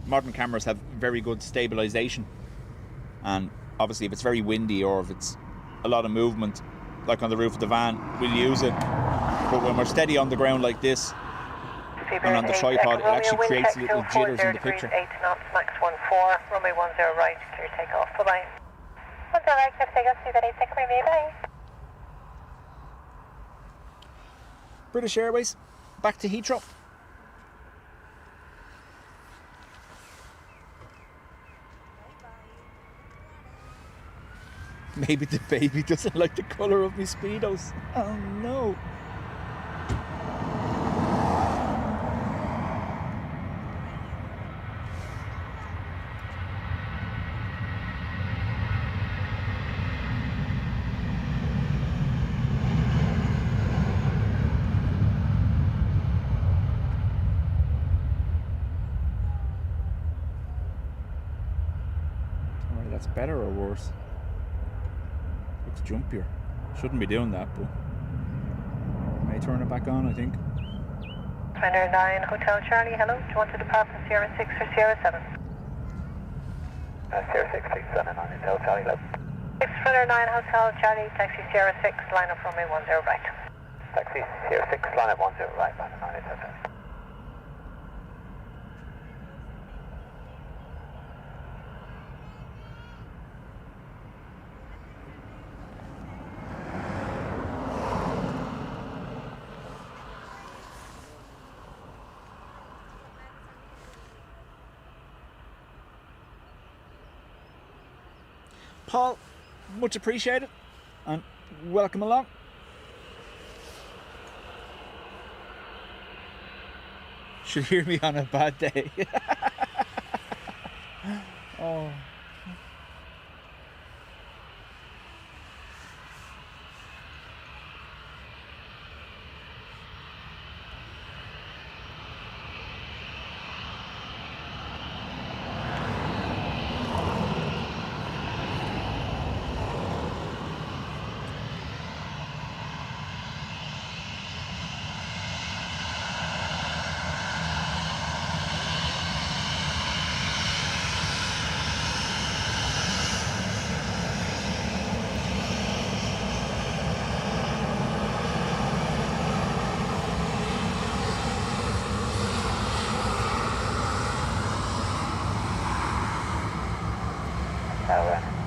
modern cameras have very good stabilization. And obviously if it's very windy or if it's a lot of movement, like on the roof of the van, we'll use it. But when we're steady on the ground like this, and on the tripod, it actually creates little jitters in the picture. 8 knots, max 14, runway 10 right, clear takeoff, bye-bye. 10 right, clear takeoff, Seabird 8 Echo Romeo, bye. British Airways, back to Heathrow. Maybe the baby doesn't like the colour of my Speedos. Oh no. Alright, that's better or worse? Looks jumpier. Shouldn't be doing that, but may turn it back on, I think. Runway 9 Hotel Charlie, hello. Do you want to depart from Sierra 6 or Sierra 7? Sierra 6, 6, 7 on Hotel Charlie, hello. 6 Runway 9 Hotel Charlie, taxi Sierra 6, line up runway 10 right. Taxi Sierra 6, line up 10 right, line up 9 Hotel Charlie. Paul, much appreciated and welcome along. Should hear me on a bad day. Oh.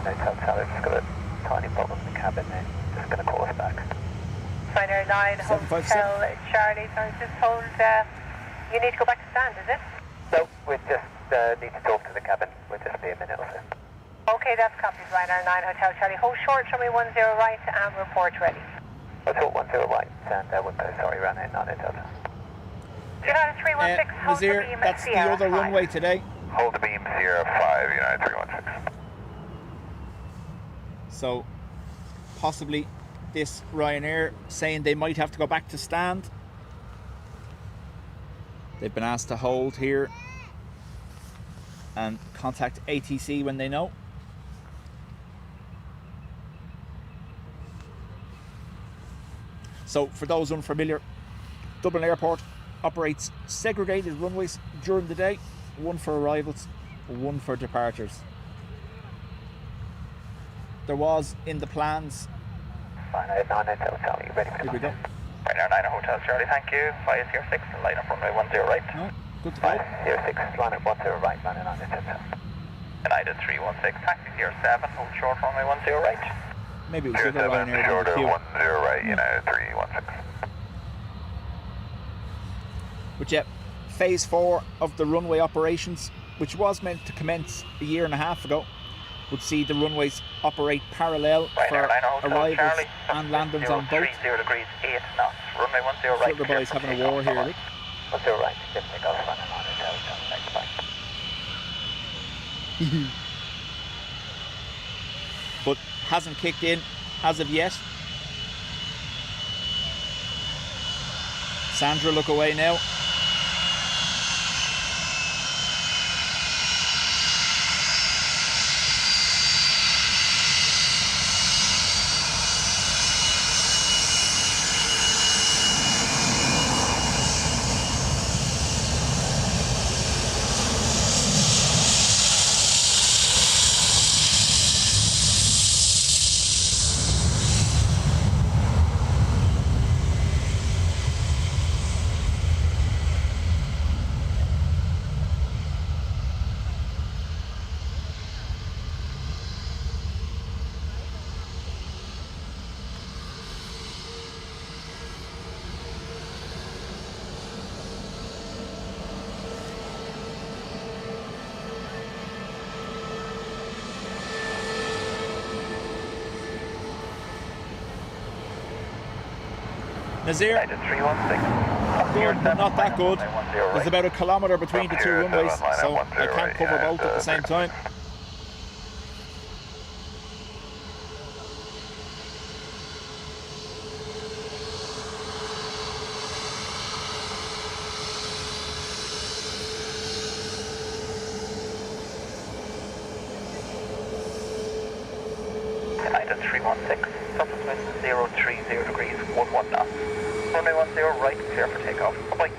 Hotel Charlie, just got a tiny problem in the cabin there. Just going to call us back. Runway 9 Hotel 757. Charlie, so I was just told you need to go back to stand, is it? No, we just need to talk to the cabin. We'll just be a minute or so. Okay, that's copied. Runway 9 Hotel Charlie, hold short, runway 10 right and report ready. Hotel 10 right, and sorry, Ryanair 9 Hotel. United 316, hold the Nazir, beam that's the Sierra other 5. runway today. Hold the beam Sierra 5, United 316. So possibly this Ryanair saying they might have to go back to stand. They've been asked to hold here and contact ATC when they know. So for those unfamiliar, Dublin Airport operates segregated runways during the day, one for arrivals, one for departures. There was in the plans. Ryanair 9 Hotel Charlie, ready for Here we go. Ryanair 9 Hotel Charlie, thank you. 5 Sierra 6, line up runway 10 right. No, good to go. 5 Sierra 6, line up 10 right, Ryanair 9 Hotel Charlie. United 316, taxi Sierra 7, hold short runway 10 right. Maybe it was the other Ryanair. Short of 10 queue. right, United 316. But yeah, phase 4 of the runway operations, which was meant to commence a year and a half ago, would see the runways operate parallel for arrivals and landings on both. 30 degrees 8 knots. Runway 10 right. So the boys having a war here, look. 10 right. Just take off running on it. Next flight. But hasn't kicked in as of yet. Sandra, look away now. Nazir, United 316. good, but not that good. There's about a kilometre between the two runways, so I can't cover both at the same time. United 316, surface wind 030 degrees, 11 knots. Runway 10 right, clear for takeoff. Bye.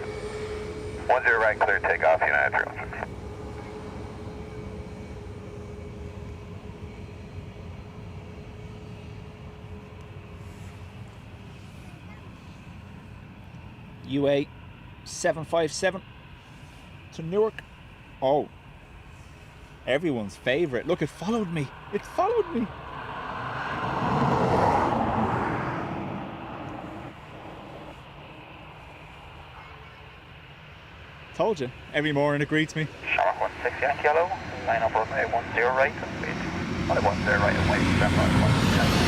10 right, clear takeoff, United 316. UA 757 to Newark. Oh, everyone's favourite. Look, it followed me. It followed me. Told you. Every morning it greets me. Shark 16 Yankee Yellow, line up runway 10 right, and speed 10 right, and wait, step right, 16 Yankee.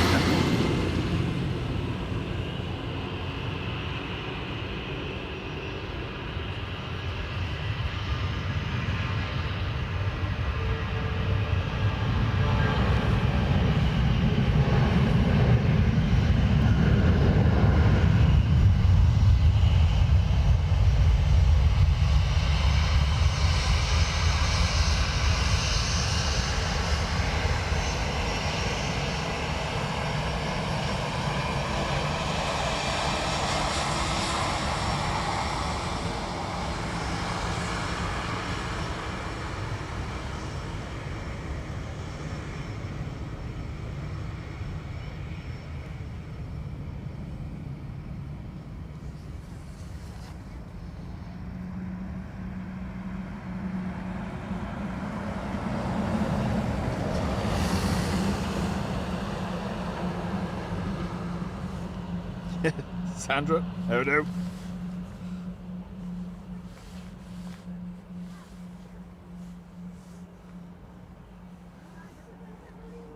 Sandra, how do?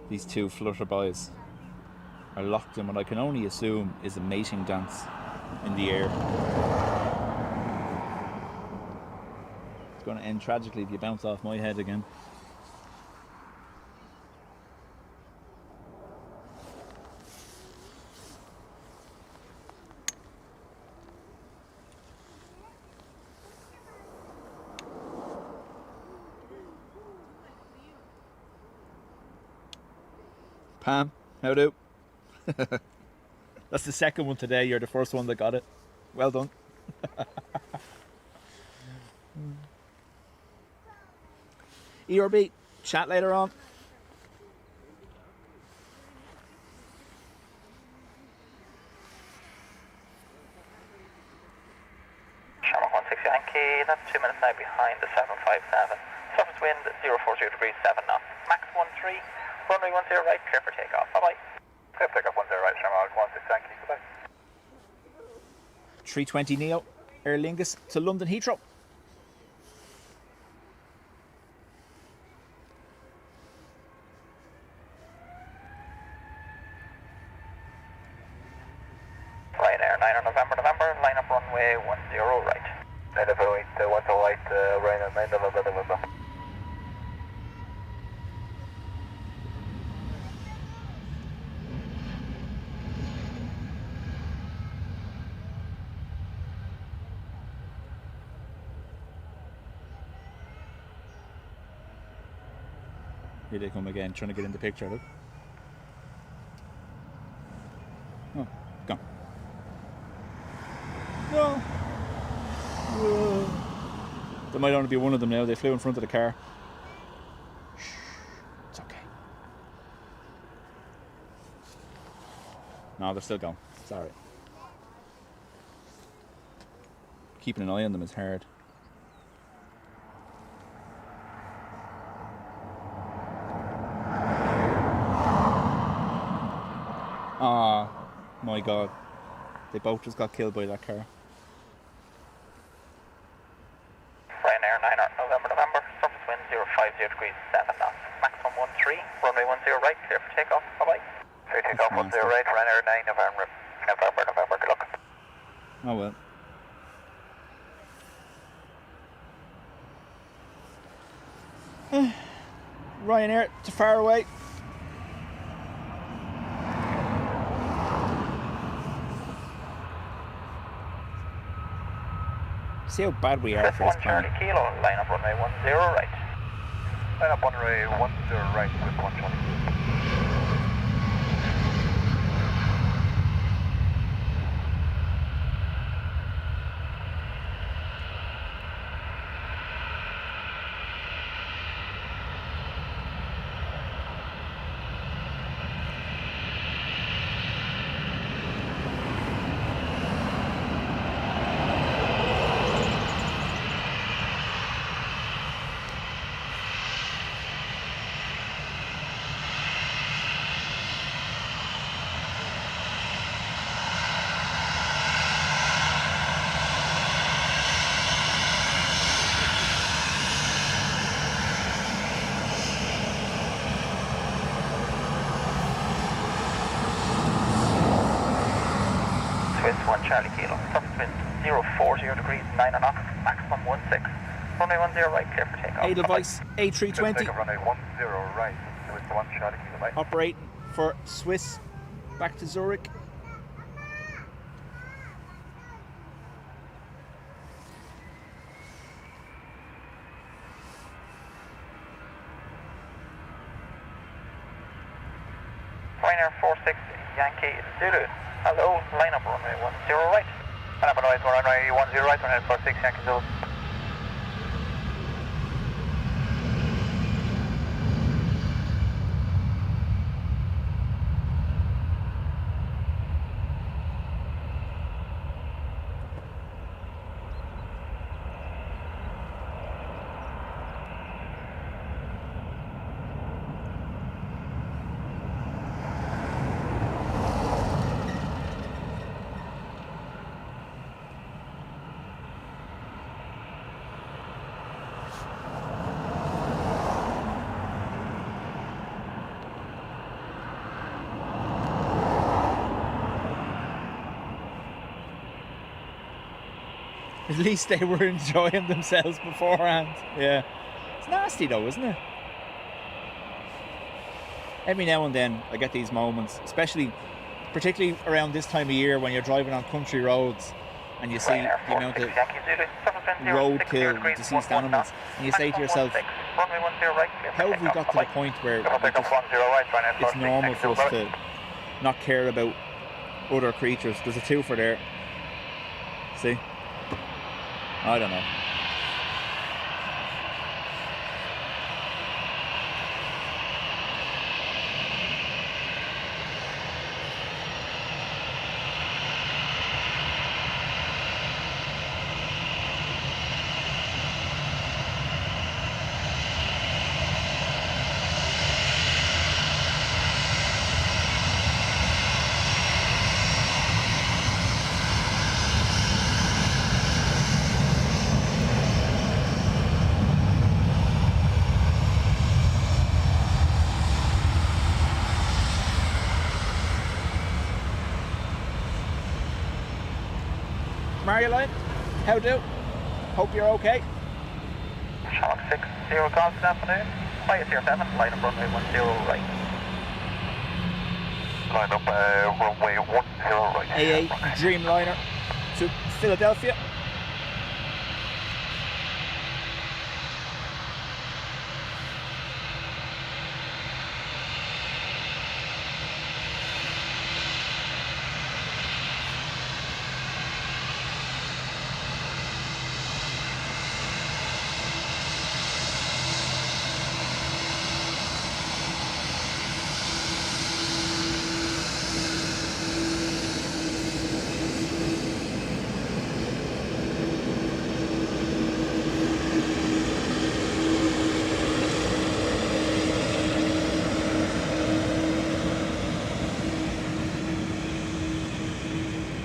These two flutter boys are locked in what I can only assume is a mating dance in the air. It's going to end tragically if you bounce off my head again. Pam, how do? That's the second one today. You're the first one that got it. Well done. ERB, chat later on. Shark 16 Yankee, that's 2 minutes now behind the 757. Surface wind 040 degrees, 7 knots. Max 13. Runway 10 right, clear for takeoff. Bye-bye. Clear for takeoff 10 right, Shark 16 Yankee. Goodbye. 320 Neo, Aer Lingus to London Heathrow. Ryanair 9 November, line up runway 10 right. 9 of 08, 10 right, Ryanair 9 November. Here they come again, trying to get in the picture. Look. Oh, gone. No. There might only be one of them now. They flew in front of the car. Shh. It's okay. No, they're still going. It's alright. Keeping an eye on them is hard. Ah, my God. They both just got killed by that car. Ryanair 9 November, surface wind 050 degrees, 7 knots. Maximum 13, runway 10 right, clear for takeoff. Bye-bye. Clear takeoff 10 right, Ryanair 9 November, good luck. Oh well. Ryanair to far away. See how bad we are for this plane. Charlie Kilo, line up runway 10 right. Line up runway 10 right with 1 Charlie. Swiss 1 Charlie Kilo, surface wind 040 degrees, 9 knots, maximum 16. Runway 10 right, clear for takeoff. Edelweiss A320. Runway 10 right, Swiss 1 Charlie Kilo, right. Operating for Swiss back to Zurich. Ryanair 46 Yankee Zulu. Hello, line up runway 10 right. Line up runway 10 right, runway 46 Yankee Zulu. At least they were enjoying themselves beforehand. Yeah. It's nasty though, isn't it? Every now and then I get these moments, particularly around this time of year when you're driving on country roads and you see the amount of roadkill, deceased animals, and you say to yourself, how have we got to the point where it's normal for us to not care about other creatures? There's a twofer there. See? I don't know. Marioline, how do? Hope you're okay. Shark 60 calls this afternoon. Quiet 07, line up runway 10 right. Line up runway 10 right. AA Dreamliner to Philadelphia.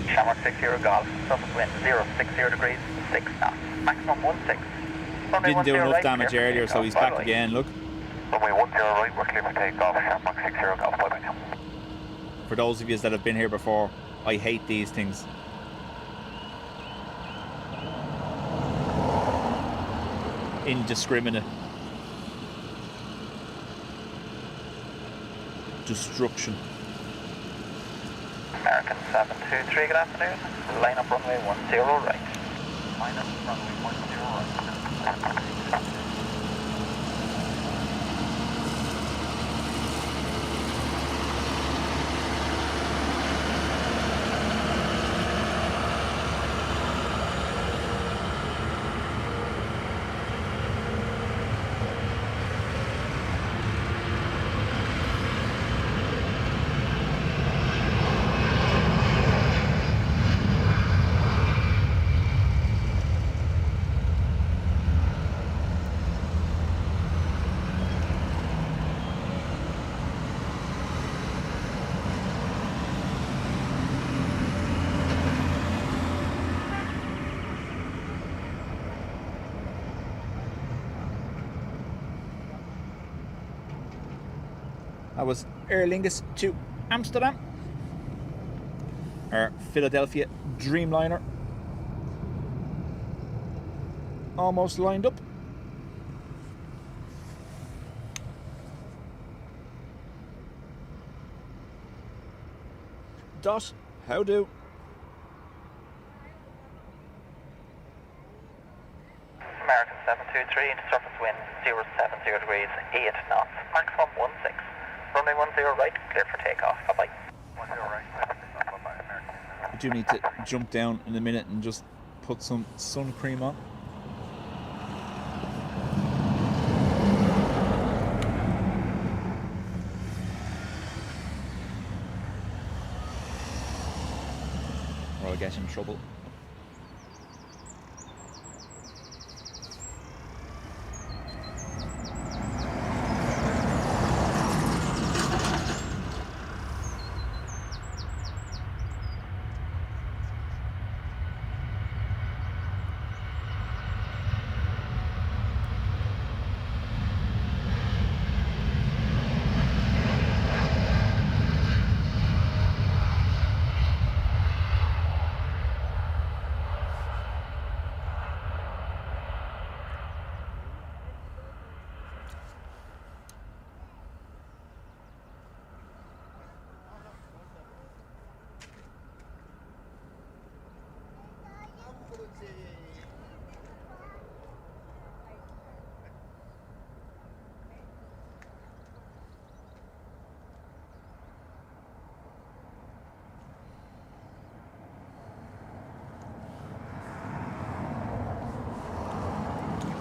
Shamrock 60 Golf, surface wind 060 degrees, 6 knots, maximum 16. Didn't do enough damage earlier, so he's back again, look. Runway 10 right, we're clear for takeoff, Shamrock 60 Golf, bye-bye now. For those of you that have been here before, I hate these things. indiscriminate destruction. American 723, good afternoon. Line up runway 10 right. Line up runway 10 right. That was Aer Lingus to Amsterdam. Our Philadelphia Dreamliner. Almost lined up. Dot, how do? American 723, surface wind 070 degrees, 8 knots, maximum 16. Runway 10 right, clear for takeoff. Bye-bye. 10 right, bye-bye, American. I do need to jump down in a minute and just put some sun cream on. Or I'll get in trouble.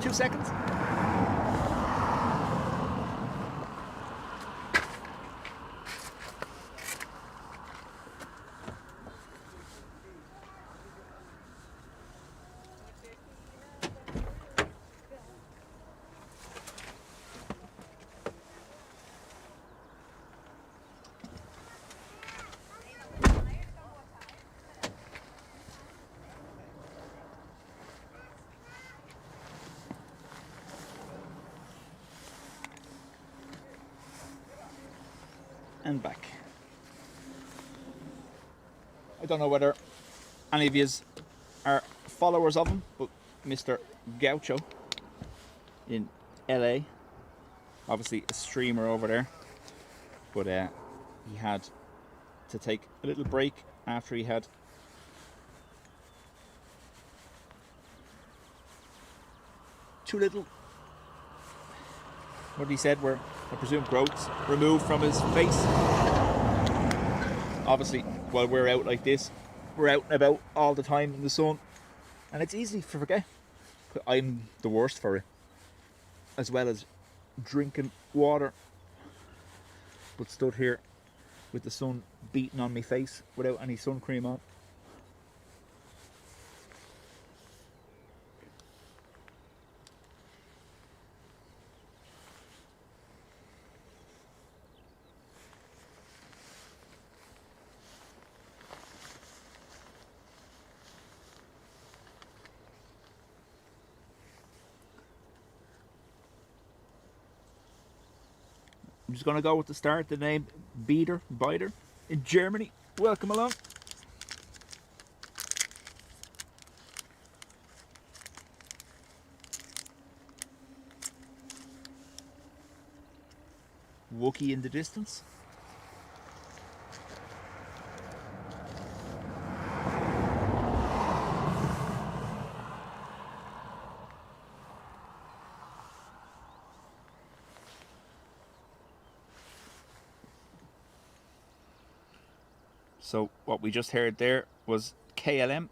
Two seconds. And back. I don't know whether any of you are followers of him, but Mr. Gaucho in LA, obviously a streamer over there, but he had to take a little break after he had two little, what he said were, I presume, growths removed from his face. Obviously, while we're out like this, we're out and about all the time in the sun, and it's easy to forget. But I'm the worst for it, as well as drinking water. But stood here with the sun beating on my face without any sun cream on. I'm just going to go with the start, the name Biter in Germany. Welcome along. Wookiee in the distance. So what we just heard there was KLM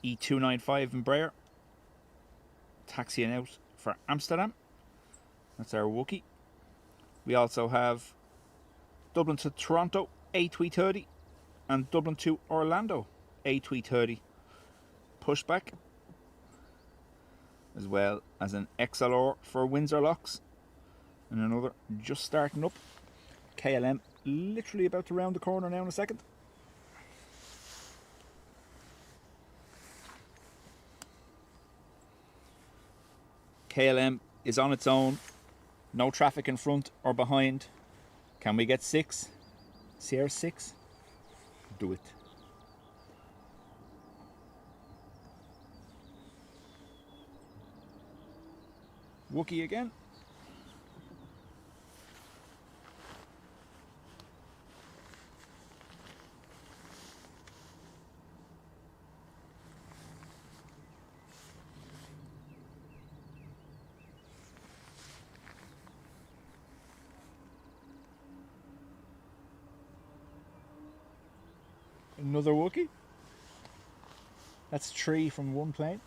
E295 Embraer taxiing out for Amsterdam. That's our Wookiee. We also have Dublin to Toronto A330 and Dublin to Orlando A330 pushback, as well as an XLR for Windsor locks, and another just starting up. KLM literally about to round the corner now in a second. KLM is on its own, no traffic in front or behind. Can we get 6? Sierra 6? Do it. Wookiee again. Another Wookiee. That's 3 from one plane.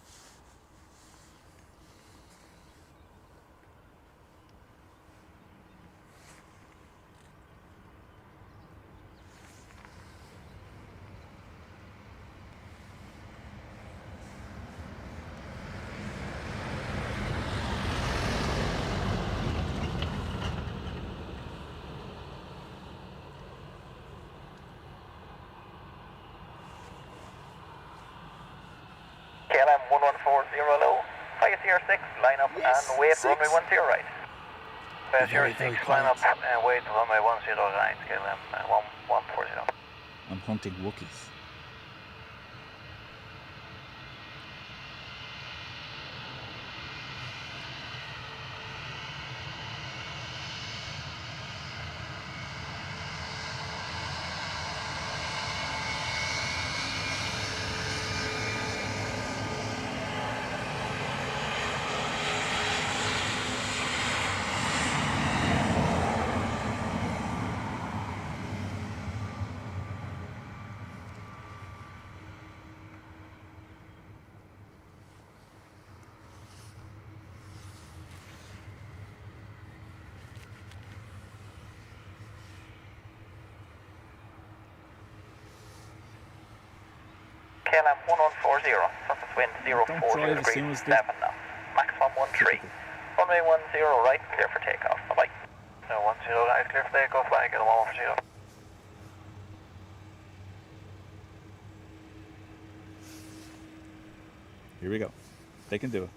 KLM 1140 low, fly Sierra 6, line up Yes, and wait 6. runway 10 right. Sierra Very 6, quiet. line up and wait runway 10 right, KLM 1140. I'm hunting Wookiees. KLM 1140, surface wind Don't 040 drive as degrees, soon as 7 knots, maximum 13. Runway 10 right, clear for takeoff, bye-bye. No, 10 right, clear for takeoff, flag at 140. Here we go. They can do it.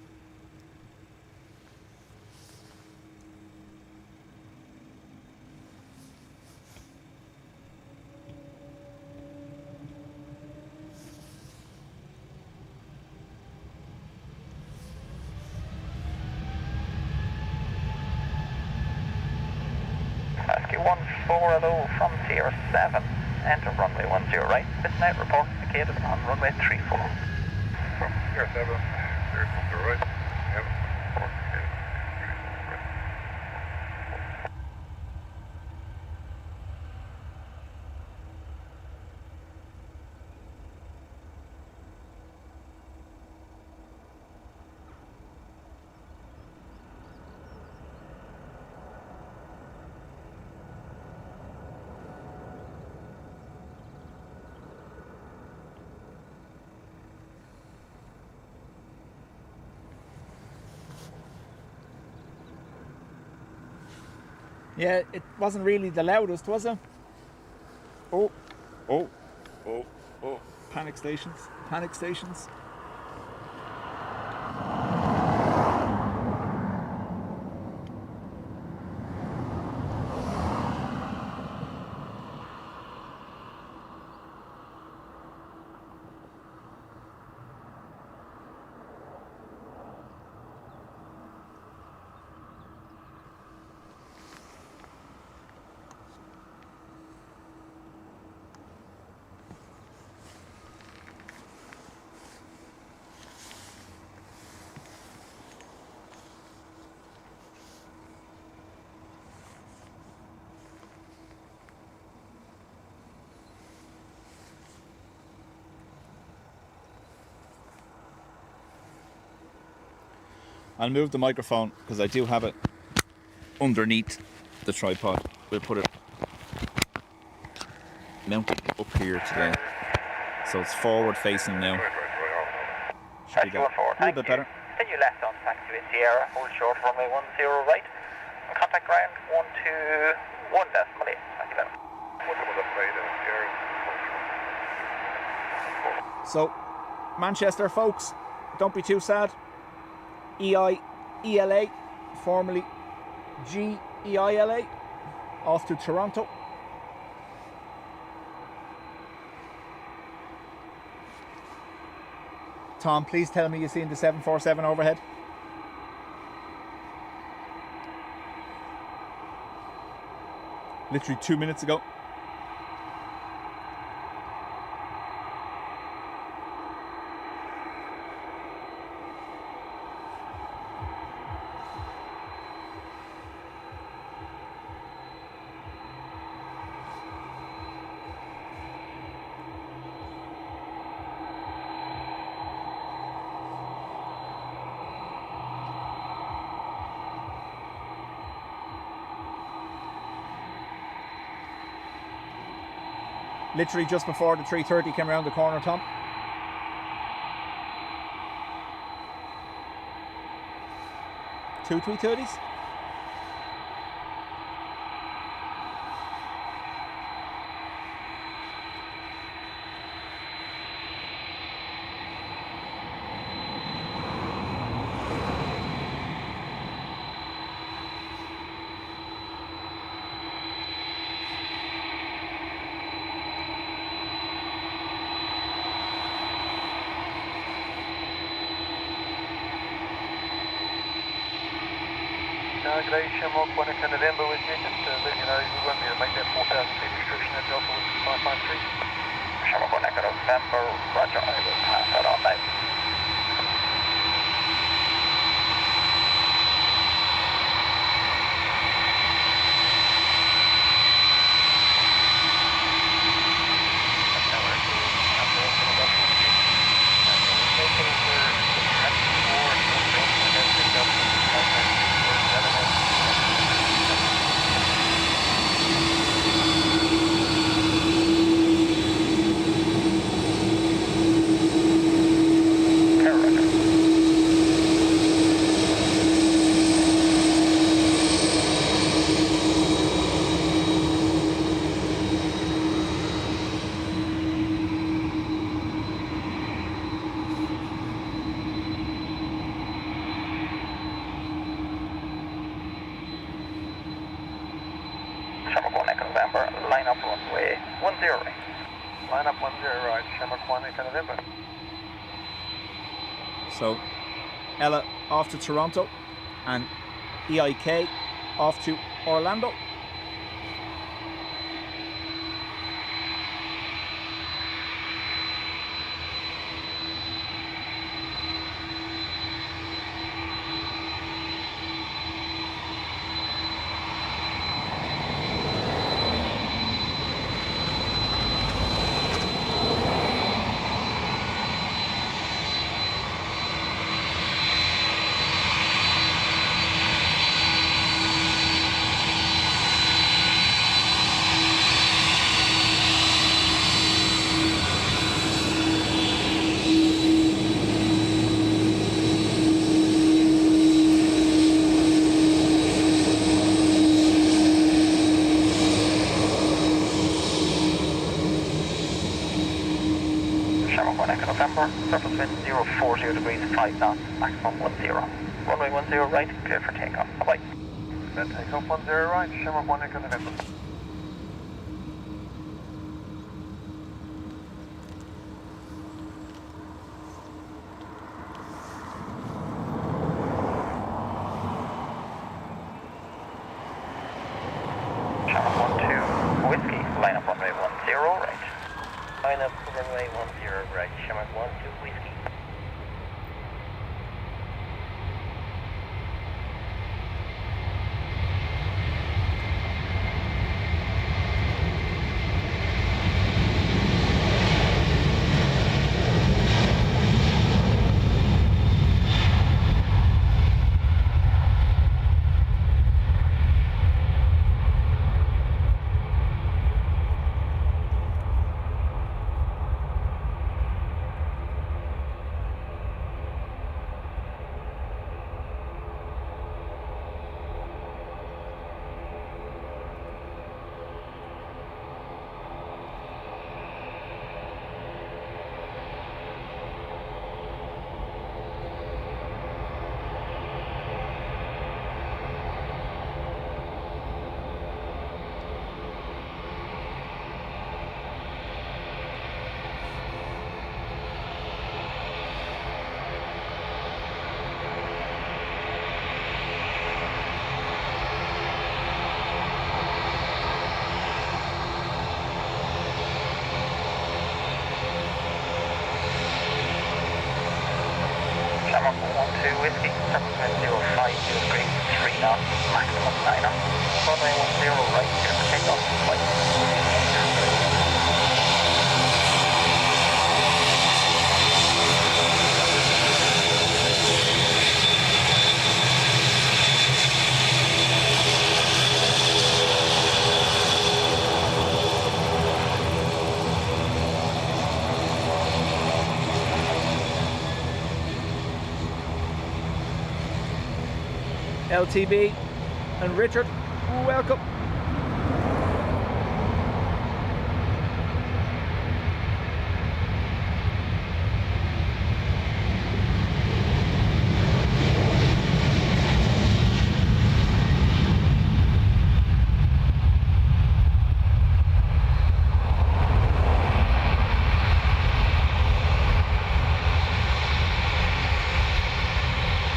Rescue 140 from Sierra 7, enter runway 10 right, midnight report indicated on runway 34. From Sierra 7, Sierra 10 right, yep, report indicated. Yeah, it wasn't really the loudest, was it? Oh, oh, oh, oh. Panic stations, panic stations. I'll move the microphone because I do have it underneath the tripod. We'll put it mounted up here today. So it's forward facing now. Should be Going forward. a little bit better. Continue left on taxi with Sierra, hold short runway 10 right. And contact ground 121 decimal 8. Thank you very much. So, Manchester folks, don't be too sad. EIELA, formerly GEILA, off to Toronto. Tom, please tell me you've seen the 747 overhead. Literally 2 minutes ago. Literally just before the 330 came around the corner, Tom. Two 330s. Aviation, Mark 1 in November with you, just to let you know we won't be able to make that 4,000 feet restriction at Delta with 553. Shamrock 1 Echo November, roger, I will pass that on now. Line up runway 10 right. Line up 10 right, Shamrock 1 Echo November. So, Ella off to Toronto and EIK off to Orlando. November, surface wind 040 degrees, 5 knots, maximum 10. Runway 10 right, clear for takeoff. Bye-bye. Then takeoff 10 right, Shamrock 1 Echo November. Shamrock 12, whiskey, line up runway 10 right. Line up runway 10 right, Shamrock 12 whiskey. Bravo 12 Whiskey, subsequent 050 degrees, 3 knots, maximum 9 knots. Runway 10 right, clear for takeoff, flight. LTB and Richard, welcome.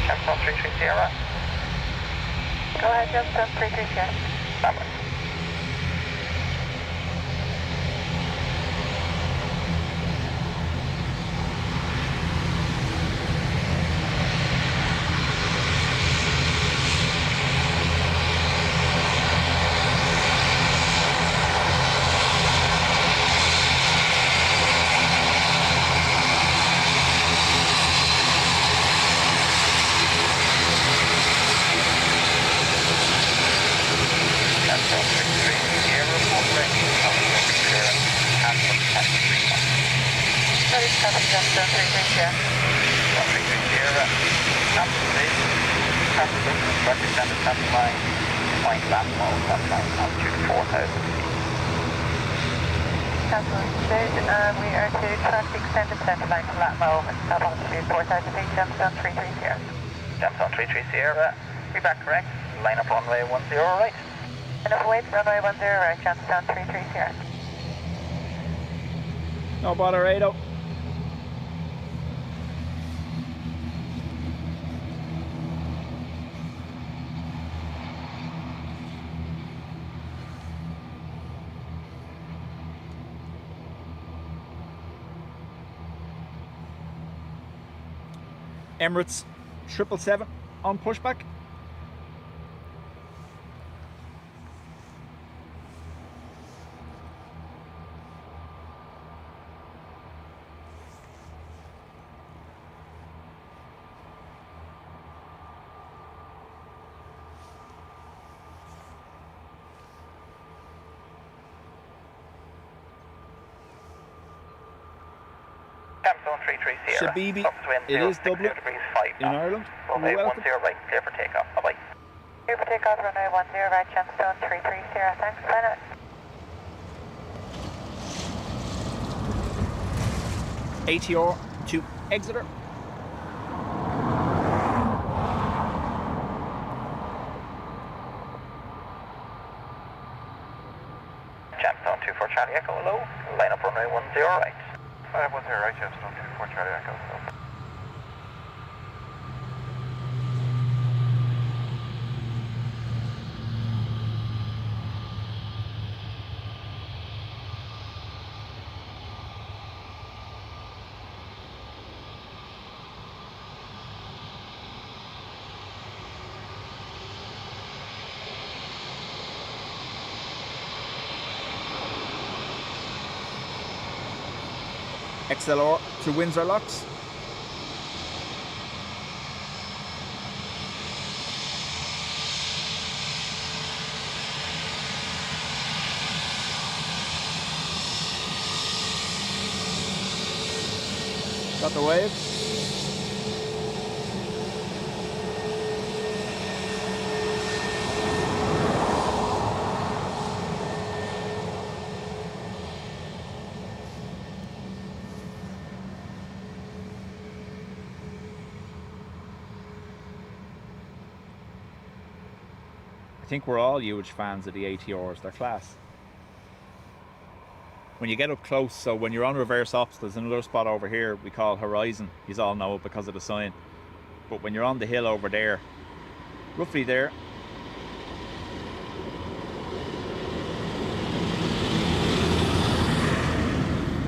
Captain 330. Go ahead, Jump 330. Bye-bye. We are to track the extended centre line from Latmo and stop altitude 4,000 feet, jump zone 330. Jump zone 33 be back correct, line up runway 10 right. Enough weight, runway 10 right, jump zone 330. No bother, Rado. Emirates 777 on pushback. Zone 330. Shabibi, it is Dublin in Ireland. Runway 10 Welcome. right, clear for takeoff. Bye-bye. Clear for takeoff, runway 10 right, jump zone 330. Thanks, bye now. ATR to Exeter. Jump zone 24 Charlie Echo, hello. Line up runway 10 right. 10 right, jump zone 24 Charlie Echo. XLR to Windsor Locks. Got the wave. I think we're all huge fans of the ATRs, they're class. When you get up close, so when you're on reverse ops, there's another spot over here we call Horizon. You all know it because of the sign. But when you're on the hill over there, roughly there,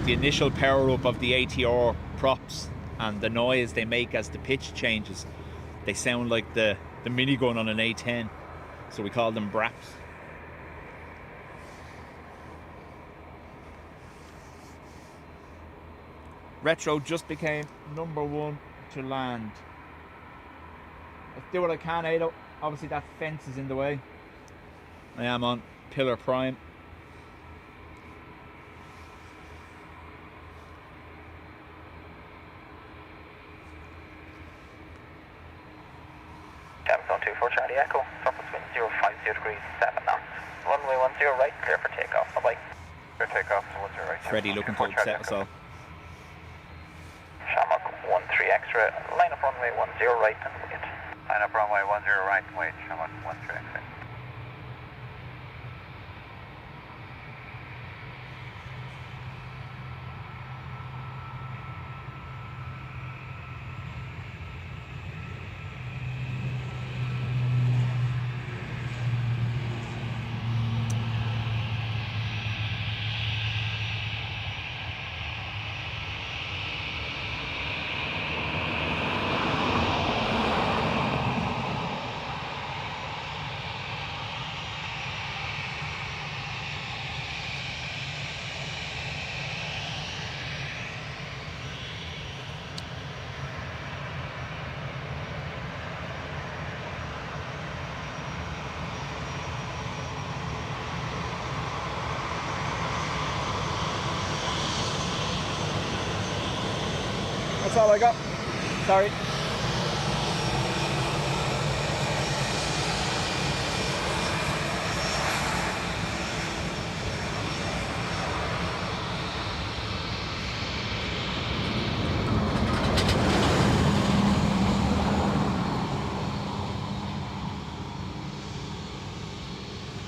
the initial power up of the ATR props and the noise they make as the pitch changes, they sound like the minigun on an A10, so we call them braps. Retro just became #1 to land. Let's do what I can, Ado. Obviously that fence is in the way. I am on Pillar Prime. Zone 24 Charlie Echo, surface wind 050 degrees, 7 knots. Runway 10 right, clear for takeoff. Bye-bye. Clear takeoff to 10 right. Freddie looking to upset us all. Shamrock 13 extra, line up runway 10 right and wait. Line up runway 10 right, wait, Shamrock 13 extra. That's all I got. Sorry.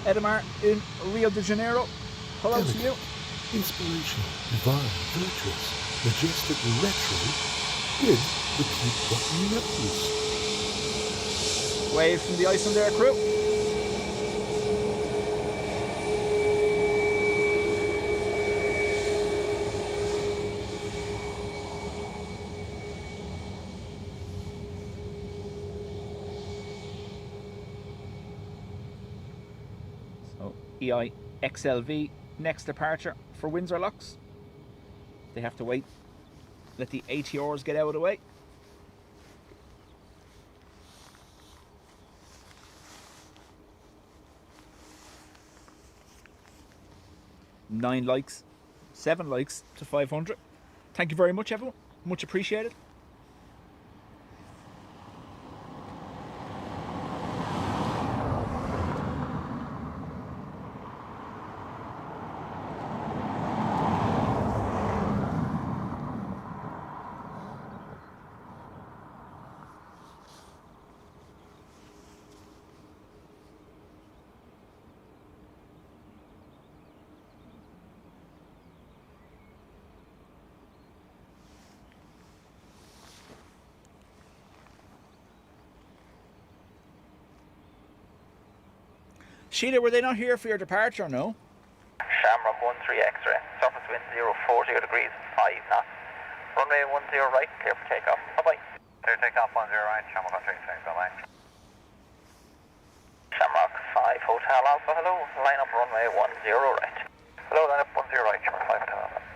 Edamar in Rio de Janeiro. Hello to you. Inspirational, divine, virtuous, majestic, retro, with the cute button nipples. Wave from the Icelandair crew. So EIXLV next departure for Windsor Locks. They have to wait. Let the ATRs get out of the way. Nine likes, 7 likes to 500. Thank you very much, everyone. Much appreciated. Sheila, were they not here for your departure or no? Shamrock 13 extra, surface wind 040 degrees, 5 knots. Runway 10 right, clear for takeoff. Bye-bye. Clear takeoff 10 right, Shamrock 13 extra, bye. Shamrock 5 Hotel Alpha, hello. Line up runway 10 right. Hello, line up 10 right, Shamrock 5 Hotel Alpha.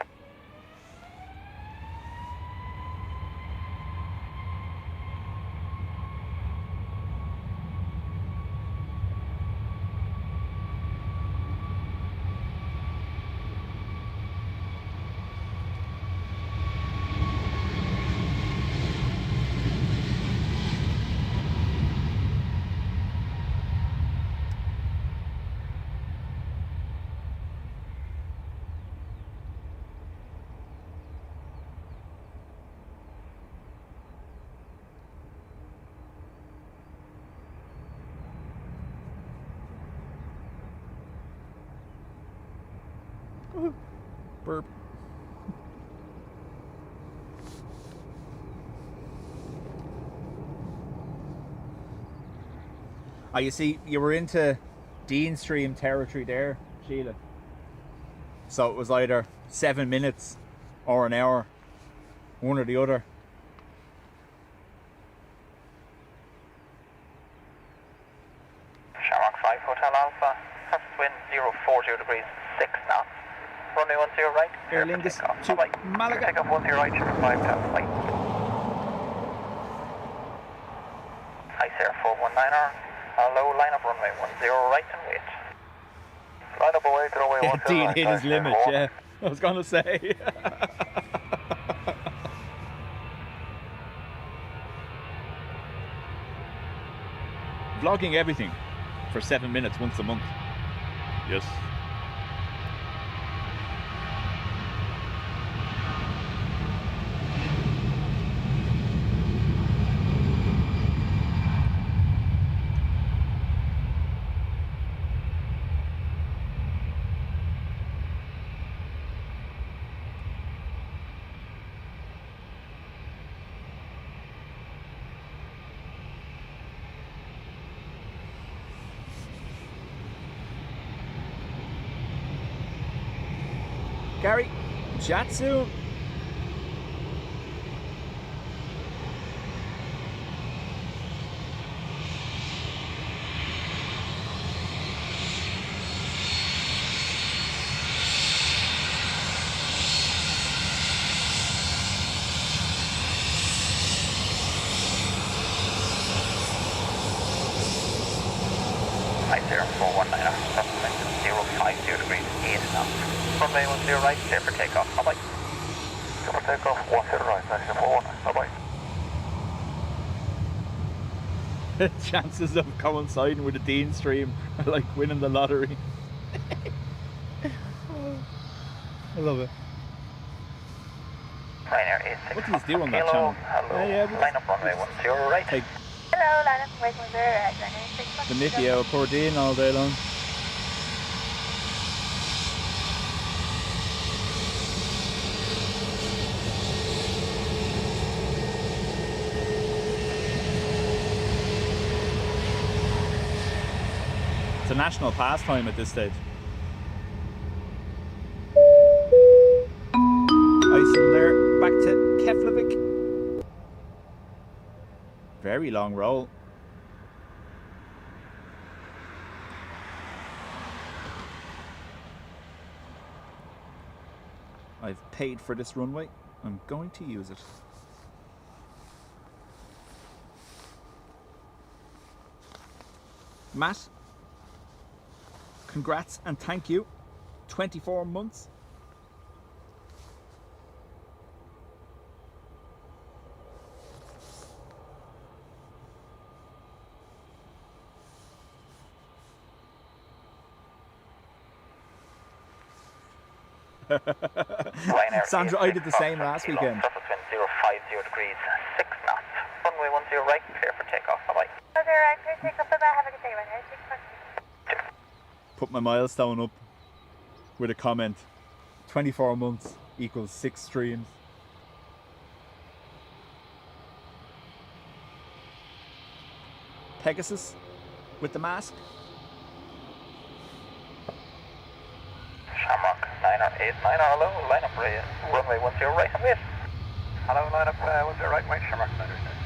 Burp. Oh, you see, you were into Dean Stream territory there, Sheila. So it was either 7 minutes or an hour, one or the other. Hotel Alpha, Crosswind 040 degrees, 6 knots. Runway 10 right, Aer Lingus to Malaga. Take off 10 right, 5 tails, bye. Ice Air 419er, low line up runway 10 right and wait. Line up away to runway 10 Dean right. hit his limit, yeah. I was going to say. Vlogging everything for 7 minutes once a month. Yes. Gary, chat soon. Ice Air 419er, Crosswind 050 degrees, 8 knots. Runway 10 right, clear for takeoff. Bye-bye. Clear for takeoff, 10 right, Ice Air 419. Bye-bye. Chances of coinciding with the Dean stream are like winning the lottery. I love it. Ryanair 86. What do you do on that Hello, channel? hello. Yeah, Line up runway 10 right. Like Hello, line up runway 10 right, Ryanair 86. the nippy out of poor Dean all day long. It's a national pastime at this stage. Iceland there, back to Keflavik. Very long roll. I've paid for this runway. I'm going to use it. Matt, congrats and thank you. 24 months. Sandra, I did the same last weekend. Surface wind 050 degrees, 6 knots. Runway 10 right, clear for takeoff. Bye-bye. 10 right, clear for takeoff. Bye-bye. Have a good day, Ryanair 86. Put my milestone up with a comment. 24 months equals 6 streams. Pegasus with the mask. Shamrock 989, hello, line up runway 10 right and wait. Hello, line up 10 right, wait, Shamrock 989.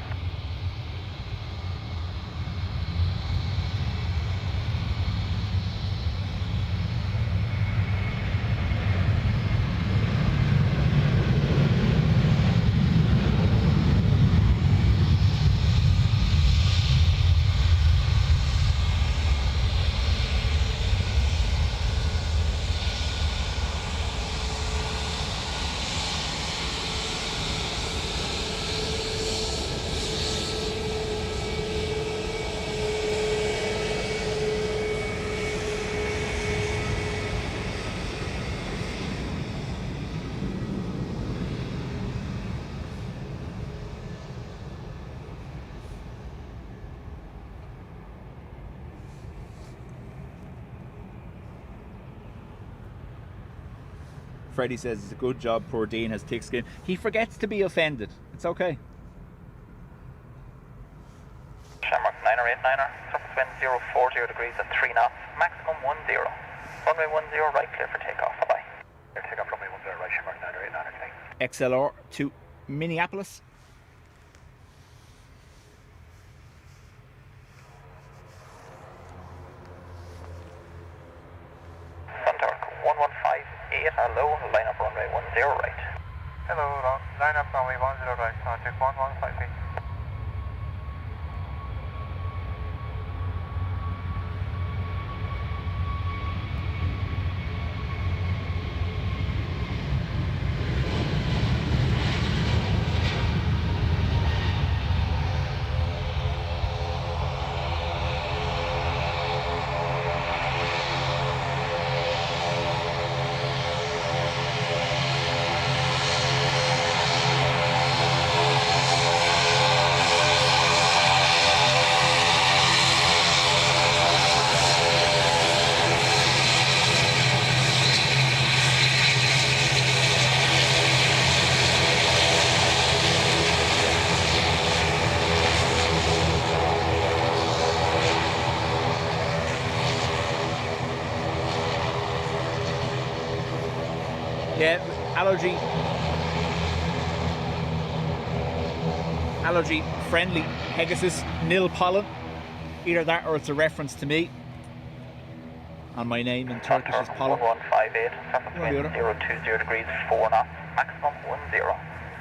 Freddie says it's a good job poor Dean has thick skin. He forgets to be offended. It's okay. Shamrock 989er, surface wind 040 degrees at 3 knots, maximum 10. Runway 10 right, clear for takeoff. Bye-bye. Clear for takeoff, runway 10 right, Shamrock 989er, okay. XLR to Minneapolis. Hello, line up runway 10 right. Hello, line up runway 10 right, contact 115 feet. Yeah, allergy friendly Pegasus, nil pollen. Either that or it's a reference to me. And my name in Turkish is pollen. 1158, traffic wind 020 degrees, 4 knots, maximum 10.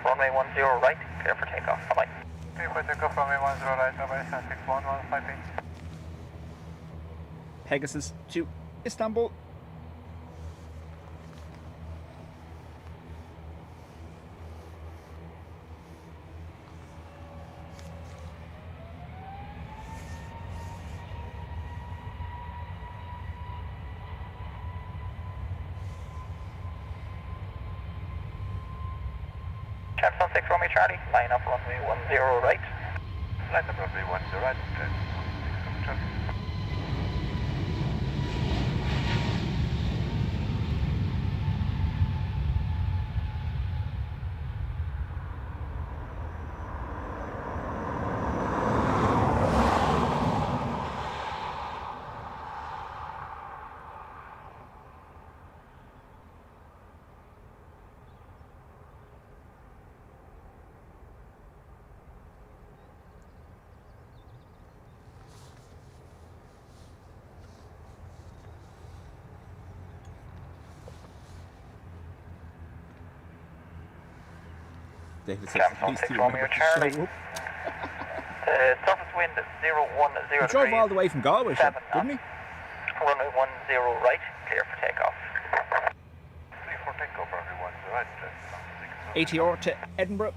Runway 10 right, clear for takeoff. Bye-bye. Clear for takeoff, runway 10 right, bye-bye, contact 115 feet. Pegasus to Istanbul. Chapter 6 Romeo Charlie, line up runway 10 right. Line up runway 10 right, Charlie. David says, Chapter please 6 do Romeo remember to Charlie. show up. Surface wind 010 He drove all the way from Galway, sure, 7 didn't he? Runway 10 right, clear for takeoff. Clear for takeoff, runway 10 right, ATR to Edinburgh.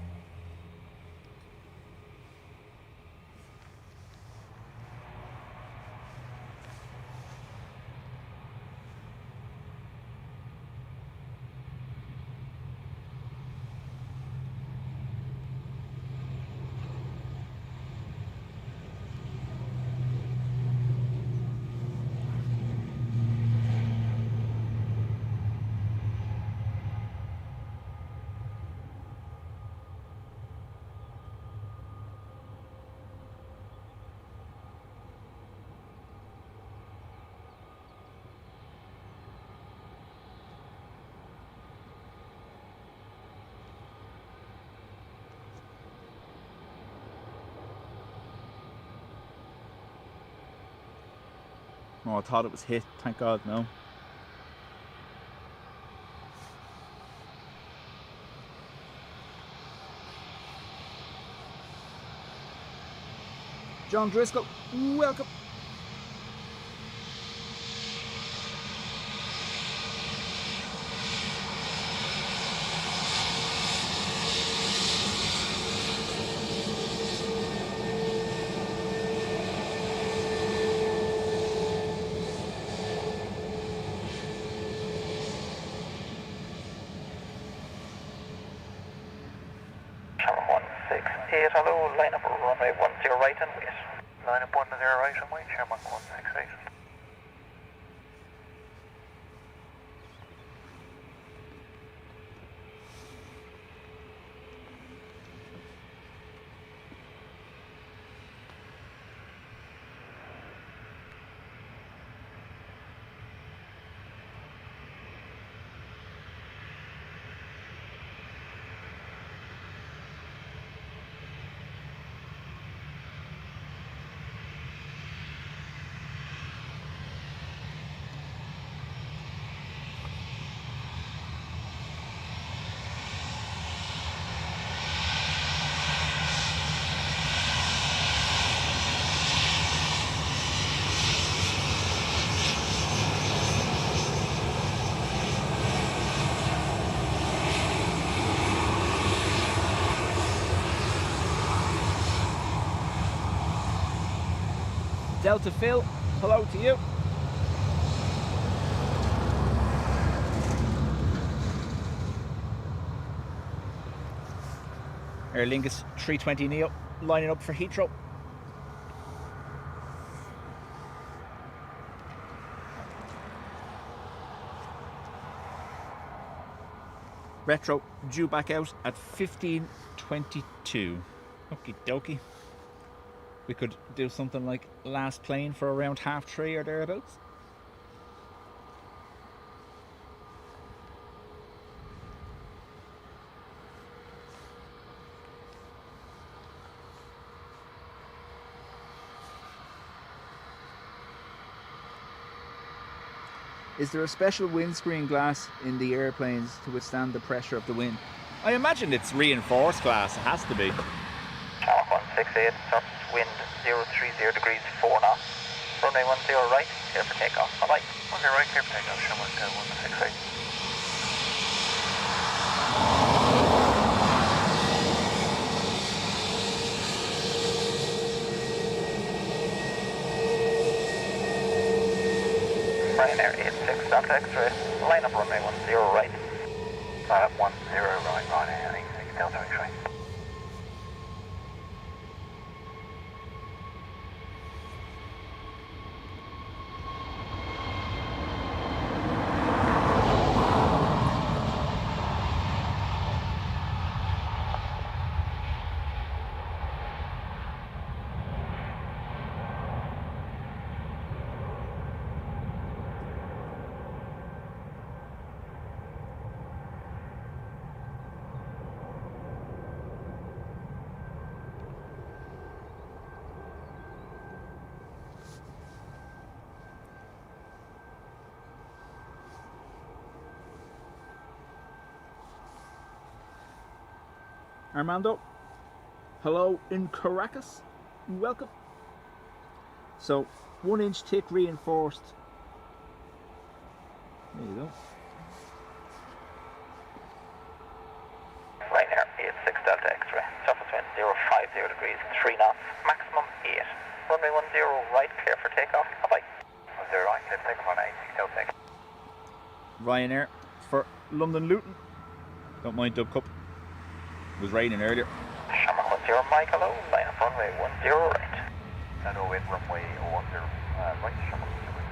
Oh, I thought it was hit. Thank God, no. John Driscoll, welcome. Hello, line up runway 10 right and wait. Line up 10 right and wait, Sherman 168. Delta Phil, hello to you. Aer Lingus 320 Neo lining up for Heathrow. Retro due back out at 15:22. Okie dokie. We could do something like last plane for around 3:30 or thereabouts. Is there a special windscreen glass in the airplanes to withstand the pressure of the wind? I imagine it's reinforced glass, it has to be. Shamrock 168, surface wind 030 degrees 4 knots. Runway 10 right, clear for takeoff. Bye-bye. 10 right, clear for takeoff. Shamrock 168. Ryanair 86 Delta X-ray, line up runway 10 right. 10 right, Ryanair 86 Delta X-ray. Armando, hello in Caracas, welcome. So 1 inch thick reinforced. There you go. Ryanair 86 Delta X-ray, surface wind 050 degrees 3 knots, maximum 8. Runway 10 right, clear for takeoff. Bye-bye. 10 right, clear for takeoff on 86 Delta X. Ryanair for London Luton. Don't mind Dub Cup. It was raining earlier. Shamrock 10 Mike, hello, line up runway 10 right. And 08 runway 10 right, Shamrock 10 right.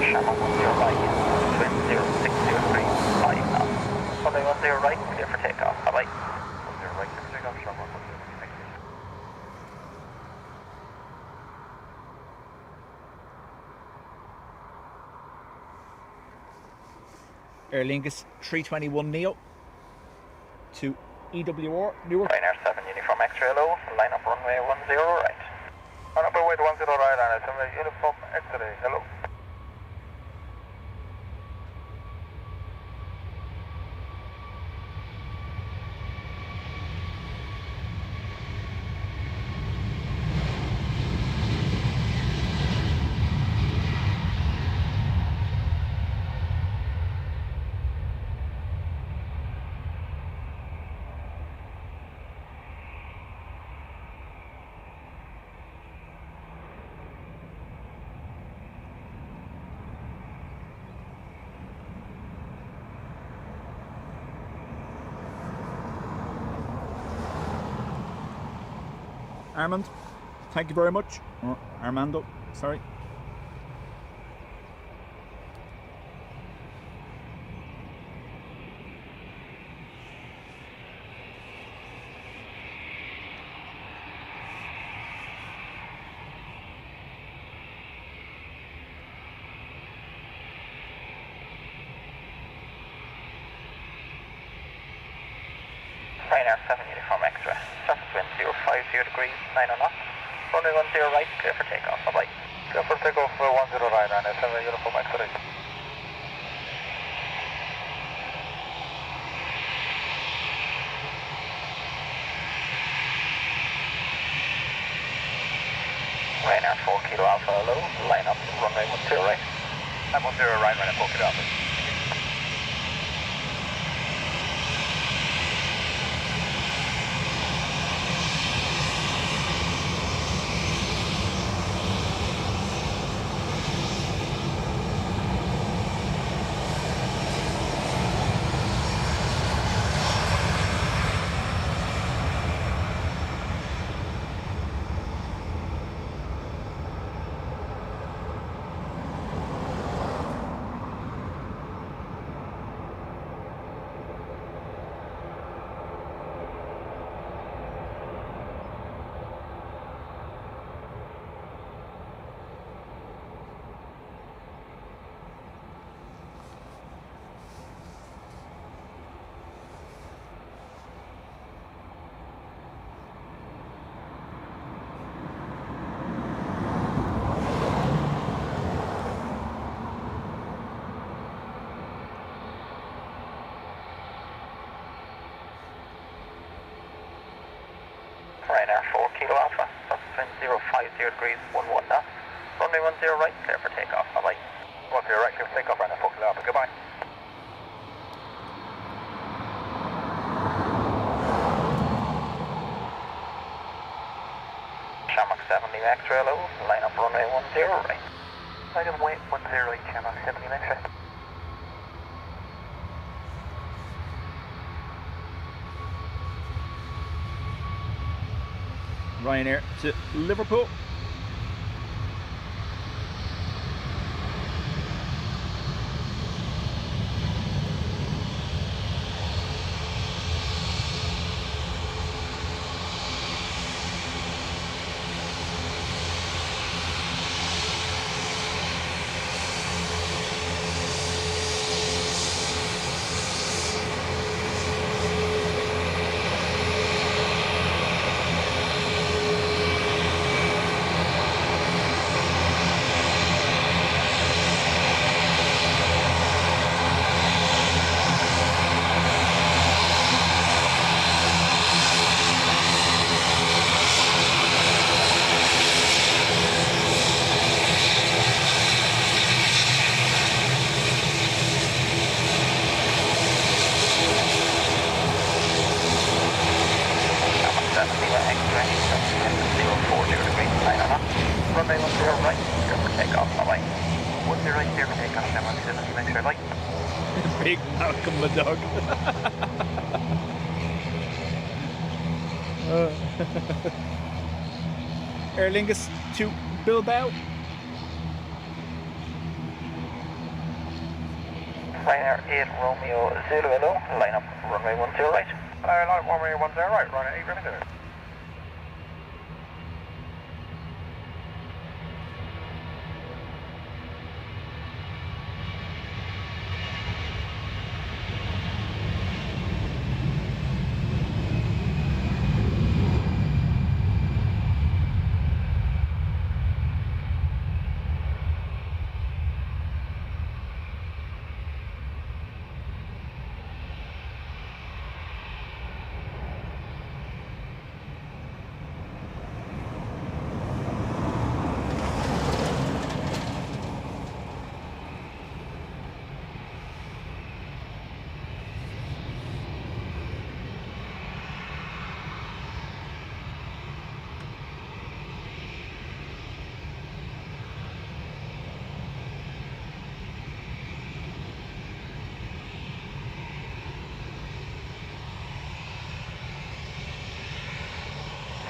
Shamrock 10 right, wind 060 degrees 5 knots. Runway 10 right, clear for takeoff. Bye-bye. 10 right, clear for takeoff, Shamrock 10. Thank you. Aer Lingus 321 Neo to EWR Newark. Ryanair 7 uniform X-ray, hello, line up runway 10 right. On up with 10 right, and 7 uniform X-ray. Hello. Armand, thank you very much. Or Armando, sorry. Ryanair 7 Uniform Extra, surface wind 050 degrees, 90 knots. Runway 10 right, clear for takeoff. Bye-bye. Clear for takeoff, 10 right, Ryanair 7 Uniform Extra. Ryanair 4 Kilo Alpha low, line up, runway 10 right. I'm 10 right, Ryanair 4 Kilo Alpha. Ryanair 4 Kilo Alpha, surface wind 050 degrees, 11 knots. Runway 10 right, clear for takeoff. Bye-bye. 10 right, clear for takeoff, Ryanair 4 Kilo Alpha. Goodbye. Shamrock 7 Lima Extra low, line up runway 10 right. Item weight 10 right, Shamrock 7 Extra. Ryanair to Liverpool. Runway 10 right, clear for takeoff. Bye-bye. 10 right, clear for takeoff, Shamrock 7 Extra. Right. Big Malcolm the dog. Aer Lingus to Bilbao. Ryanair 8 Romeo Zulu hello, line up runway 10 right. Line up runway 10 right, Ryanair 8 Romeo Zulu.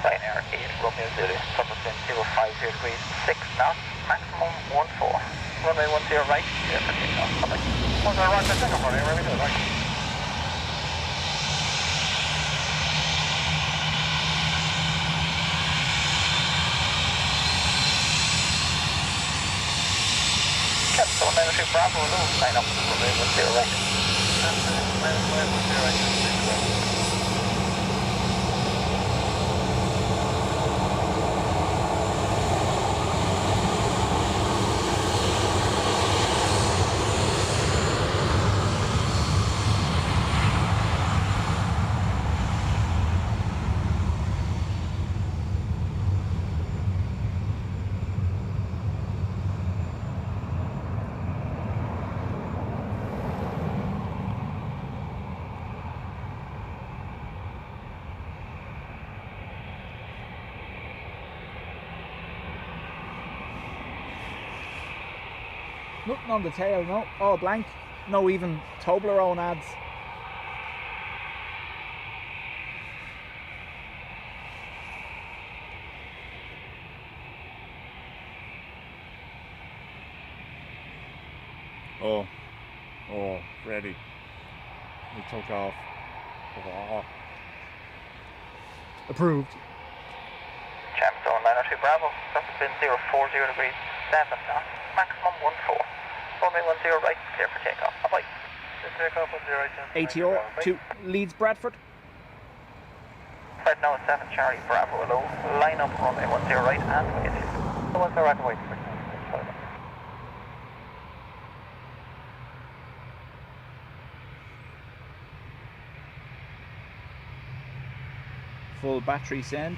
Ryanair 8, Romeo Zulu, subwind 050 degrees, 6 knots, maximum 14. Runway 10 right, clear for takeoff. Bye-bye. 10 right, the second runway, where we do, right? Capsule 93 Bravo, low, line up, runway 10 right. Runway 10 right. Nothing on the tail, no. All blank. No even Toblerone ads. Oh, ready. We took off. Oh. Approved. Capsule 93 Bravo, subwind 040 degrees, 7 knots, maximum 14. Runway 10 right, clear for takeoff. Bye-bye. Takeoff 10 right. ATR to Leeds Bradford. Flight now 7 Charlie Bravo, low, line up, runway 10 right, and wait. 10 right and wait. Full battery send.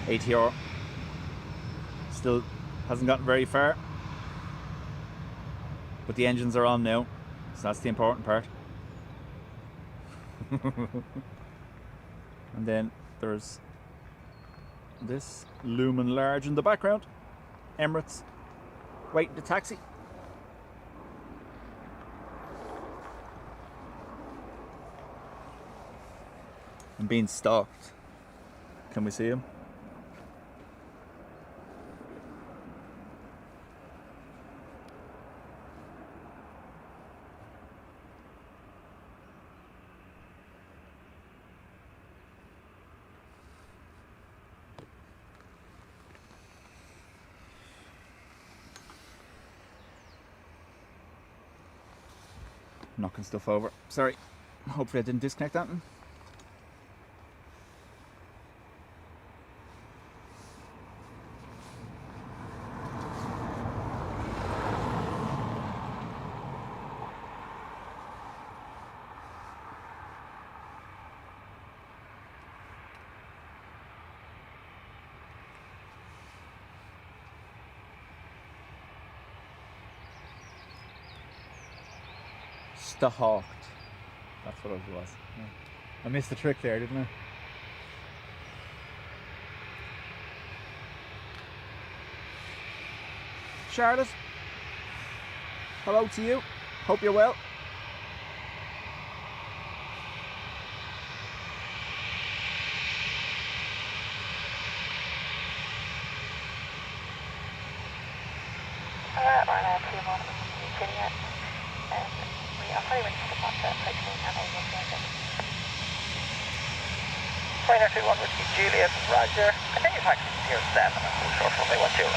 ATR still hasn't gotten very far, but the engines are on now, so that's the important part. And then there's this looming large in the background, Emirates waiting to taxi. I'm being stalked. Can we see him? Knocking stuff over. Sorry. Hopefully I didn't disconnect that one. Hawked. That's what it was. Yeah. I missed the trick there, didn't I? Charlotte, hello to you. Hope you're well. Ryanair 21 Juliet. We are very ready to departure, approaching and aviation. Ryanair 21 Whiskey Juliet, Roger. Continue taxi 07 and full short runway 10.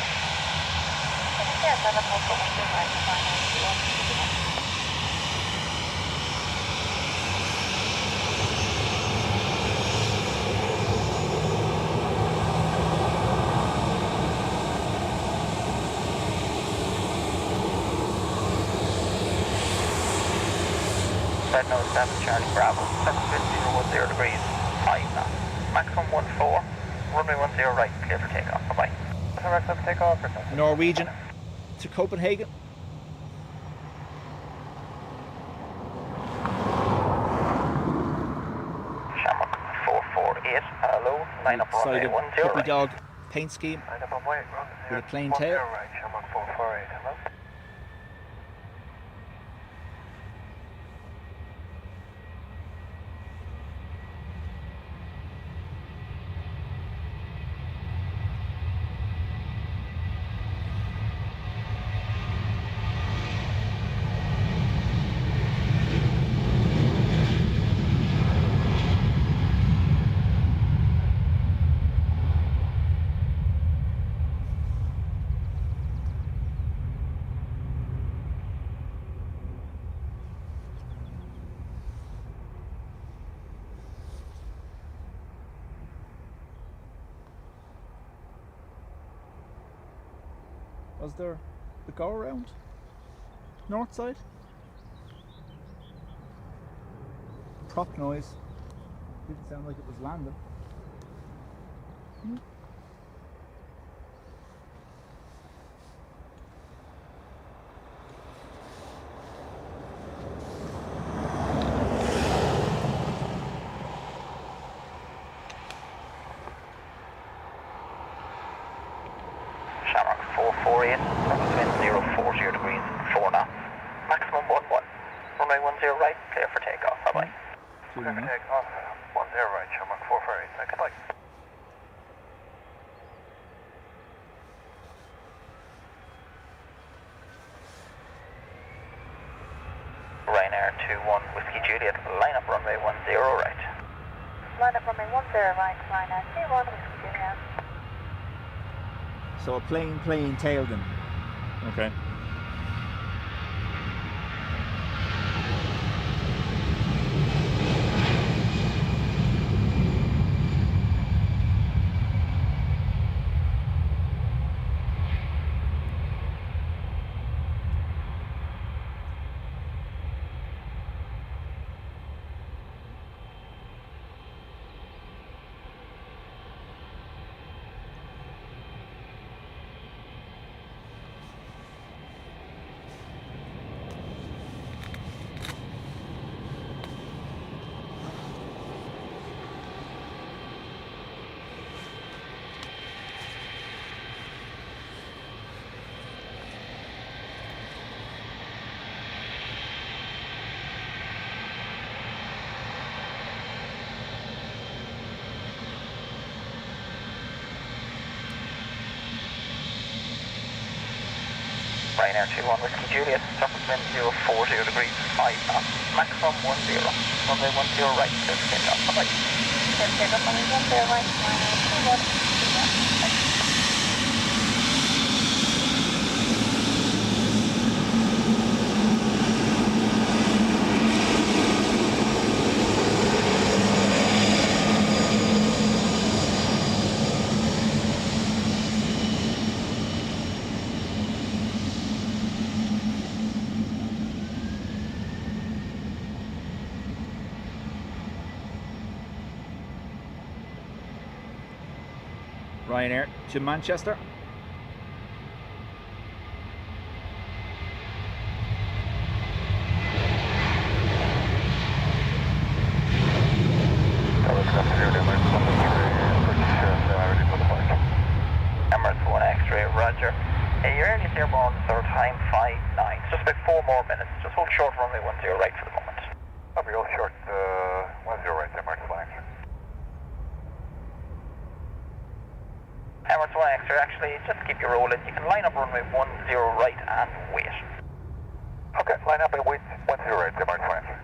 Yes, I have more focus to right, fine. Red nose 7 Charlie Bravo, surface wind 010 degrees, 5 knots, maximum 14, runway 10 right, clear for takeoff, bye bye. Emirates up takeoff or something. Norwegian to Copenhagen. Shamrock 448, hello, line up runway Sided 10 puppy right. dog paint scheme Line up on white, run. with a plain 10 tail. right, Shamrock 448, hello. Was there a go around? North side? Prop noise. Didn't sound like it was landing. Shamrock 448, surface wind 040 degrees, 4 knots, maximum 11, runway 10 right, clear for takeoff, bye bye. Clear Clear for enough. takeoff, 10 right, Shamrock 448, next flight. Ryanair 21 Whiskey Juliet, line up runway 10 right. Line up runway 10 right, Ryanair 21, Whiskey Juliet. So a plain tail then. Okay. Ryanair 21 Whiskey Juliet, surface wind 040 degrees, 5 knots, maximum 10, runway 10 right, clear for takeoff, bye bye. Clear for takeoff, runway 10 right, Ryanair 21, Whiskey Juliet. Ryanair to Manchester. Emirates 1 X-ray, roger. Your earliest airborne third time 59. Just about 4 more minutes. Just hold short runway 10 right for the moment. I'll be all short, 10 right, Emirates 1 X-ray. Emirates 1 X-ray, actually, just keep you rolling. You can line up runway 10 right and wait. Okay, line up and wait, 10 right, Emirates 1 X-ray.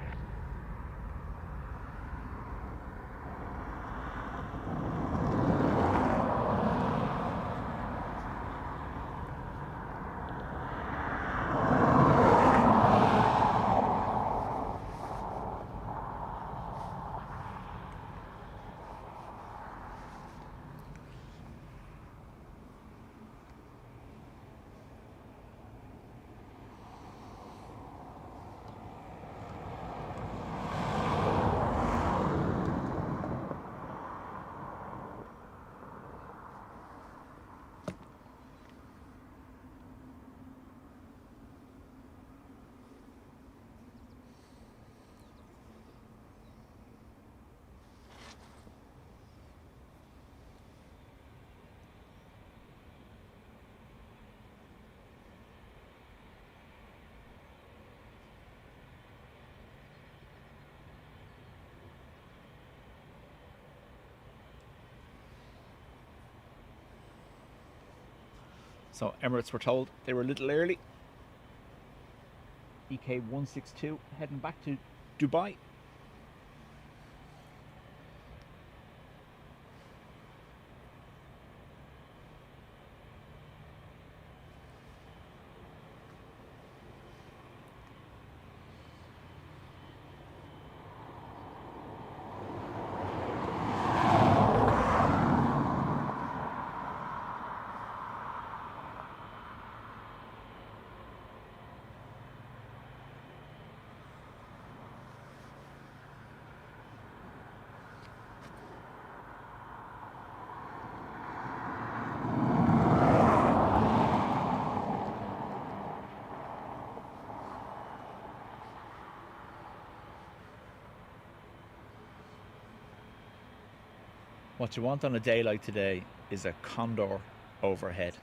So Emirates were told they were a little early. EK 162 heading back to Dubai. What you want on a day like today is a condor overhead,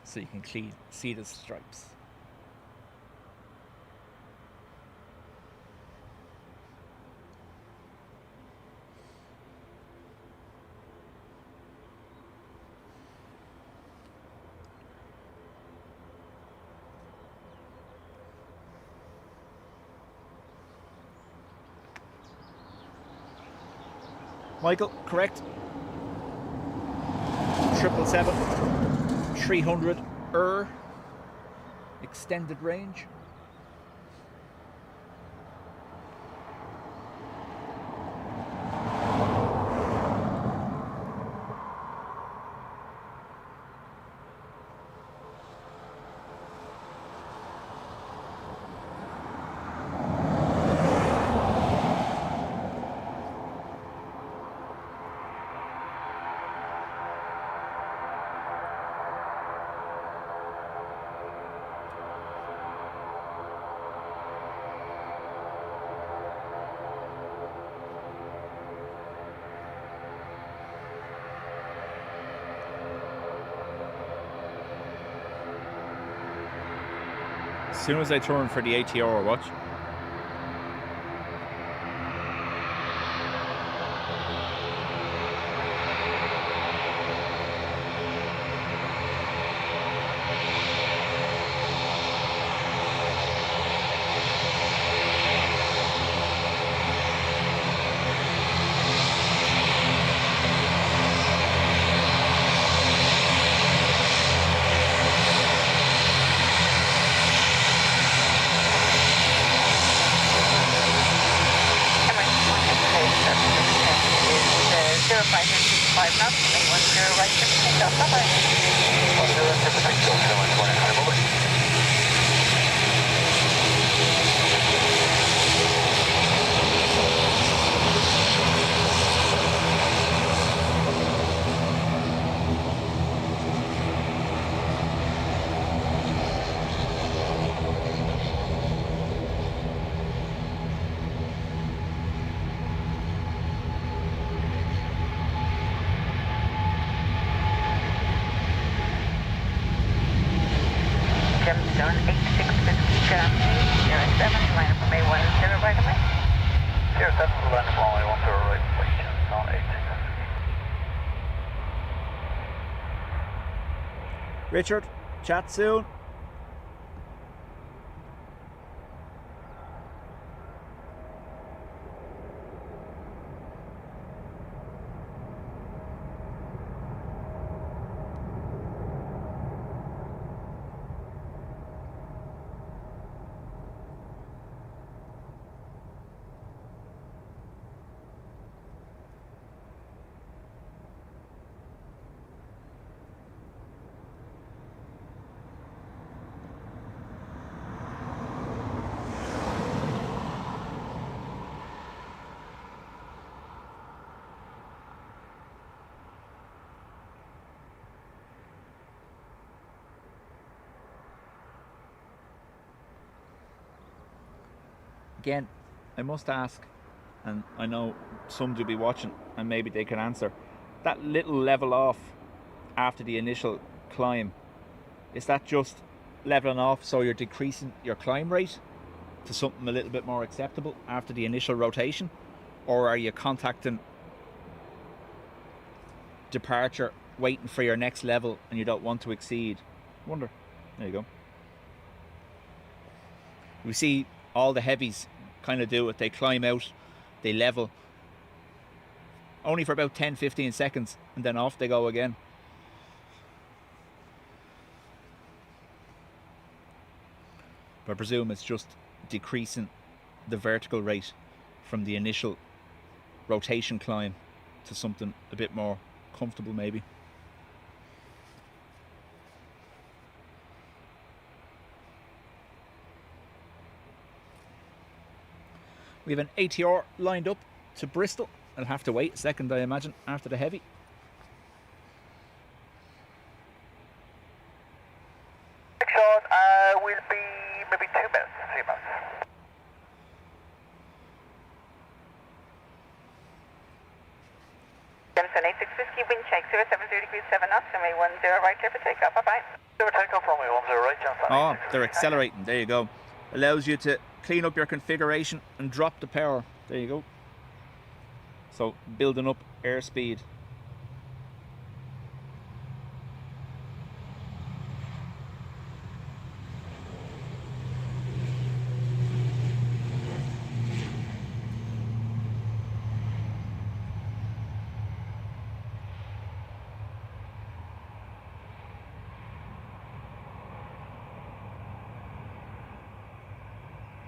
so you can see the stripes. Michael, correct. 777, 300 extended range. As soon as I turn for the ATR, watch. Richard, chat soon. Again, I must ask, and I know some do be watching and maybe they can answer, that little level off after the initial climb, is that just leveling off so you're decreasing your climb rate to something a little bit more acceptable after the initial rotation, or are you contacting departure waiting for your next level and you don't want to exceed. Wonder. There you go. We see all the heavies kind of do it. They climb out, they level. Only for about 10-15 seconds and then off they go again. But I presume it's just decreasing the vertical rate from the initial rotation climb to something a bit more comfortable maybe. We have an ATR lined up to Bristol. I'll have to wait a second, I imagine, after the heavy. Sean, will be maybe 2 minutes, 3 minutes. Jameson 86 Whiskey, wind check 070 degrees 7 knots, runway 10 right, clear for takeoff, bye-bye. Clear for takeoff, runway 10 right, Jameson. Oh, they're accelerating, there you go. Allows you to clean up your configuration and drop the power. There you go. So building up airspeed.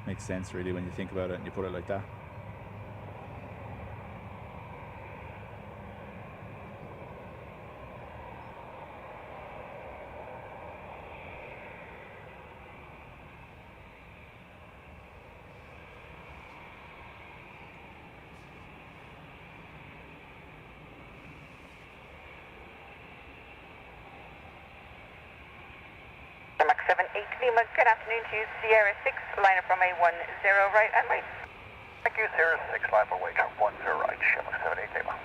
Makes sense really when you think about it and you put it like that. Max 78 Lima, good afternoon to you, Sierra 6, line up runway 10 right and wait. Thank you, Sierra 6, line for wait, 10 right, Max 78 Lima.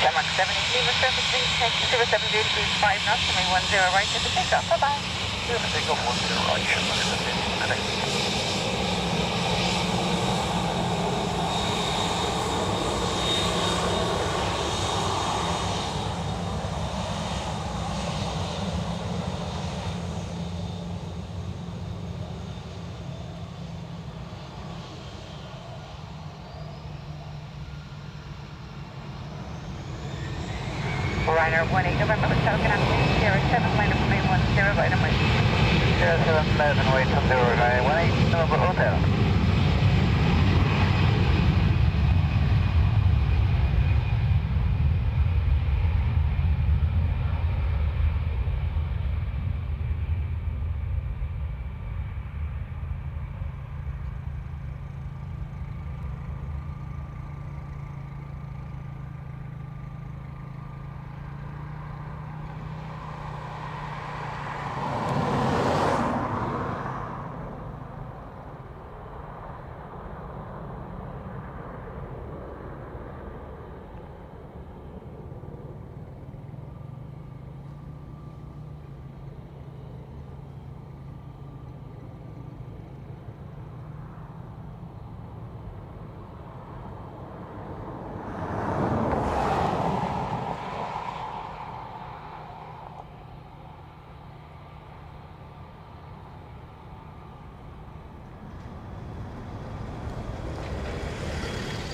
Max 70 Lima, surface wind check 070 degrees 5 knots, runway 10 right, clear for takeoff, bye-bye. Clear for takeoff, 10 right, Max 78 Lima. Ryanair 18 November, Hotel, good afternoon, Sierra 7, line up runway 10 right and wait. Sierra 7, line and wait, 18 November Hotel.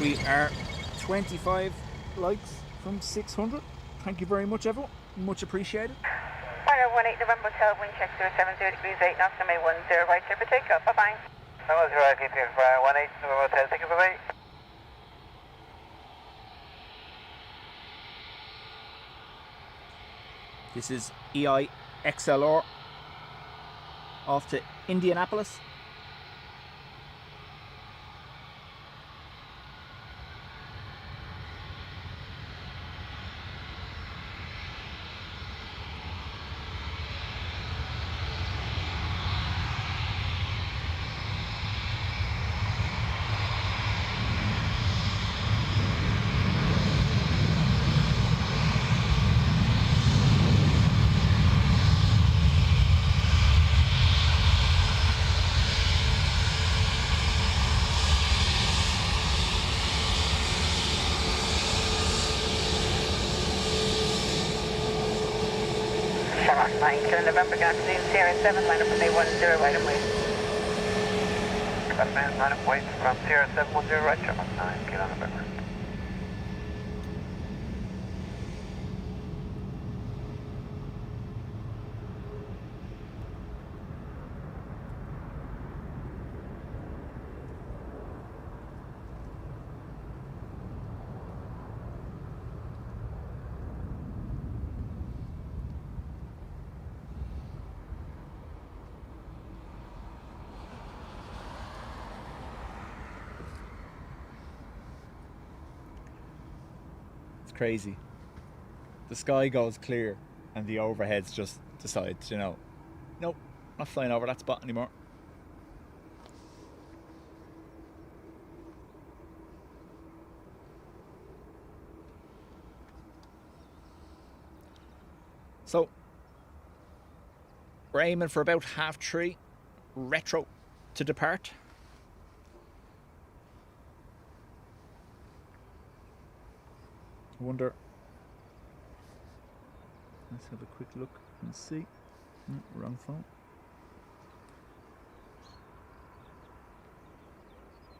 We are 25 likes from 600. Thank you very much, everyone. Much appreciated. 18 November Hotel, wind check 070 degrees 8 knots, runway 10 right, clear for takeoff. Bye-bye. 10 right, 18 November Hotel, thank you, bye-bye. This is EIXLR off to Indianapolis. Shamrock 9, Kilo November, good afternoon, Sierra 7, line up runway 10 right away. Good afternoon, line up wait from Sierra 710 right, Shamrock 9, Kilo November. Crazy. The sky goes clear and the overheads just decide, you know, nope, not flying over that spot anymore. So we're aiming for about 3:30 retro to depart. I wonder. Let's have a quick look and see. Wrong phone.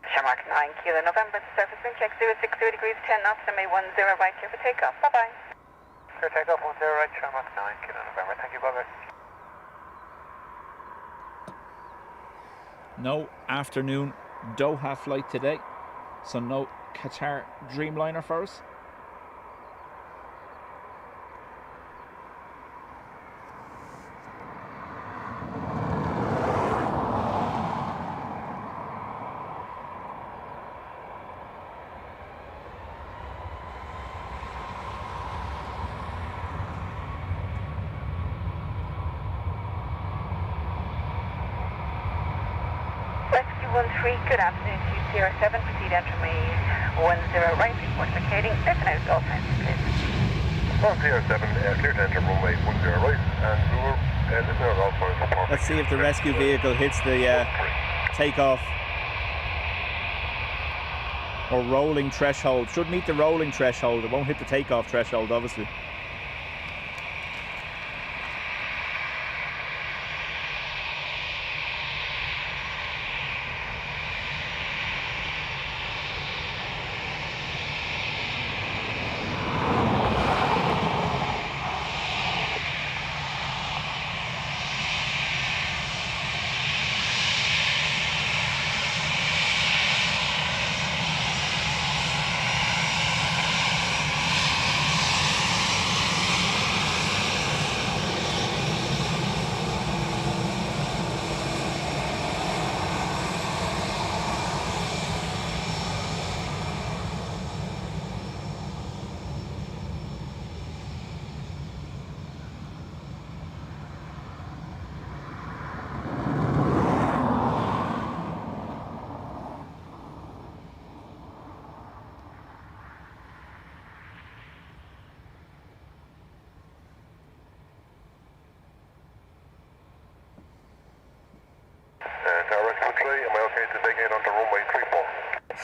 Shamrock 9, Kilo November, surface wind check 060 degrees 10 knots, runway 10 right, clear for takeoff. Bye-bye. Clear takeoff 10 right, Shamrock 9, Kilo November, thank you, bye-bye. No afternoon Doha flight today, so no Qatar Dreamliner for us. Rescue 13, good afternoon to Sierra 7, proceed enter me 10 right, report vacating, left and out, all times, please. On Sierra 7, clear to enter runway 10 right, and we're listen out all points report. Let's see if the rescue vehicle hits the takeoff or rolling threshold. Should meet the rolling threshold. It won't hit the takeoff threshold, obviously.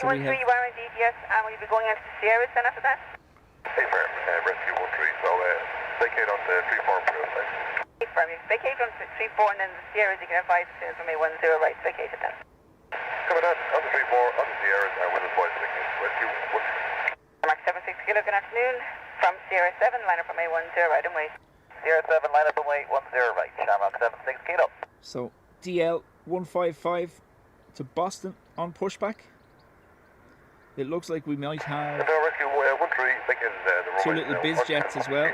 So we have... you are indeed, yes, and will you be going into the Sierras then after that? Hey, firm, rescue 13, so vacate on the 3-4 approach. Hey, firm, you vacate on 3-4 and then the Sierras you can advise as soon as runway 10 right, vacate it then. Come on, on the 3-4, on the Sierras, and with advice vacate. Rescue 07, line up from A10 right and wait. 07, line up and wait, 10 right, Shamrock 76 Kilo. So DL 155 to Boston on pushback. It looks like we might have two little biz jets as well.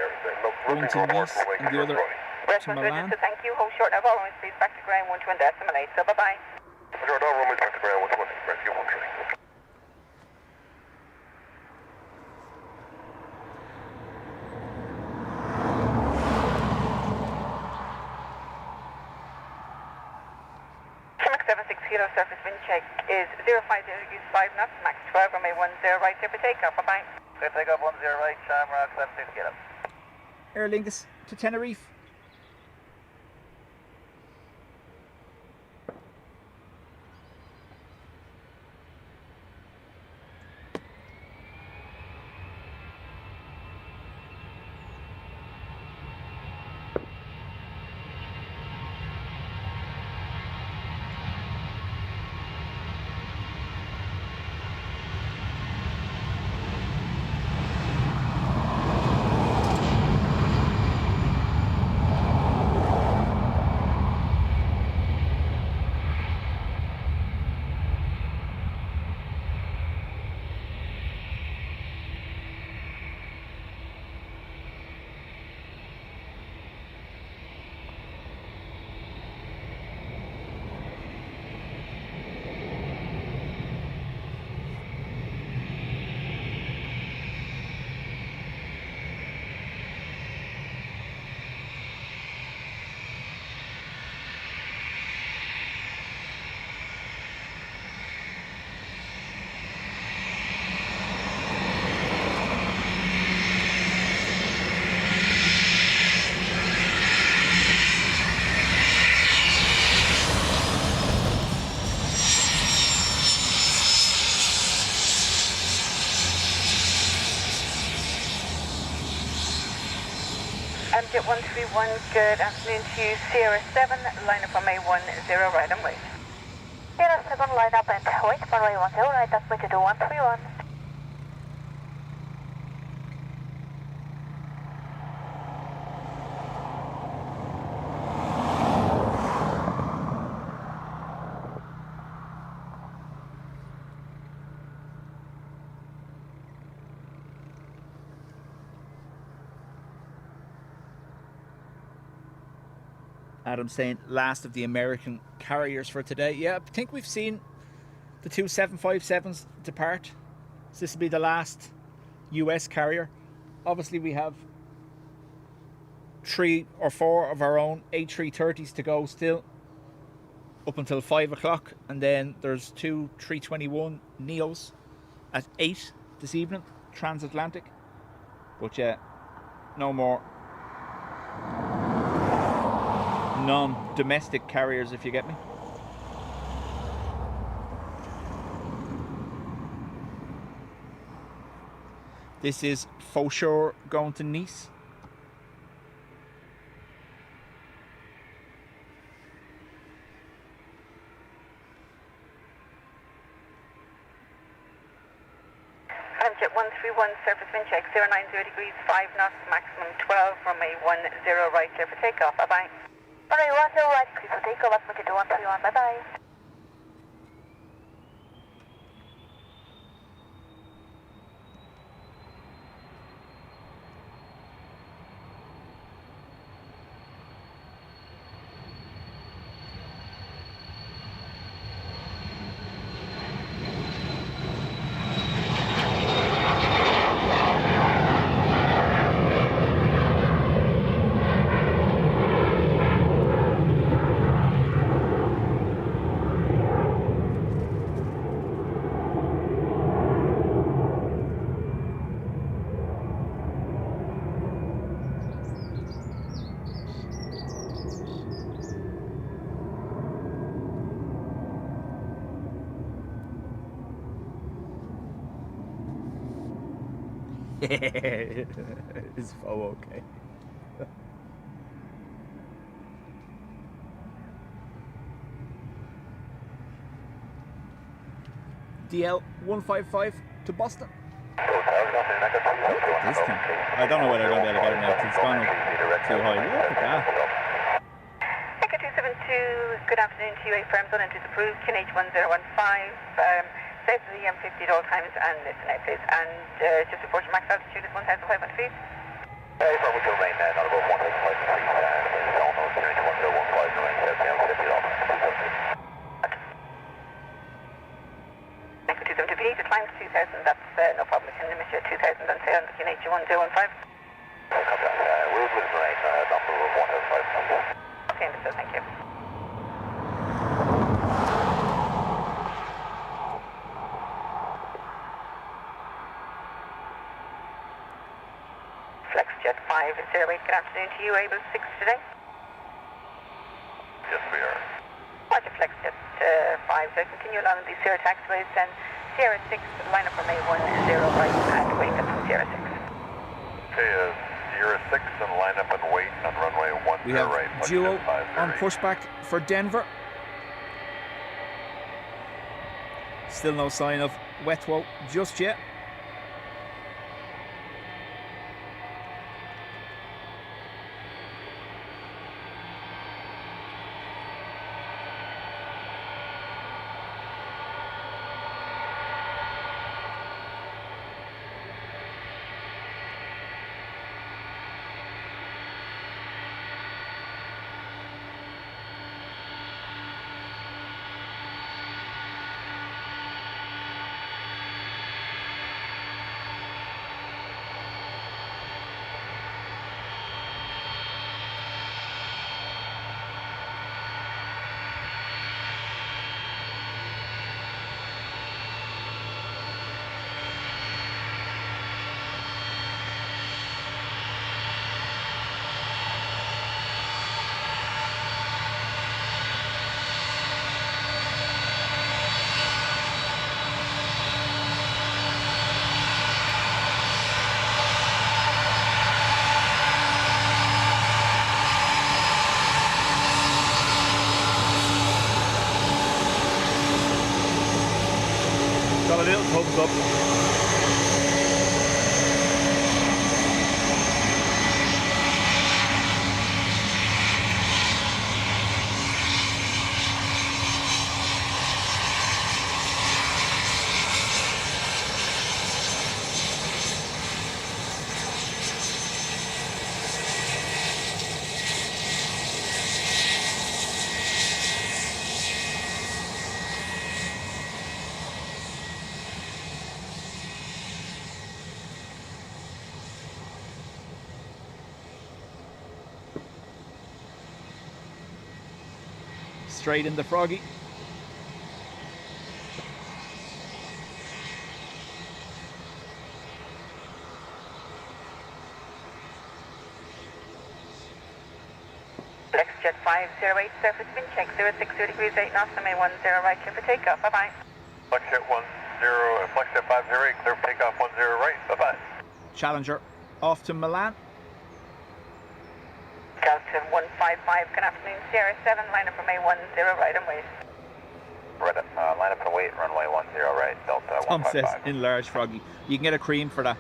One to Nice and the other to Milan. Thank you. Hold short now, runways please back to ground 12.8, so bye-bye. Runways back to ground 120, right, you 13. Surface wind check is 050 degrees 5 knots, max 12, runway 10 right, clear for takeoff, bye-bye. Clear takeoff 10 right, Shamrock 76 Kilo. Aer Lingus to Tenerife. Jet 131, good afternoon to you. Sierra 7, line up on May 10 right and wait. Sierra 7, line up and wait, runway 10 right, that's way to do 131. Adam saying last of the American carriers for today. Yeah, I think we've seen the two 757s depart. So this will be the last US carrier. Obviously we have 3 or 4 of our own A330s to go still up until 5 o'clock, and then there's 2 321 Neos at 8 this evening, transatlantic. But yeah, no more non-domestic carriers, if you get me. This is for sure going to Nice. Jet 131, surface wind check 090 degrees 5 knots, maximum 12, runway 10 right, clear for takeoff, bye-bye. Runway 10 right, clear for takeoff, that's way to do 131, bye-bye. It's okay. DL 155 to Boston. Hotel, This thing. I don't know whether I'm going to be able to get it now because it's gone up too high. Look at that. Echo 272, good afternoon to you. A firm zone entries approved. QNH 1015. Stay to the M50 at all times and listen out, please. And just report your max altitude is 1,500 feet. Firm with your rain, not above 1,500 feet. Almost QNH 1015, range out down 50 off. Echo 272, if you need to climb to 2,000, that's no problem. We can limit you at 2,000 and say on the QNH 1015. We'll lose the range, not above 1,500. Okay, understood, thank you. FlexJet 508, good afternoon to you. Able 6 today? Yes, we are. Roger, FlexJet 5, so continue along the Sierra taxiways, then Sierra 6, line up from A10 right and wait up from Sierra 6. Okay, Sierra 6 and line up and wait on runway 10 We have right. duo on pushback for Denver. Still no sign of Wetwo just yet. Got a little thumbs up. Straight in the Froggy. FlexJet 508, surface wind check 060 degrees 8 knots, and May 10 right, clear for takeoff. Bye bye. FlexJet FlexJet 508, clear for takeoff 10 right. Bye bye. Challenger off to Milan. Delta 155, good afternoon, Sierra 7, line up from A10 right and wait. Line up and wait, runway 10 right, Delta Tom says 155. enlarged Froggy. You can get a cream for that.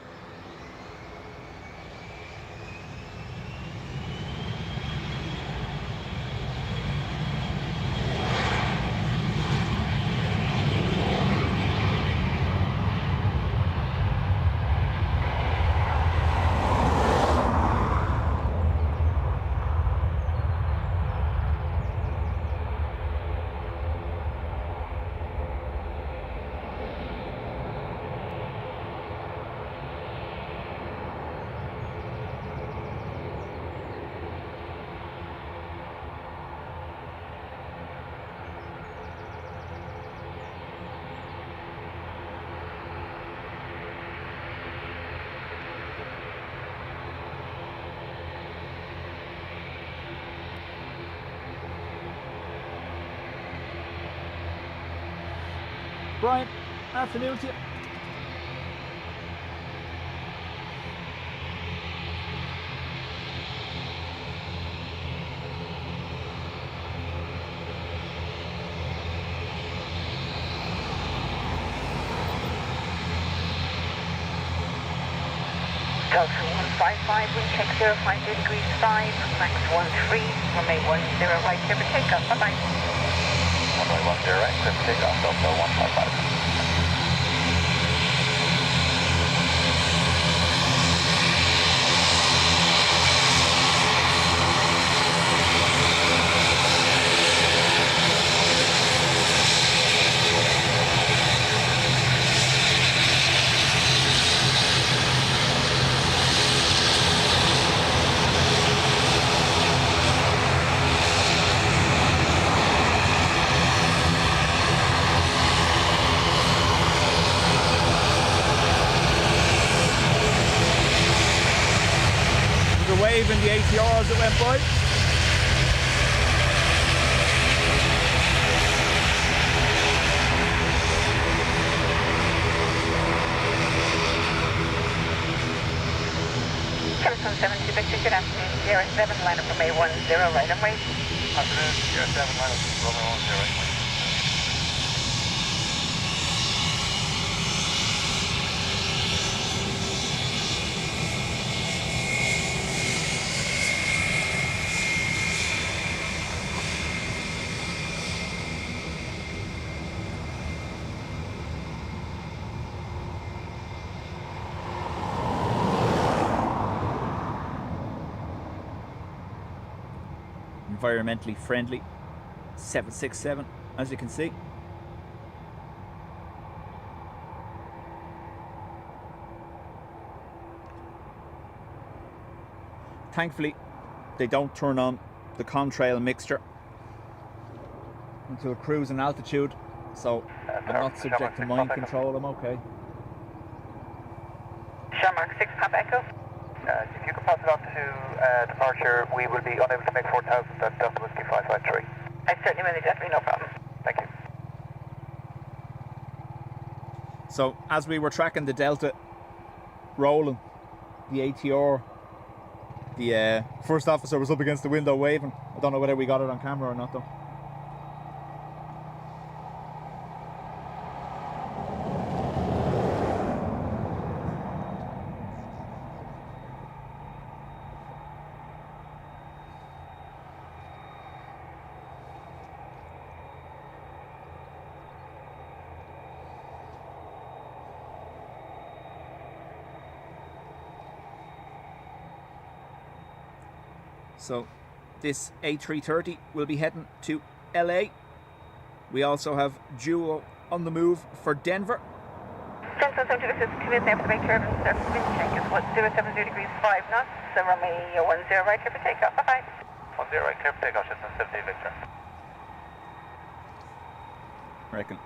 Brian, afternoon to you. Delta 155, wind check 050 degrees 5, max 13, runway 10 right, clear for takeoff, bye-bye. Runway 10 right, clear for takeoff, Delta 155. Waving the ATR as it went by. Telephone 72 Victor, good afternoon. Sierra 7, line up from A10 right and wait. Afternoon, Sierra 7, line up from Runway 10 right. Environmentally friendly 767, as you can see. Thankfully, they don't turn on the contrail mixture until cruising altitude, so I'm not subject to mind control. I'm okay. Sharmark 6, Papa Echo. If you could pass it on to departure, we will be unable to make 4,000 at Delta Whiskey 553. I certainly will, definitely, no problem. Thank you. So as we were tracking the Delta rolling, the ATR, the first officer was up against the window waving. I don't know whether we got it on camera or not though. So this A330 will be heading to LA. We also have Duo on the move for Denver. Central 72 Victor, come in there for the main turbine, surface wind check is 1070 degrees 5 knots, so runway 10 right, clear for takeoff, bye-bye. 10 right, clear for takeoff, Shipton 70 Victor. I reckon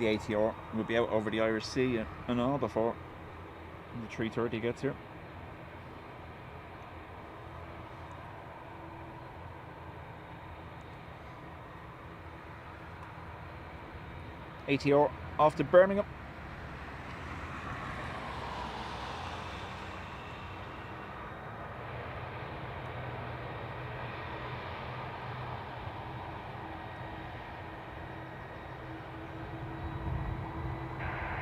the ATR will be out over the Irish Sea and all before the 330 gets here. ATR off to Birmingham.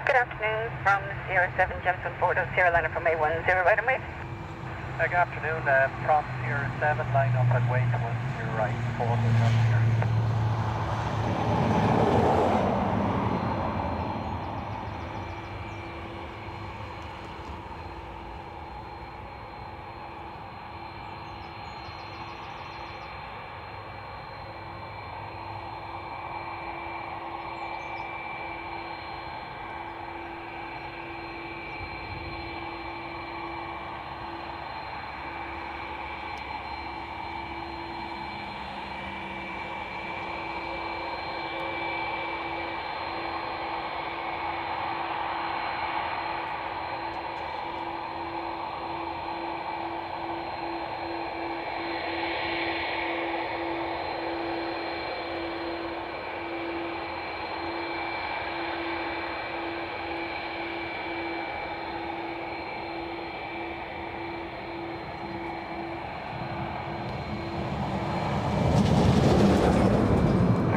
Good afternoon from Sierra 7, Jemison Ford, Sierra line up from A10 right and wait. Good afternoon, from Sierra 7, line up and wait to 10 right, 4 here.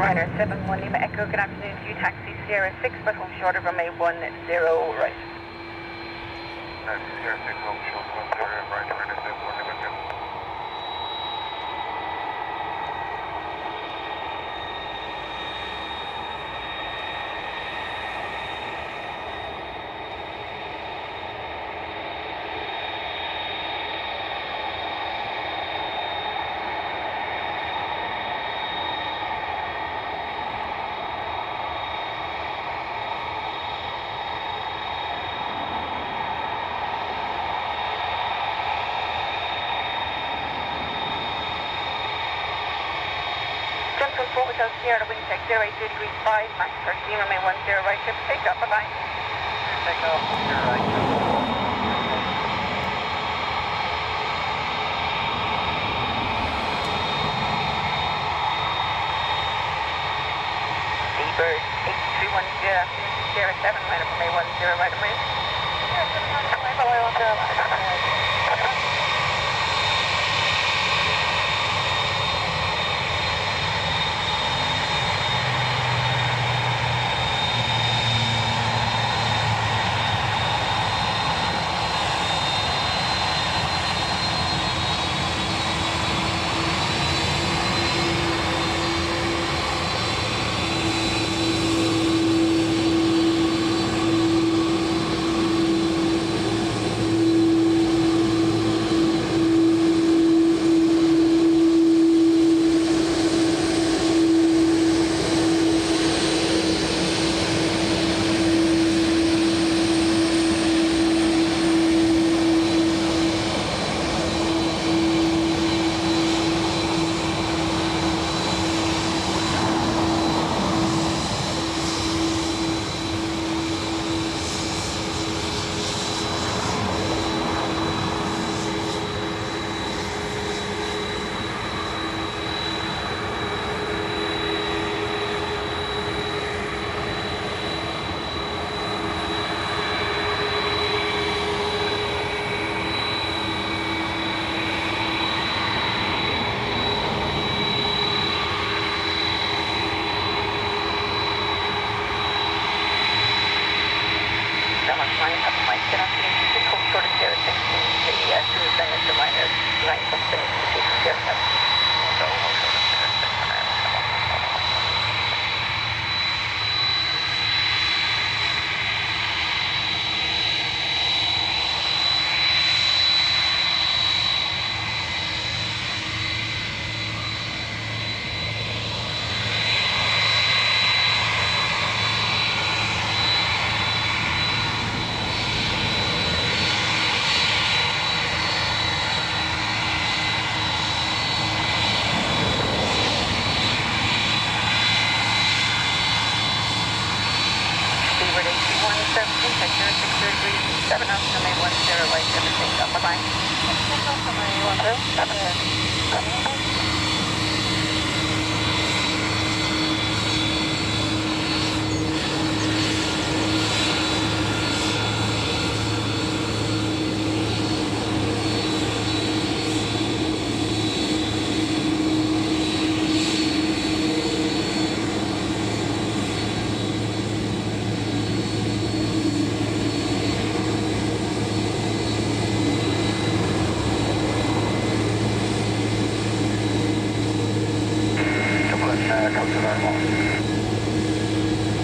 Ryanair 71 Lima Echo, good afternoon to you, taxi Sierra 6, but hold short of runway 10 right. That's Sierra 6 home, show 10, right, ready, step 1, negative. Hotel Sierra, wind check 082 degrees 5, max 13, remain 10 right, ship take up, bye-bye. Take off, you're right. Seabird 8310, Sierra 7, right up, remain 10 right, away. Sierra 7, right away, bye-bye, 10.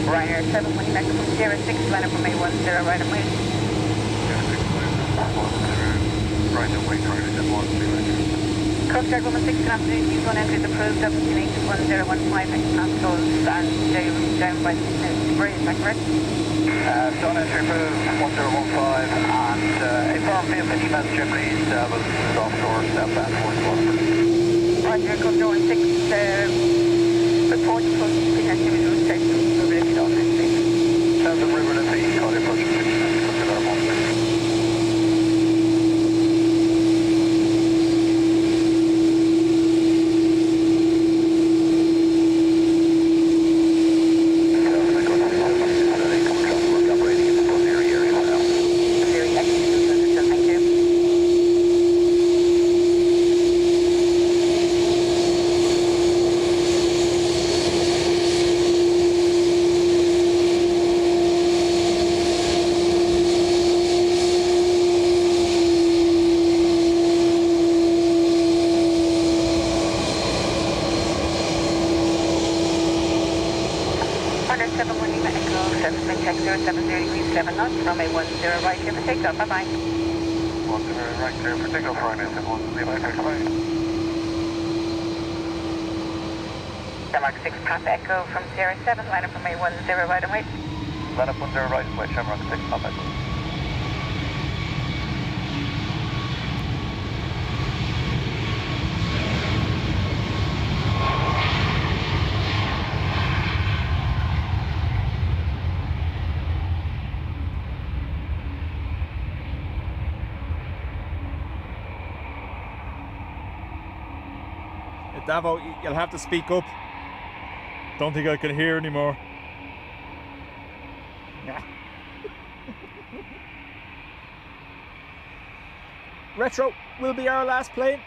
Ryanair 7, when back from Sierra 6, line up from A10, right away. Right away, target at 1, Coast Guard Woman 6, good afternoon, use 1 entry is approved, WNH 1015, next pass goes, and J room down by Spray, is that correct? Zone entry approved, 1015, and a firm via pitch messenger, please, was offshore, southbound towards Gloucester. Roger, Coast Guard 6, report to close speed activity restriction, mobility off next station. South of River Liffey, call approaching pitch messenger, Coast Guard 1. 70 7 knots, runway 10 right, clear for takeoff, bye-bye. 10 right, clear for takeoff, Ryanair 10 right, bye. Denmark 6 Papa Echo from Sierra 7, line up runway 10 right and wait. Line up 10 right and wait, Shamrock 6, Papa Echo. Davo, you'll have to speak up. Don't think I can hear anymore. Retro will be our last plane.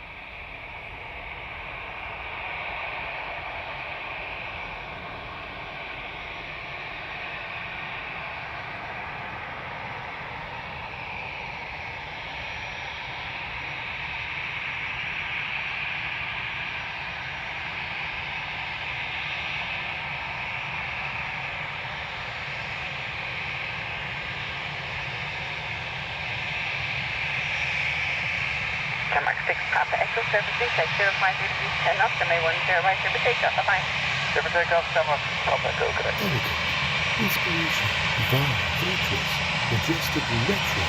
Denmark 6 Papa Echo, surface retake 05 degrees 10 knots, runway 10 right, clear for takeoff, bye-bye. Clear for takeoff, Shamrock, Papa Echo, good day. Elegant, inspiration, divine, virtuous, majestic, retro,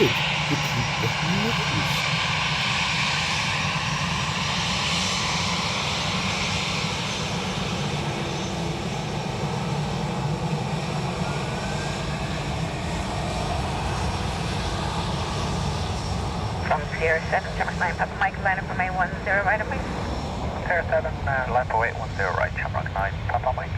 with the cute button nose. From Sierra 7, Denmark 9 Papa Mike, line up runway 10 right and wait. Sierra 7, line for 810 right, Shamrock 9, Papa Mike.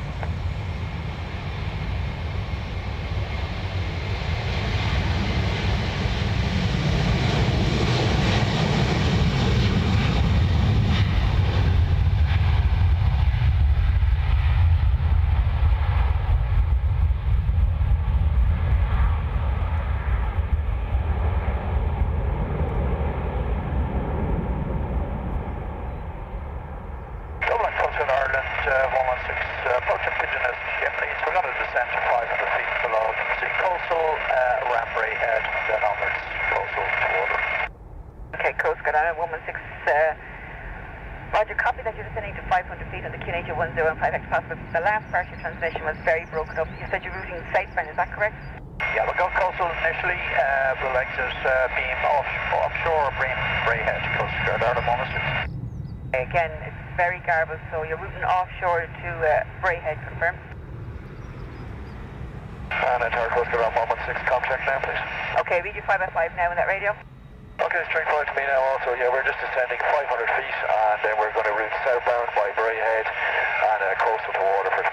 Dublin, Crosswind, Ireland, 116, approaching Pigeonist, Emirates. We're going to descend to 500 feet below. See coastal, Runway head, then onwards, coastal to water. Okay, Coast Guard Island 116, Roger, copy that you're descending to 500 feet on the QNH 1015X Passport. The last part of your transmission was very broken up. You said you're routing southbound, is that correct? Yeah, we'll go coastal initially. We'll exit beam offshore, Brayhead, Coast Guard Ireland 116. Again, it's very garbled, so you're routing offshore to Brayhead, confirm? And entire Coast Guard 116, contact now, please. Okay, read your 5x5 now on that radio. Okay, string 5 to me now also. Yeah, we're just descending 500 feet and then we're going to route southbound by Brayhead and coastal to Waterford.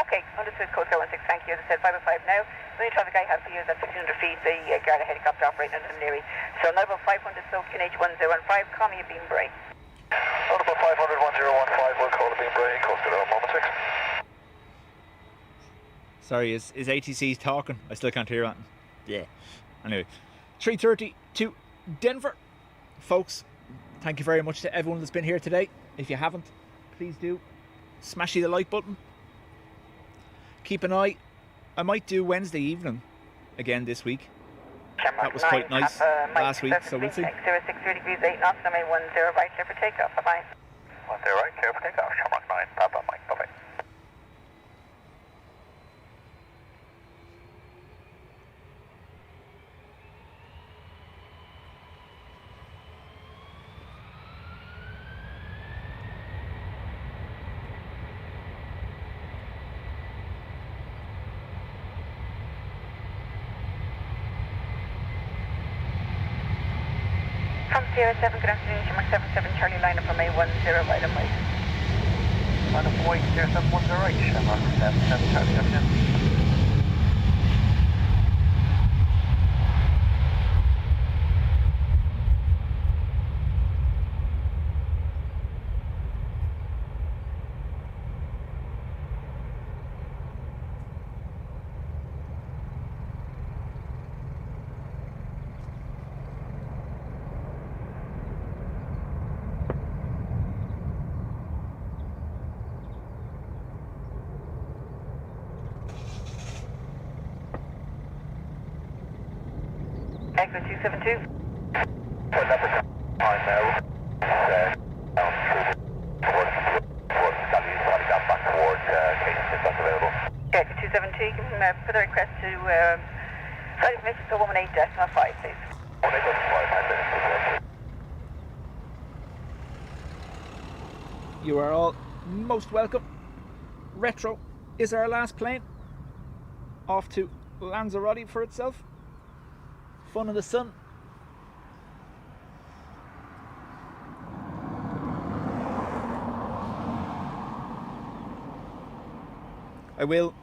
Okay, understood, Coast Guard 16, thank you. As I said, 5x5 now. The only traffic I have for you is at 1500 feet, the Garda helicopter operating under the Neary. So now about 500, so QNH 1015, call me a beam Bray. Out about 500, 1015, we'll call it beam Bray, Coast Guard 116. Sorry, is ATC talking? I still can't hear that. Yeah. Anyway, 3:30 to Denver. Folks, thank you very much to everyone that's been here today. If you haven't, please do smash the like button. Keep an eye. I might do Wednesday evening again this week. That was quite nice last week, so we'll see. 063 degrees 8 knots, runway 10 right, clear for takeoff, bye-bye. 10 right, clear for takeoff, Shamrock 9, Papa Mike, bye-bye. From Sierra 7, good afternoon, Shamrock 77 Charlie, line up on May 10 right and wait. Line up white, Sierra 7, 10 right, Shamrock 77 Charlie, afternoon. Echo 272. What number on now? Down towards Scotty, got back towards Casey, if that's available. Echo 272, you can put a request to flight information to 118.5, please. 118.5, You are all most welcome. Retro is our last plane. Off to Lanzarote for itself. Fun in the sun. I will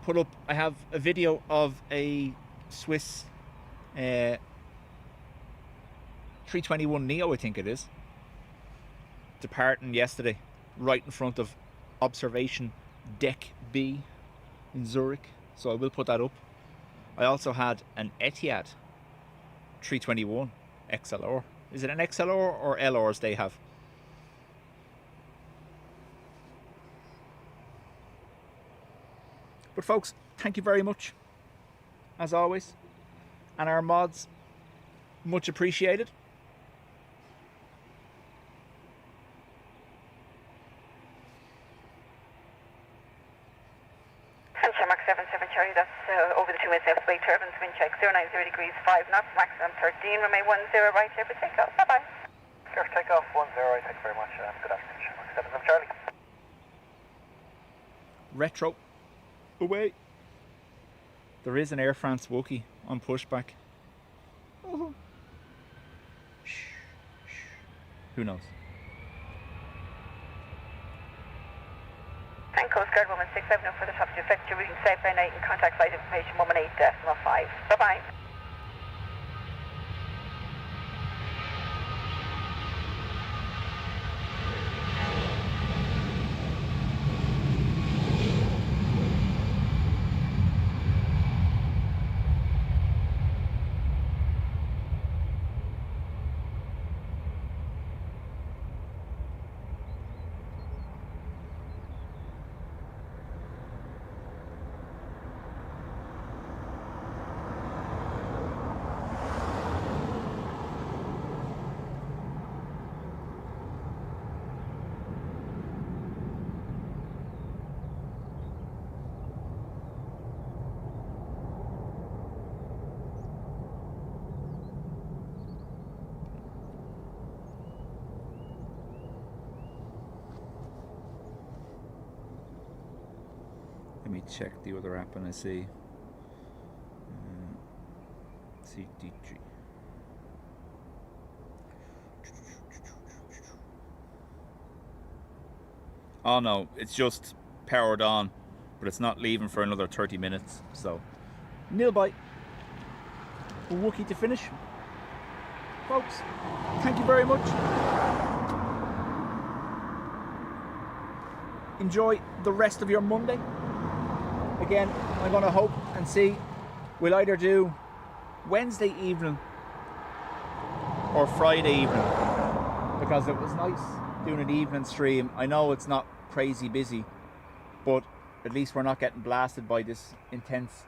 put up, I have a video of a Swiss 321neo, I think it is, departing yesterday right in front of observation deck B in Zurich, so I will put that up. I also had an Etihad 321 XLR. Is it an XLR or LRs they have? But folks, thank you very much as always, and our mods, much appreciated. Mark 77 Charlie, that's over the 2 minutes left, wake turbines, wind check 090 degrees 5 knots, maximum 13, remain 10 right here for takeoff. Bye bye. Clear for takeoff 10 right, thank you very much. Good afternoon, Mark 77 Charlie. Retro away. There is an Air France Wookie on pushback. Oh. Shh, shh. Who knows? And Coast Guard 167, no further topic to affect your reading safe by night and contact flight information 118.5. Bye bye. Let me check the other app and I see CDG. Oh no, it's just powered on, but it's not leaving for another 30 minutes. So, nil by Wookie to finish. Folks, thank you very much. Enjoy the rest of your Monday. Again, I'm going to hope and see. We'll either do Wednesday evening or Friday evening, because it was nice doing an evening stream. I know it's not crazy busy, but at least we're not getting blasted by this intense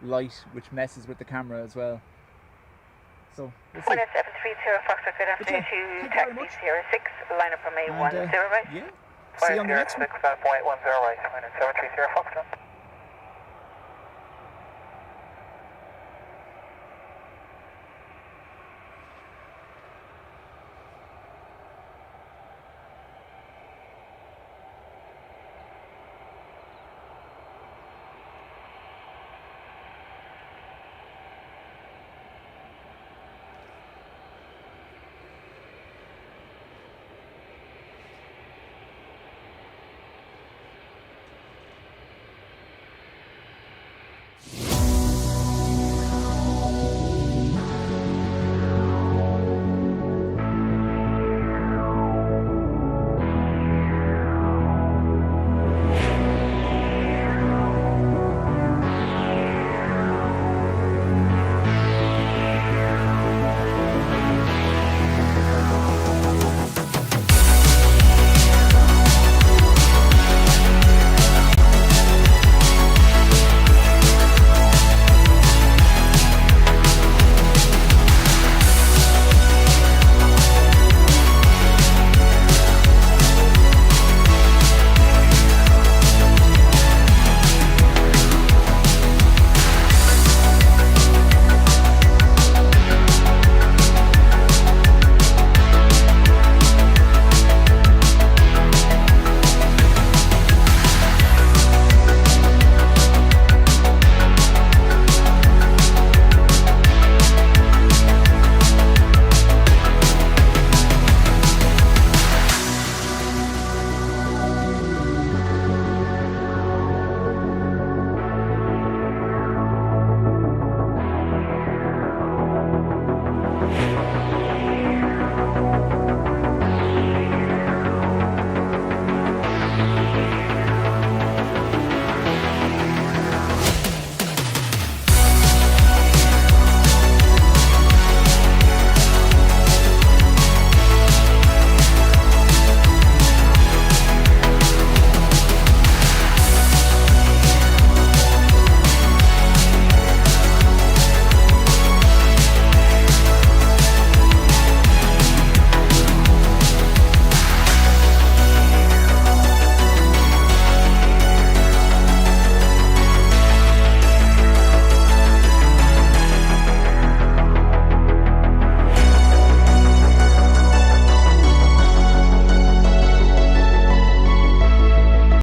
light which messes with the camera as well. So, we'll see. 1730 Foxtrot, good afternoon to taxi Sierra 6, line up from A10 right? Yeah, see you on the next one. 6.10 right, 1730 Foxtrot.